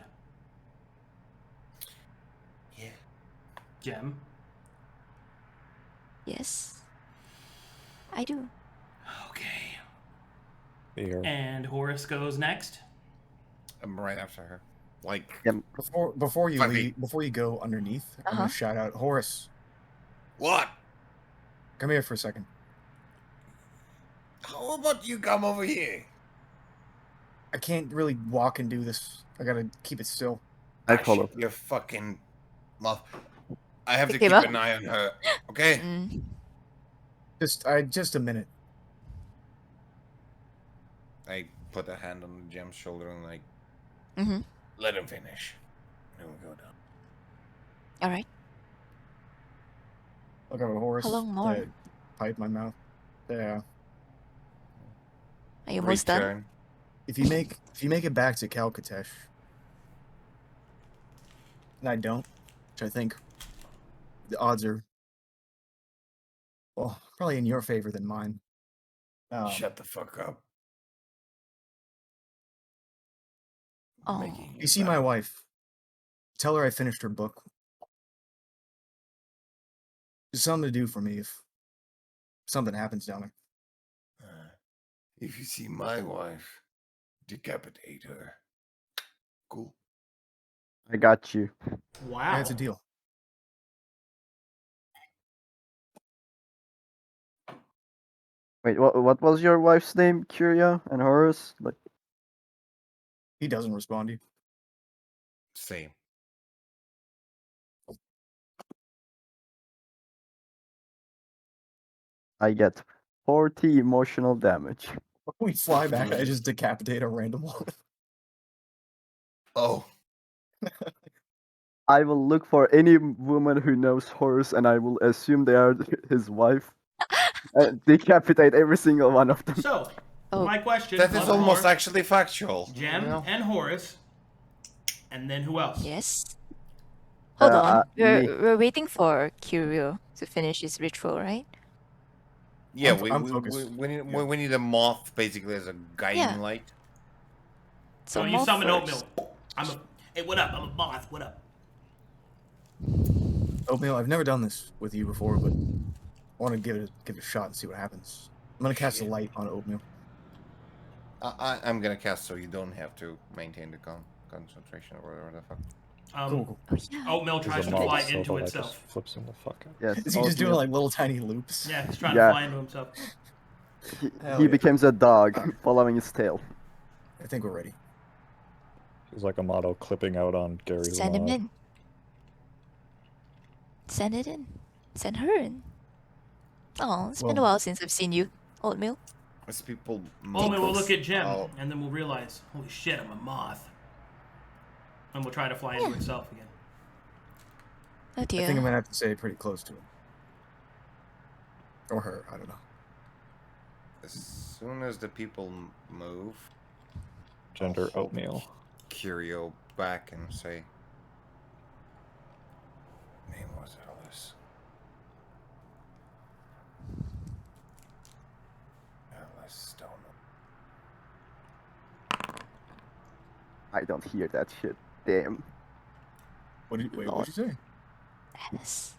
Yeah. Gem. Yes. I do. Okay. Here. And Horus goes next. I'm right after her. Like, Before you Fuck me. leave, before you go underneath, I'm Uh-huh. gonna shout out, Horus, what? come here for a second. How about you come over here? I can't really walk and do this. I gotta keep it still. I follow. Shit, you fucking mouth. I have to Pick him keep up. an eye on her. Okay. Just a minute. I put a hand on Gem's shoulder and like, Mm-hmm. let him finish. Then we go down. All right. Look at Horus. How long more? Pipe my mouth. Yeah. Are you almost done? Return. If you make it back to Calcatesh, and I don't, which I think the odds are, well, probably in your favor than mine. Shut the fuck up. Oh. Making You see my wife. Tell her I finished her book. There's something to do for me if something happens down there. If you see my wife, decapitate her. Cool. I got you. Wow. That's a deal. Wait, what was your wife's name? Curio and Horus? Like, He doesn't respond to you. Same. I get 40 emotional damage. We fly back. I just decapitate a random one. Oh. I will look for any woman who knows Horus and I will assume they are his wife. Decapitate every single one of them. So, Oh. my question. That is once almost more, actually factual. Gem you know? and Horus, and then who else? Yes. Hold on. me. We're waiting for Curio to finish his ritual, right? Yeah, I'm focused. we need a moth basically as a guiding Yeah. light. So you moth summon first. Oatmeal. Hey, what up? I'm a moth. What up? Oatmeal, I've never done this with you before, but I want to give it a shot and see what happens. I'm gonna cast a light on Oatmeal. I'm gonna cast so you don't have to maintain the concentration or whatever the fuck. Cool. Oh, yeah. Oatmeal tries to fly into Just itself. flips him the fuck out. Yes. Is he just doing Oatmeal. like little tiny loops? Yeah, he's trying Yeah. to fly into himself. Hell He yeah. becomes a dog, following his tail. I think we're ready. He's like a model clipping out on Gary's Send him lawn. in. Send it in. Send her in. Oh, it's been a Well- while since I've seen you, Oatmeal. As people Oatmeal will look at Gem, Oh. and then we'll realize, holy shit, I'm a moth. And we'll try to fly into itself again. Oh I think I'm dear. gonna have to stay pretty close to him. Or her, I don't know. As soon as the people move, Gender Oh. oatmeal. Curio back and say, name was Alice. Alice Stone. I don't hear that shit. Damn. What'd you say? Alice.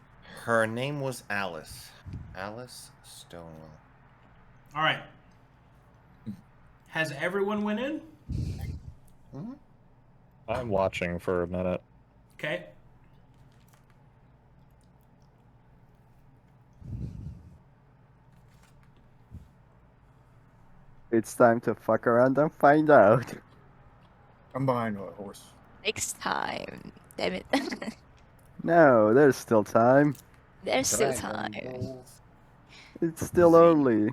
Her name was Alice. Alice Stonewall. All right. Has everyone went in? Hmm? I'm watching for a minute. Okay. It's time to fuck around and find out. I'm behind a horse. Next time. Damn it. No, there's still time. There's still Dragon time. Balls. It's still early.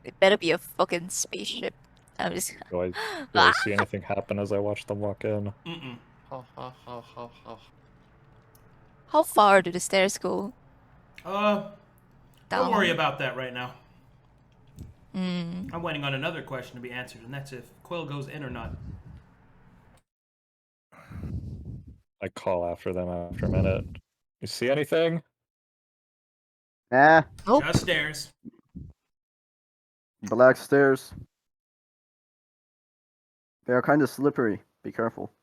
It better be a fucking spaceship. I'm just. Do I see anything happen as I watch them walk in? Mm-mm. Ha ha ha ha ha. How far do the stairs go? Don't Down. worry about that right now. Mm. I'm waiting on another question to be answered, and that's if Quill goes in or not. I call after them after a minute. You see anything? Ah, Nope. Just stairs. black stairs. They are kind of slippery. Be careful.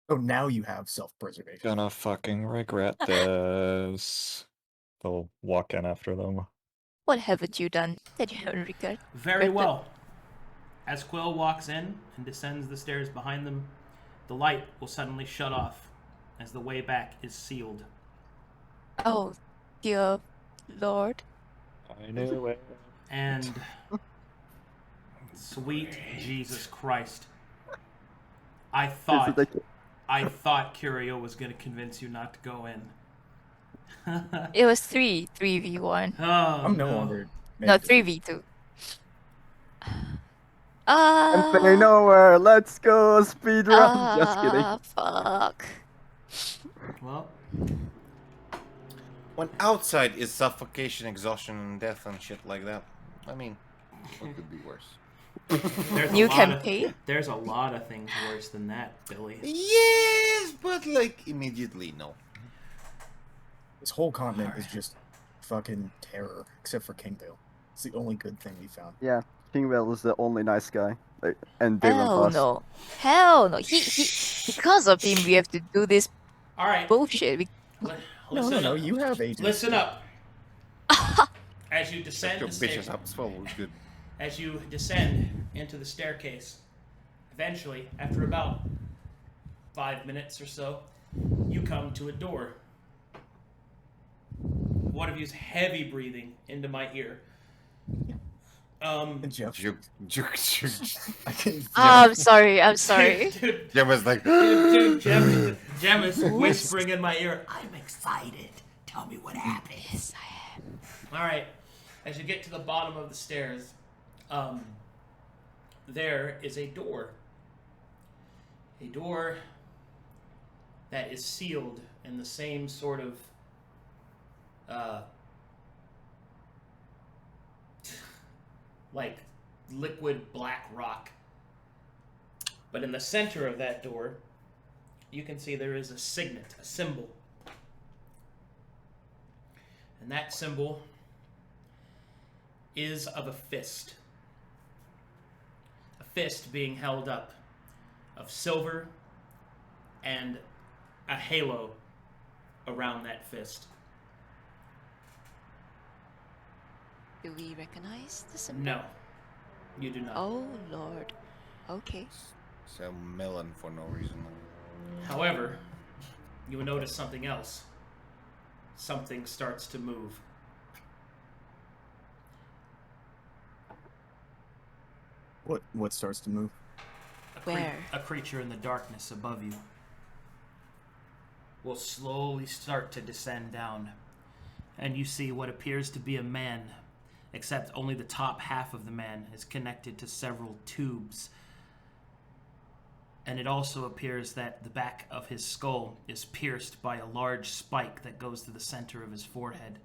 Oh, now you have self-preservation. Gonna fucking regret this. They'll walk in after them. What haven't you done that you haven't regret? Very Regret? well. As Quill walks in and descends the stairs behind them, the light will suddenly shut off as the way back is sealed. Oh, dear Lord. I knew it. And sweet Jesus Christ. I Is thought it like- I thought Curio was gonna convince you not to go in. It was 3v1. Oh, I'm no no. longer. No, 3v2. I'm paying nowhere. Let's go speedrun. Just kidding. Fuck. Well, When outside is suffocation, exhaustion, and death and shit like that. I mean, what could be worse? there's New a lot campaign? There's a lot of things worse than that, Billy. Yes, but like immediately no. This whole continent is just fucking terror, except for Kingvale. It's the only good thing we found. Yeah, Kingwell is the only nice guy. And they went Hell past. no. Hell no. He because of him we have to do this All right, bullshit. listen No, up. you have agency. Listen up. As you descend Your the bitches stairs, up as well was good. as you descend into the staircase, eventually, after about 5 minutes or so, you come to a door. One of you's heavy breathing into my ear. Jeff. I can. I'm sorry. I'm sorry. Dude, Jim was like, dude, Jem is whispering in my ear. I'm excited. Tell me what happened. Yes, I am. All right. As you get to the bottom of the stairs, there is a door. A door that is sealed in the same sort of like liquid black rock. But in the center of that door, you can see there is a signet, a symbol. And that symbol is of a fist. A fist being held up of silver and a halo around that fist. Do we recognize the symbol? No, you do not. Oh lord. Okay. So melon for no reason. However, you will notice something else. Something starts to move. What starts to move? Where? A creature in the darkness above you will slowly start to descend down, and you see what appears to be a man, except only the top half of the man is connected to several tubes. And it also appears that the back of his skull is pierced by a large spike that goes to the center of his forehead.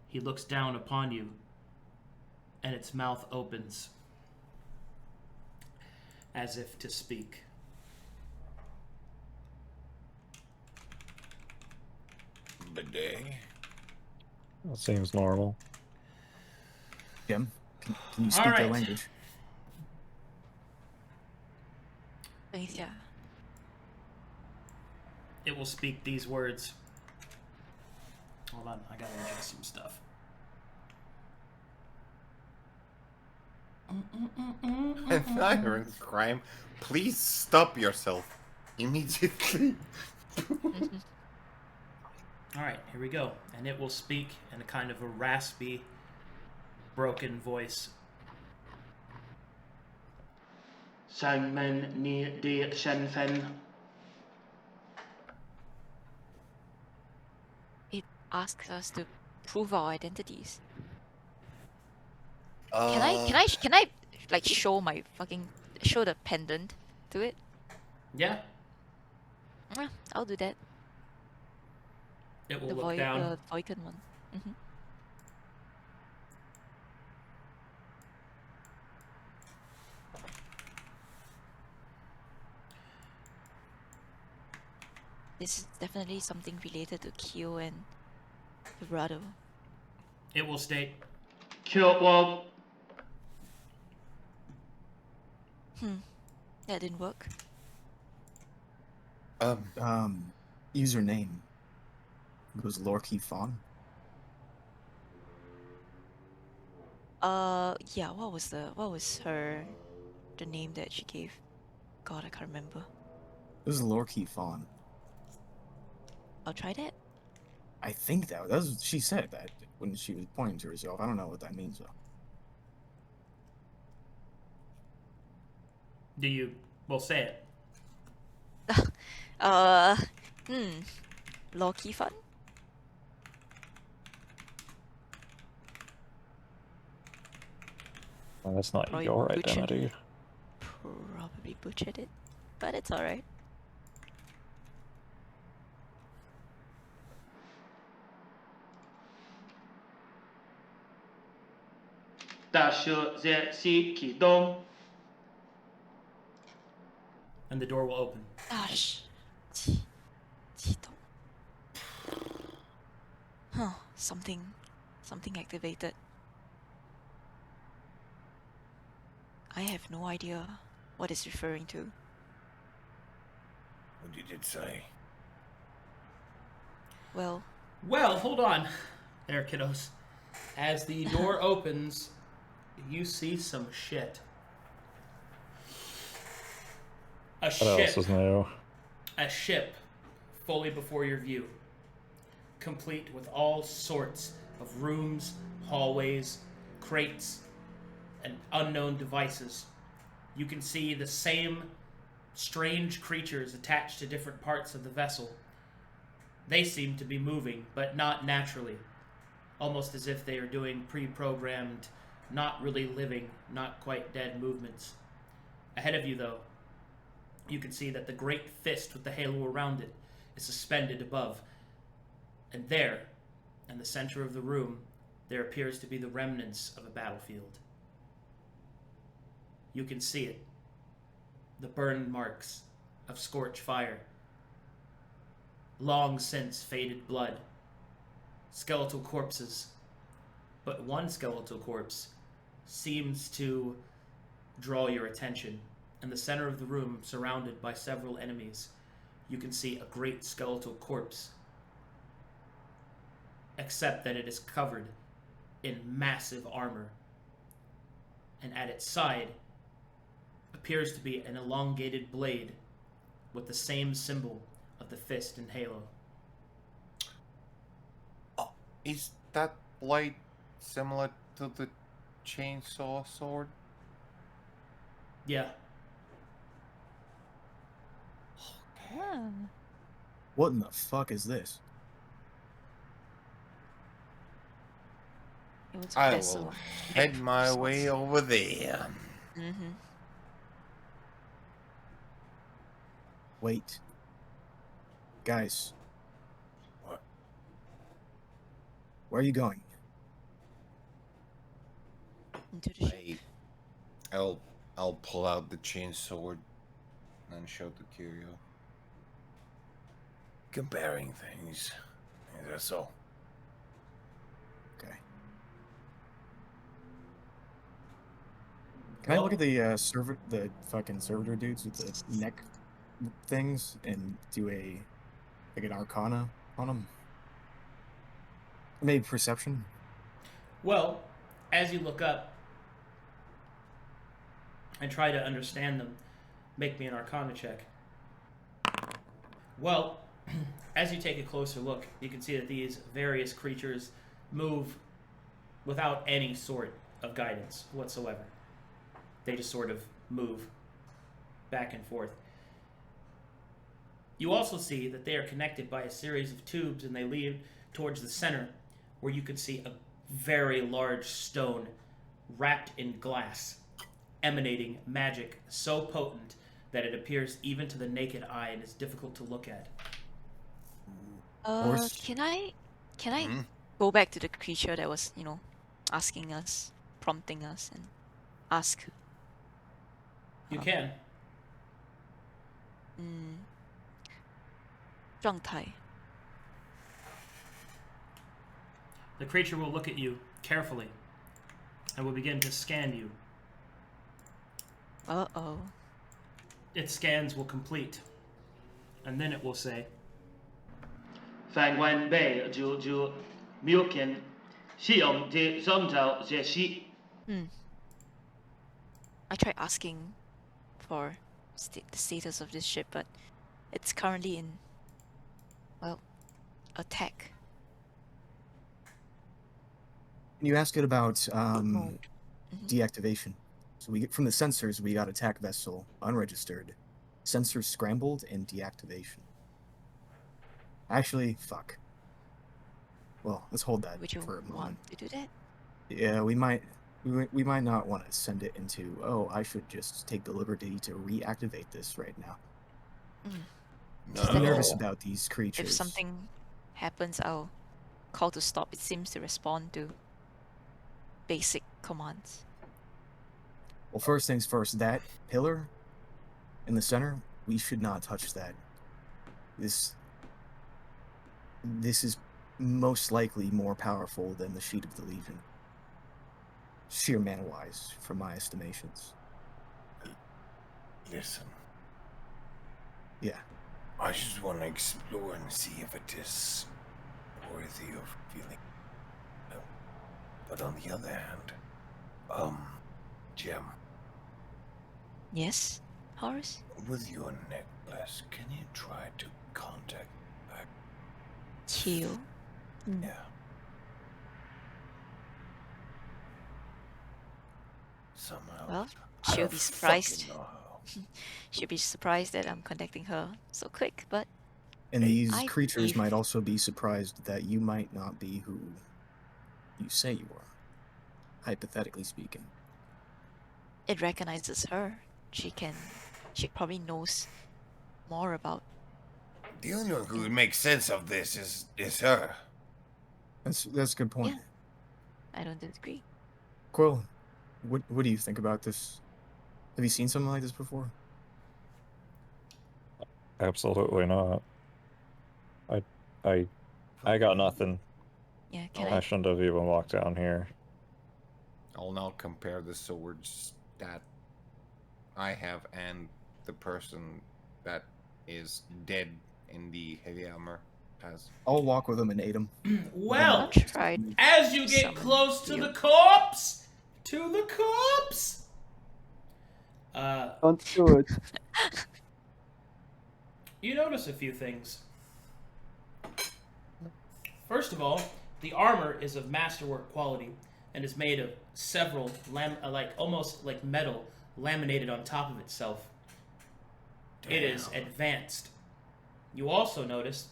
He looks down upon you, and its mouth opens as if to speak. Bidet. That seems normal. Jim, can you speak Alright. their language? Yeah. It will speak these words. Hold on, I gotta adjust some stuff. Another crime. Please stop yourself immediately. Alright, here we go. And it will speak in a kind of a raspy, broken voice. Sangmen ni di Shenfen. It asks us to prove our identities. Can I like show the pendant to it? Yeah, I'll do that. it will The look down. the Voican one. Mm-hmm. This is definitely something related to Quill and vibrato. It will state, Kill, well, That didn't work. Username. It was Lorky Fawn. Yeah, what was the name that she gave? God, I can't remember. It was Lorky Fawn. I'll try that. I think that was she said that when she was pointing to herself. I don't know what that means though. do you, well, say it. Low-key fun? Well, that's not Probably your butchered. identity. Probably butchered it, but it's alright. And the door will open. Gosh. Huh, something activated. I have no idea what it's referring to. What did it say? Well, Well, hold on there, kiddos. As the door opens, you see some shit. A What ship. else is new? A ship fully before your view, complete with all sorts of rooms, hallways, crates, and unknown devices. You can see the same strange creatures attached to different parts of the vessel. They seem to be moving, but not naturally, almost as if they are doing pre-programmed, not really living, not quite dead movements. Ahead of you, though, you can see that the great fist with the halo around it is suspended above. And there, in the center of the room, there appears to be the remnants of a battlefield. You can see it. The burn marks of scorched fire. Long since faded blood. Skeletal corpses. But one skeletal corpse seems to draw your attention. In the center of the room, surrounded by several enemies, you can see a great skeletal corpse except that it is covered in massive armor. And at its side appears to be an elongated blade with the same symbol of the fist and halo. Oh, is that blade similar to the chainsaw sword? Yeah. Ah. What in the fuck is this? It was a I vessel. will head my way over there. Mm-hmm. Wait. Guys. What? Where are you going? Into the ship. I'll pull out the chain sword and show to Curio. Comparing things. That's all. Okay. Can I look at the the fucking servitor dudes with the neck things and do like an arcana on them? Maybe perception. Well, as you look up and try to understand them, make me an arcana check. Well, as you take a closer look, you can see that these various creatures move without any sort of guidance whatsoever. They just sort of move back and forth. You also see that they are connected by a series of tubes, and they lead towards the center, where you can see a very large stone wrapped in glass, emanating magic so potent that it appears even to the naked eye and is difficult to look at. Horus? Can I Hmm? go back to the creature that was, asking us, prompting us, and ask? You can. 状态. The creature will look at you carefully and will begin to scan you. Uh-oh. Its scans will complete, and then it will say, 反观被就没有见使用这宗教这是 I tried asking for the status of this ship, but it's currently in, attack. Can you ask it about mode. deactivation? So we get from the sensors, we got attack vessel unregistered, sensors scrambled, and deactivation. Actually, fuck. Well, let's hold that Would you for a moment. want to do that? Yeah, we might not want to send it into, oh, I should just take the liberty to reactivate this right now. I'm nervous about these creatures. If something happens, I'll call to stop. It seems to respond to basic commands. Well, first things first, that pillar in the center, we should not touch that. This is most likely more powerful than the Sheet of the Legion. Sheer mana-wise, from my estimations. Listen, Yeah. I just want to explore and see if it is worthy of feeling. But on the other hand, Gem, Yes, Horus? with your necklace, can you try to contact back? Chill. Yeah. Somehow. Well, I she'll don't be surprised. fucking know how. She'll be surprised that I'm contacting her so quick, but And these I creatures believe- might also be surprised that you might not be who you say you are. Hypothetically speaking. it recognizes her. She probably knows more about. The only one who would make sense of this is her. That's a good point. Yeah. I don't disagree. Quill, what do you think about this? Have you seen something like this before? Absolutely not. I got nothing. Yeah, can I shouldn't have even walked down here. I'll now compare the swords that I have and the person that is dead in the heavy armor. Pass. I'll walk with him and aid him. Well, I'll try. as you get Summon close to you. the corpse, Don't do it. you notice a few things. First of all, the armor is of masterwork quality and is made of several almost like metal laminated on top of itself. It is advanced. You also notice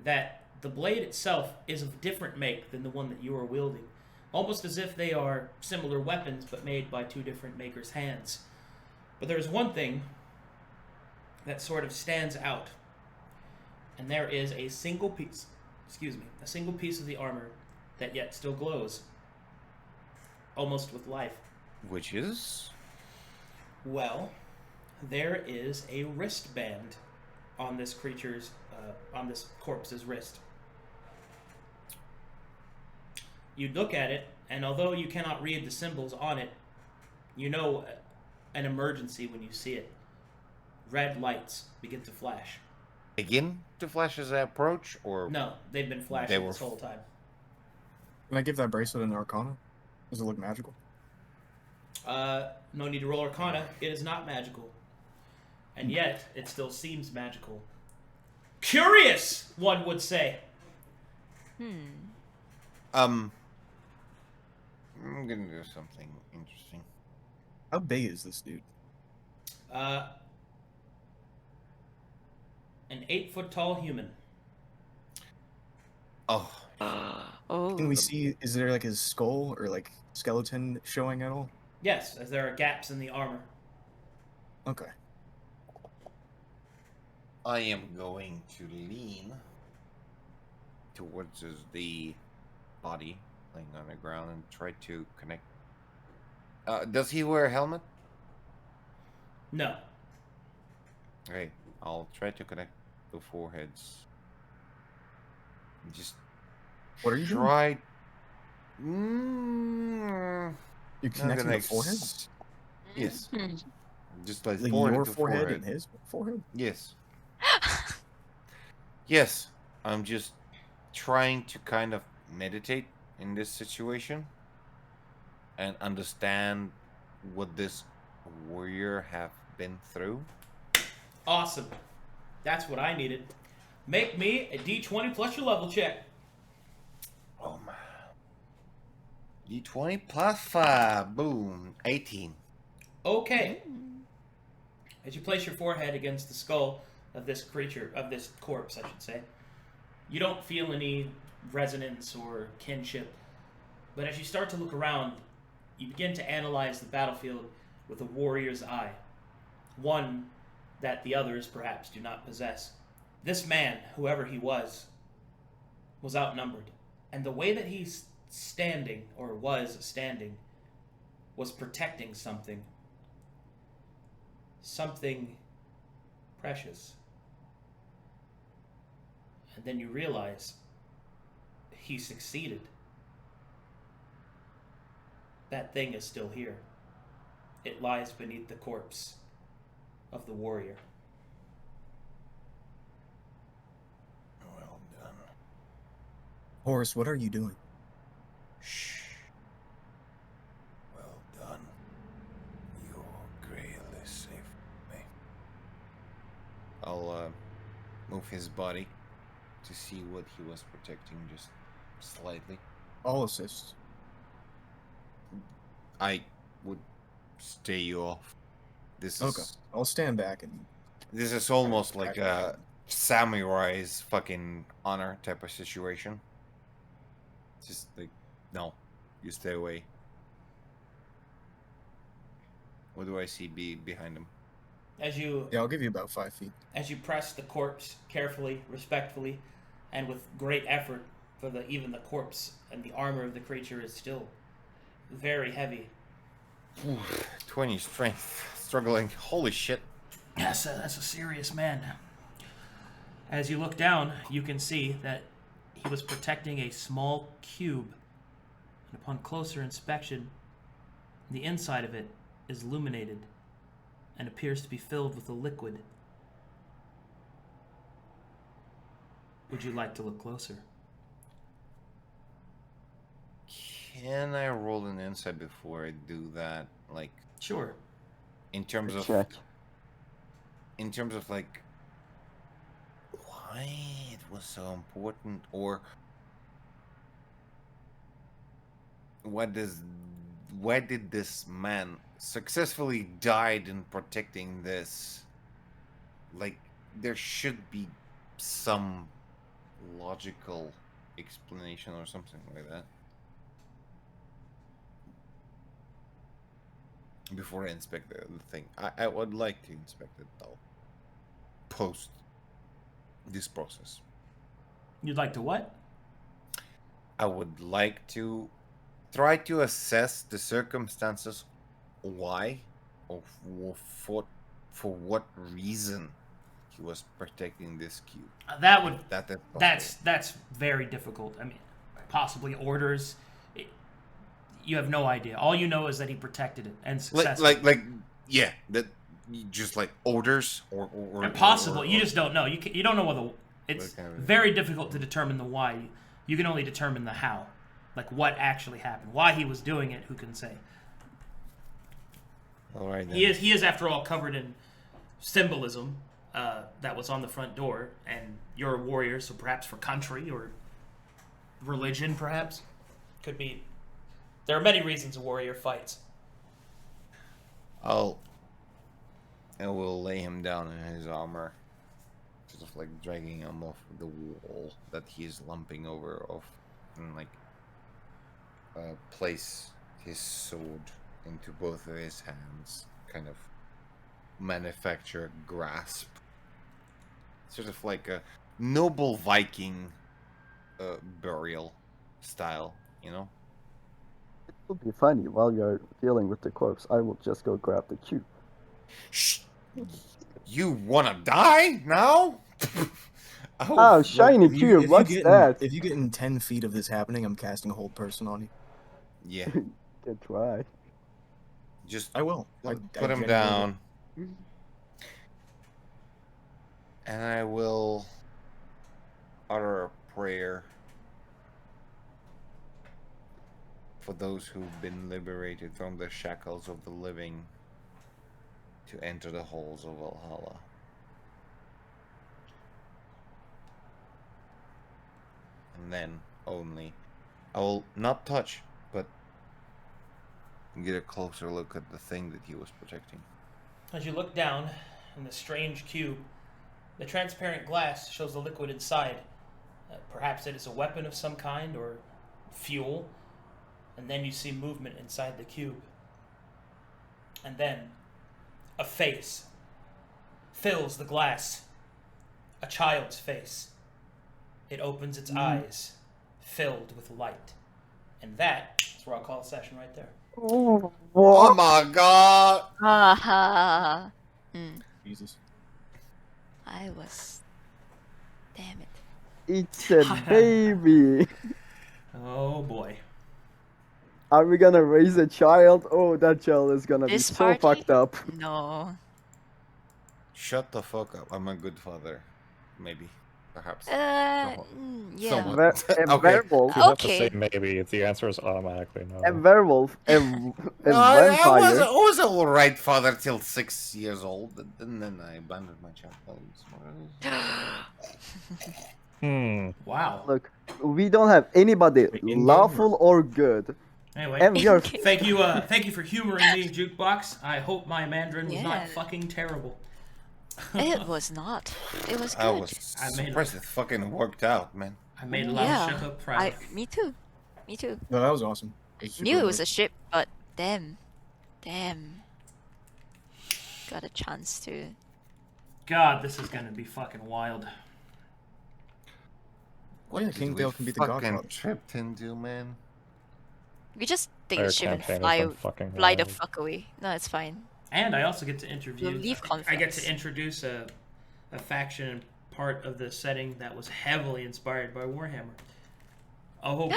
that the blade itself is of different make than the one that you are wielding, almost as if they are similar weapons but made by two different makers' hands. But there's one thing that sort of stands out, and there is a single piece of the armor that yet still glows, almost with life. Which is? Well, there is a wristband on this creature's, on this corpse's wrist. You look at it, and although you cannot read the symbols on it, you know an emergency when you see it. Red lights begin to flash. Begin to flash as I approach, or No, they've been flashing this whole time. Can I give that bracelet an Arcana? Does it look magical? No need to roll Arcana. It is not magical. And yet, it still seems magical. Curious, one would say. I'm gonna do something interesting. How big is this dude? An 8-foot tall human. Oh, Oh. Can we see? Is there like his skull or like skeleton showing at all? Yes, as there are gaps in the armor. Okay. I am going to lean towards the body laying on the ground and try to connect. Does he wear a helmet? No. Okay, I'll try to connect the foreheads. Just What are you doing? try. You're connecting the forehead? Yes. Hmm. Just like Like forehead your to forehead forehead. and his forehead? Yes. Yes. I'm just trying to kind of meditate in this situation and understand what this warrior have been through. Awesome. That's what I needed. Make me a D20 plus your level check. Oh my. D20 plus 5. Boom. 18. Okay. As you place your forehead against the skull of this creature, of this corpse, I should say, you don't feel any resonance or kinship. But as you start to look around, you begin to analyze the battlefield with a warrior's eye. One that the others perhaps do not possess. This man, whoever he was outnumbered. And the way that he's standing, or was standing, was protecting something. Something precious. And then you realize he succeeded. That thing is still here. It lies beneath the corpse of the warrior. Well done. Horus, what are you doing? Shh. Well done. Your grail is safe with me. I'll move his body to see what he was protecting just slightly. I'll assist. I would stay you off. This Okay. is I'll stand back and this is almost like a samurai's fucking honor type of situation. Just like, no, you stay away. What do I see behind him? As you yeah, I'll give you about 5 feet. as you press the corpse carefully, respectfully, and with great effort, for even the corpse and the armor of the creature is still very heavy. 20 strength, struggling. Holy shit. That's a serious man. As you look down, you can see that he was protecting a small cube. And upon closer inspection, the inside of it is illuminated and appears to be filled with a liquid. would you like to look closer? Can I roll an insight before I do that? Like, Sure. in terms of Check. like why it was so important, or why did this man successfully died in protecting this? Like, there should be some logical explanation or something like that before I inspect the thing. I would like to inspect it though, post this process. You'd like to what? I would like to try to assess the circumstances, why, or for what reason he was protecting this cube. That would. That is possible. That's very difficult. I mean, possibly orders. You have no idea. All you know is that he protected it and successfully. like yeah, that just like orders or And possible. You just don't know. You don't know whether it's What kind of- very difficult to determine the why. You can only determine the how, like what actually happened, why he was doing it. Who can say? All right. Then. He is after all covered in symbolism that was on the front door, and you're a warrior, so perhaps for country or religion, perhaps could be. There are many reasons a warrior fights. I will lay him down in his armor, sort of like dragging him off the wall that he is lumping over off, and like place his sword into both of his hands, kind of manufacture a grasp, sort of like a noble Viking burial style, you know. It would be funny while you're dealing with the corpse. I will just go grab the cube. Shh! You wanna die now? Oh, shiny If you- cube! if you What's get in- that? If you get in 10 feet of this happening, I'm casting Hold Person on you. Yeah, Good try. just I will. put I him genuinely will. down. And I will utter a prayer for those who've been liberated from the shackles of the living to enter the halls of Valhalla. And then only I will not touch, but get a closer look at the thing that he was protecting. As you look down in the strange cube, the transparent glass shows the liquid inside. Perhaps it is a weapon of some kind or fuel. And then you see movement inside the cube. And then a face fills the glass. A child's face. It opens its eyes, filled with light. And that is where I'll call a session right there. Oh What? my god! Aha. Jesus. I was. Damn it. It's a baby. Oh boy. Are we gonna raise a child? Oh, that child is gonna This be so party? fucked up. No. Shut the fuck up. I'm a good father. Maybe. Perhaps. Yeah. Somewhat. A Okay. werewolf. You have to Okay. say maybe. The answer is automatically no. A werewolf. A No, I vampire. was an alright father till 6 years old, and then I abandoned my child. Wow. Look, we don't have anybody In-game lawful or good. Anyway, And we are thank you for humoring me, Jukebox. I hope my Mandarin was Yeah. not fucking terrible. It was not. It was good. I was I made- surprised it fucking worked out, man. I made a lot of Yeah. shit up proud. Me too. Me too. No, that was awesome. It Knew it was a ship, but damn. Got a chance to. God, this is gonna be fucking wild. What yeah, did King we Dale can be the fucking godfather. tripped into, man? We just take Their the ship and campaign has been fly fucking the wild. fuck away. No, it's fine. And I also get to interview. We'll leave I get conflicts. to introduce a faction and part of the setting that was heavily inspired by Warhammer. Oh, boy.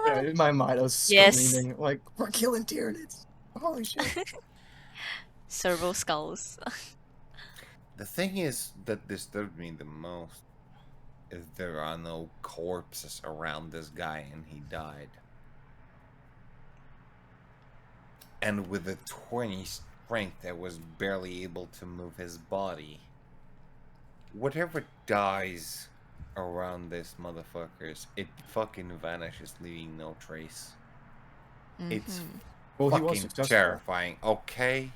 Yeah, in my mind, I was Yes. screaming, like, we're killing Tyranids. Holy shit. Servo skulls. The thing is that disturbed me the most there are no corpses around this guy and he died. And with a 20 strength that was barely able to move his body. Whatever dies around this motherfuckers, it fucking vanishes, leaving no trace. It's Well, he was fucking successful. terrifying, okay?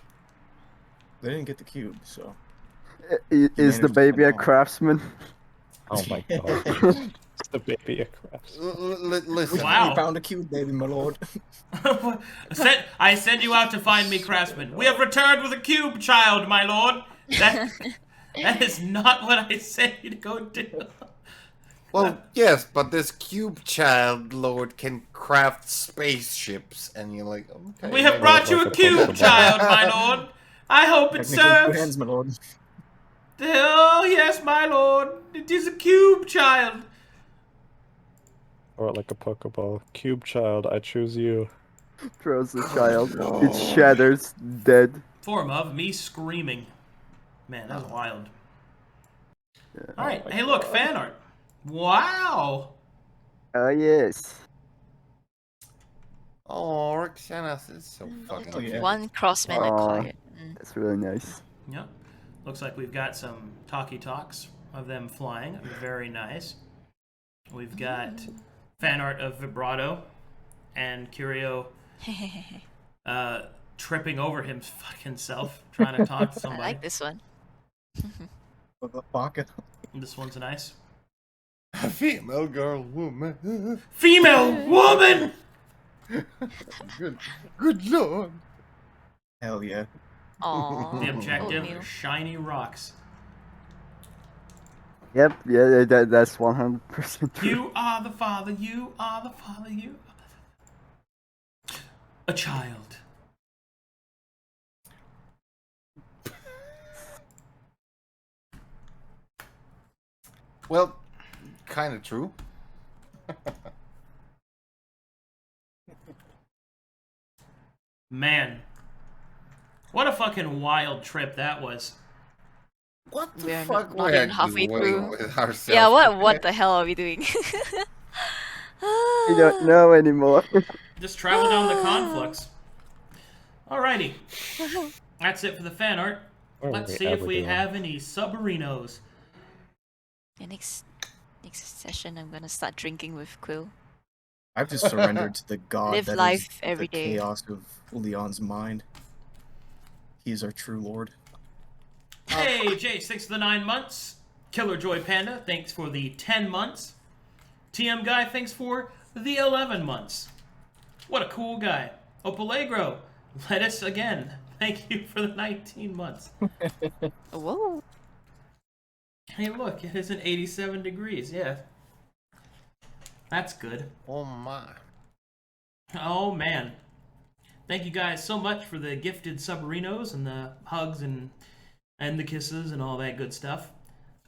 They didn't get the cube, so. Is the managed to baby a come home. craftsman? Oh my god. It's the baby a crafts. Listen, Wow. We found a cube, baby, my lord. I send you out to find me, craftsman. We have returned with a cube, child, my lord. That is not what I sent you to go do. well, yes, but this cube child lord can craft spaceships, and you're like, okay. We have maybe- brought you a Like a cube, Pokemon. child, my lord. I hope it Technically, two serves. hands, my lord. Oh, yes, my lord. It is a cube, child. Or like a Pokeball. Cube child, I choose you. Throws the child. It shatters, dead. Form of me screaming. Man, that was wild. All right. Hey, look, fan art. Wow. Oh yes. Oh, Roxana is so fucking Oh, yeah. cute. One crossman Aw. acquired. That's really nice. Yep. Looks like we've got some talkie-talks of them flying. Very nice. We've got fan art of Vibrato and Curio tripping over his fucking self, trying to talk to I somebody. like this one. Pocket. This one's nice. A female girl woman. Female woman! Good lord. Hell yeah. Aww. The objective, Oatmeal. shiny rocks. Yep, yeah, that's 100% true. You are the father, you are the father, you are the father. A child. Well, kind of true. Man. What a fucking wild trip that was. What the We're fuck not were even I halfway doing through. with ourselves? Yeah, what the hell are we doing? We don't know anymore. Just travel down the conflux. Alrighty. That's it for the fan art. What are Let's we see if ever we doing? have any submarinos. The next session, I'm gonna start drinking with Quill. I've just surrendered to the god Live that is life every the day. chaos of Leon's mind. He is our true lord. Hey, Jace, thanks for the 9 months. Killer Joy Panda, thanks for the 10 months. TM Guy, thanks for the 11 months. What a cool guy. Opallegro, let us again. Thank you for the 19 months. Whoa. Hey, look, it isn't 87 degrees. Yeah. That's good. Oh my. Oh, man. Thank you guys so much for the gifted submarinos and the hugs and the kisses and all that good stuff.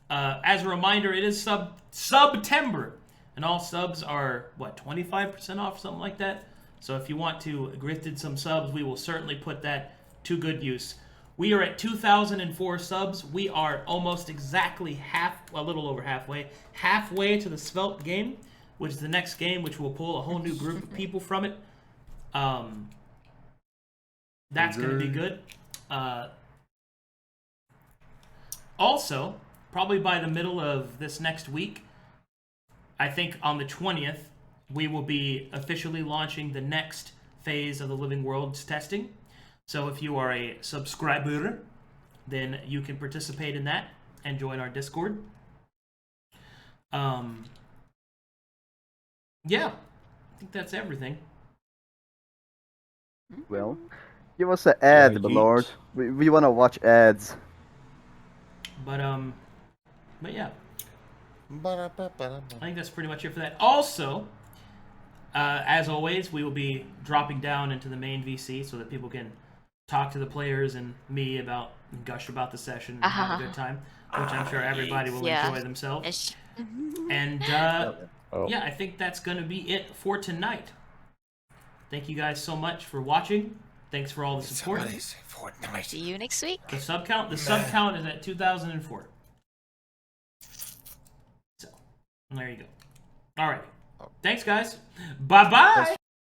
As a reminder, it is September, and all subs are, what, 25% off, something like that? So if you want to gifted some subs, we will certainly put that to good use. We are at 2,004 subs. We are almost exactly a little over halfway to the Svelte game, which is the next game, which will pull a whole new group of people from it. That's going to be good. Also, probably by the middle of this next week, I think on the 20th, we will be officially launching the next phase of the Living Worlds testing. So if you are a subscriber, then you can participate in that and join our Discord. Yeah, I think that's everything. Well, give us an ad, Yeah, my yeet. lord. We want to watch ads. But yeah, Ba-da-ba-ba-da-ba. I think that's pretty much it for that. Also, as always, we will be dropping down into the main VC so that people can talk to the players and me about and gush about the session and have a good time, which I'm sure everybody will Yeah. enjoy themselves. Ish. And Oh, yeah, I think that's going to be it for tonight. Thank you guys so much for watching. Thanks for all the support. Somebody say Fortnite. See you next week. The sub count is at 2004. So There you go. All right. Thanks, guys. Bye-bye.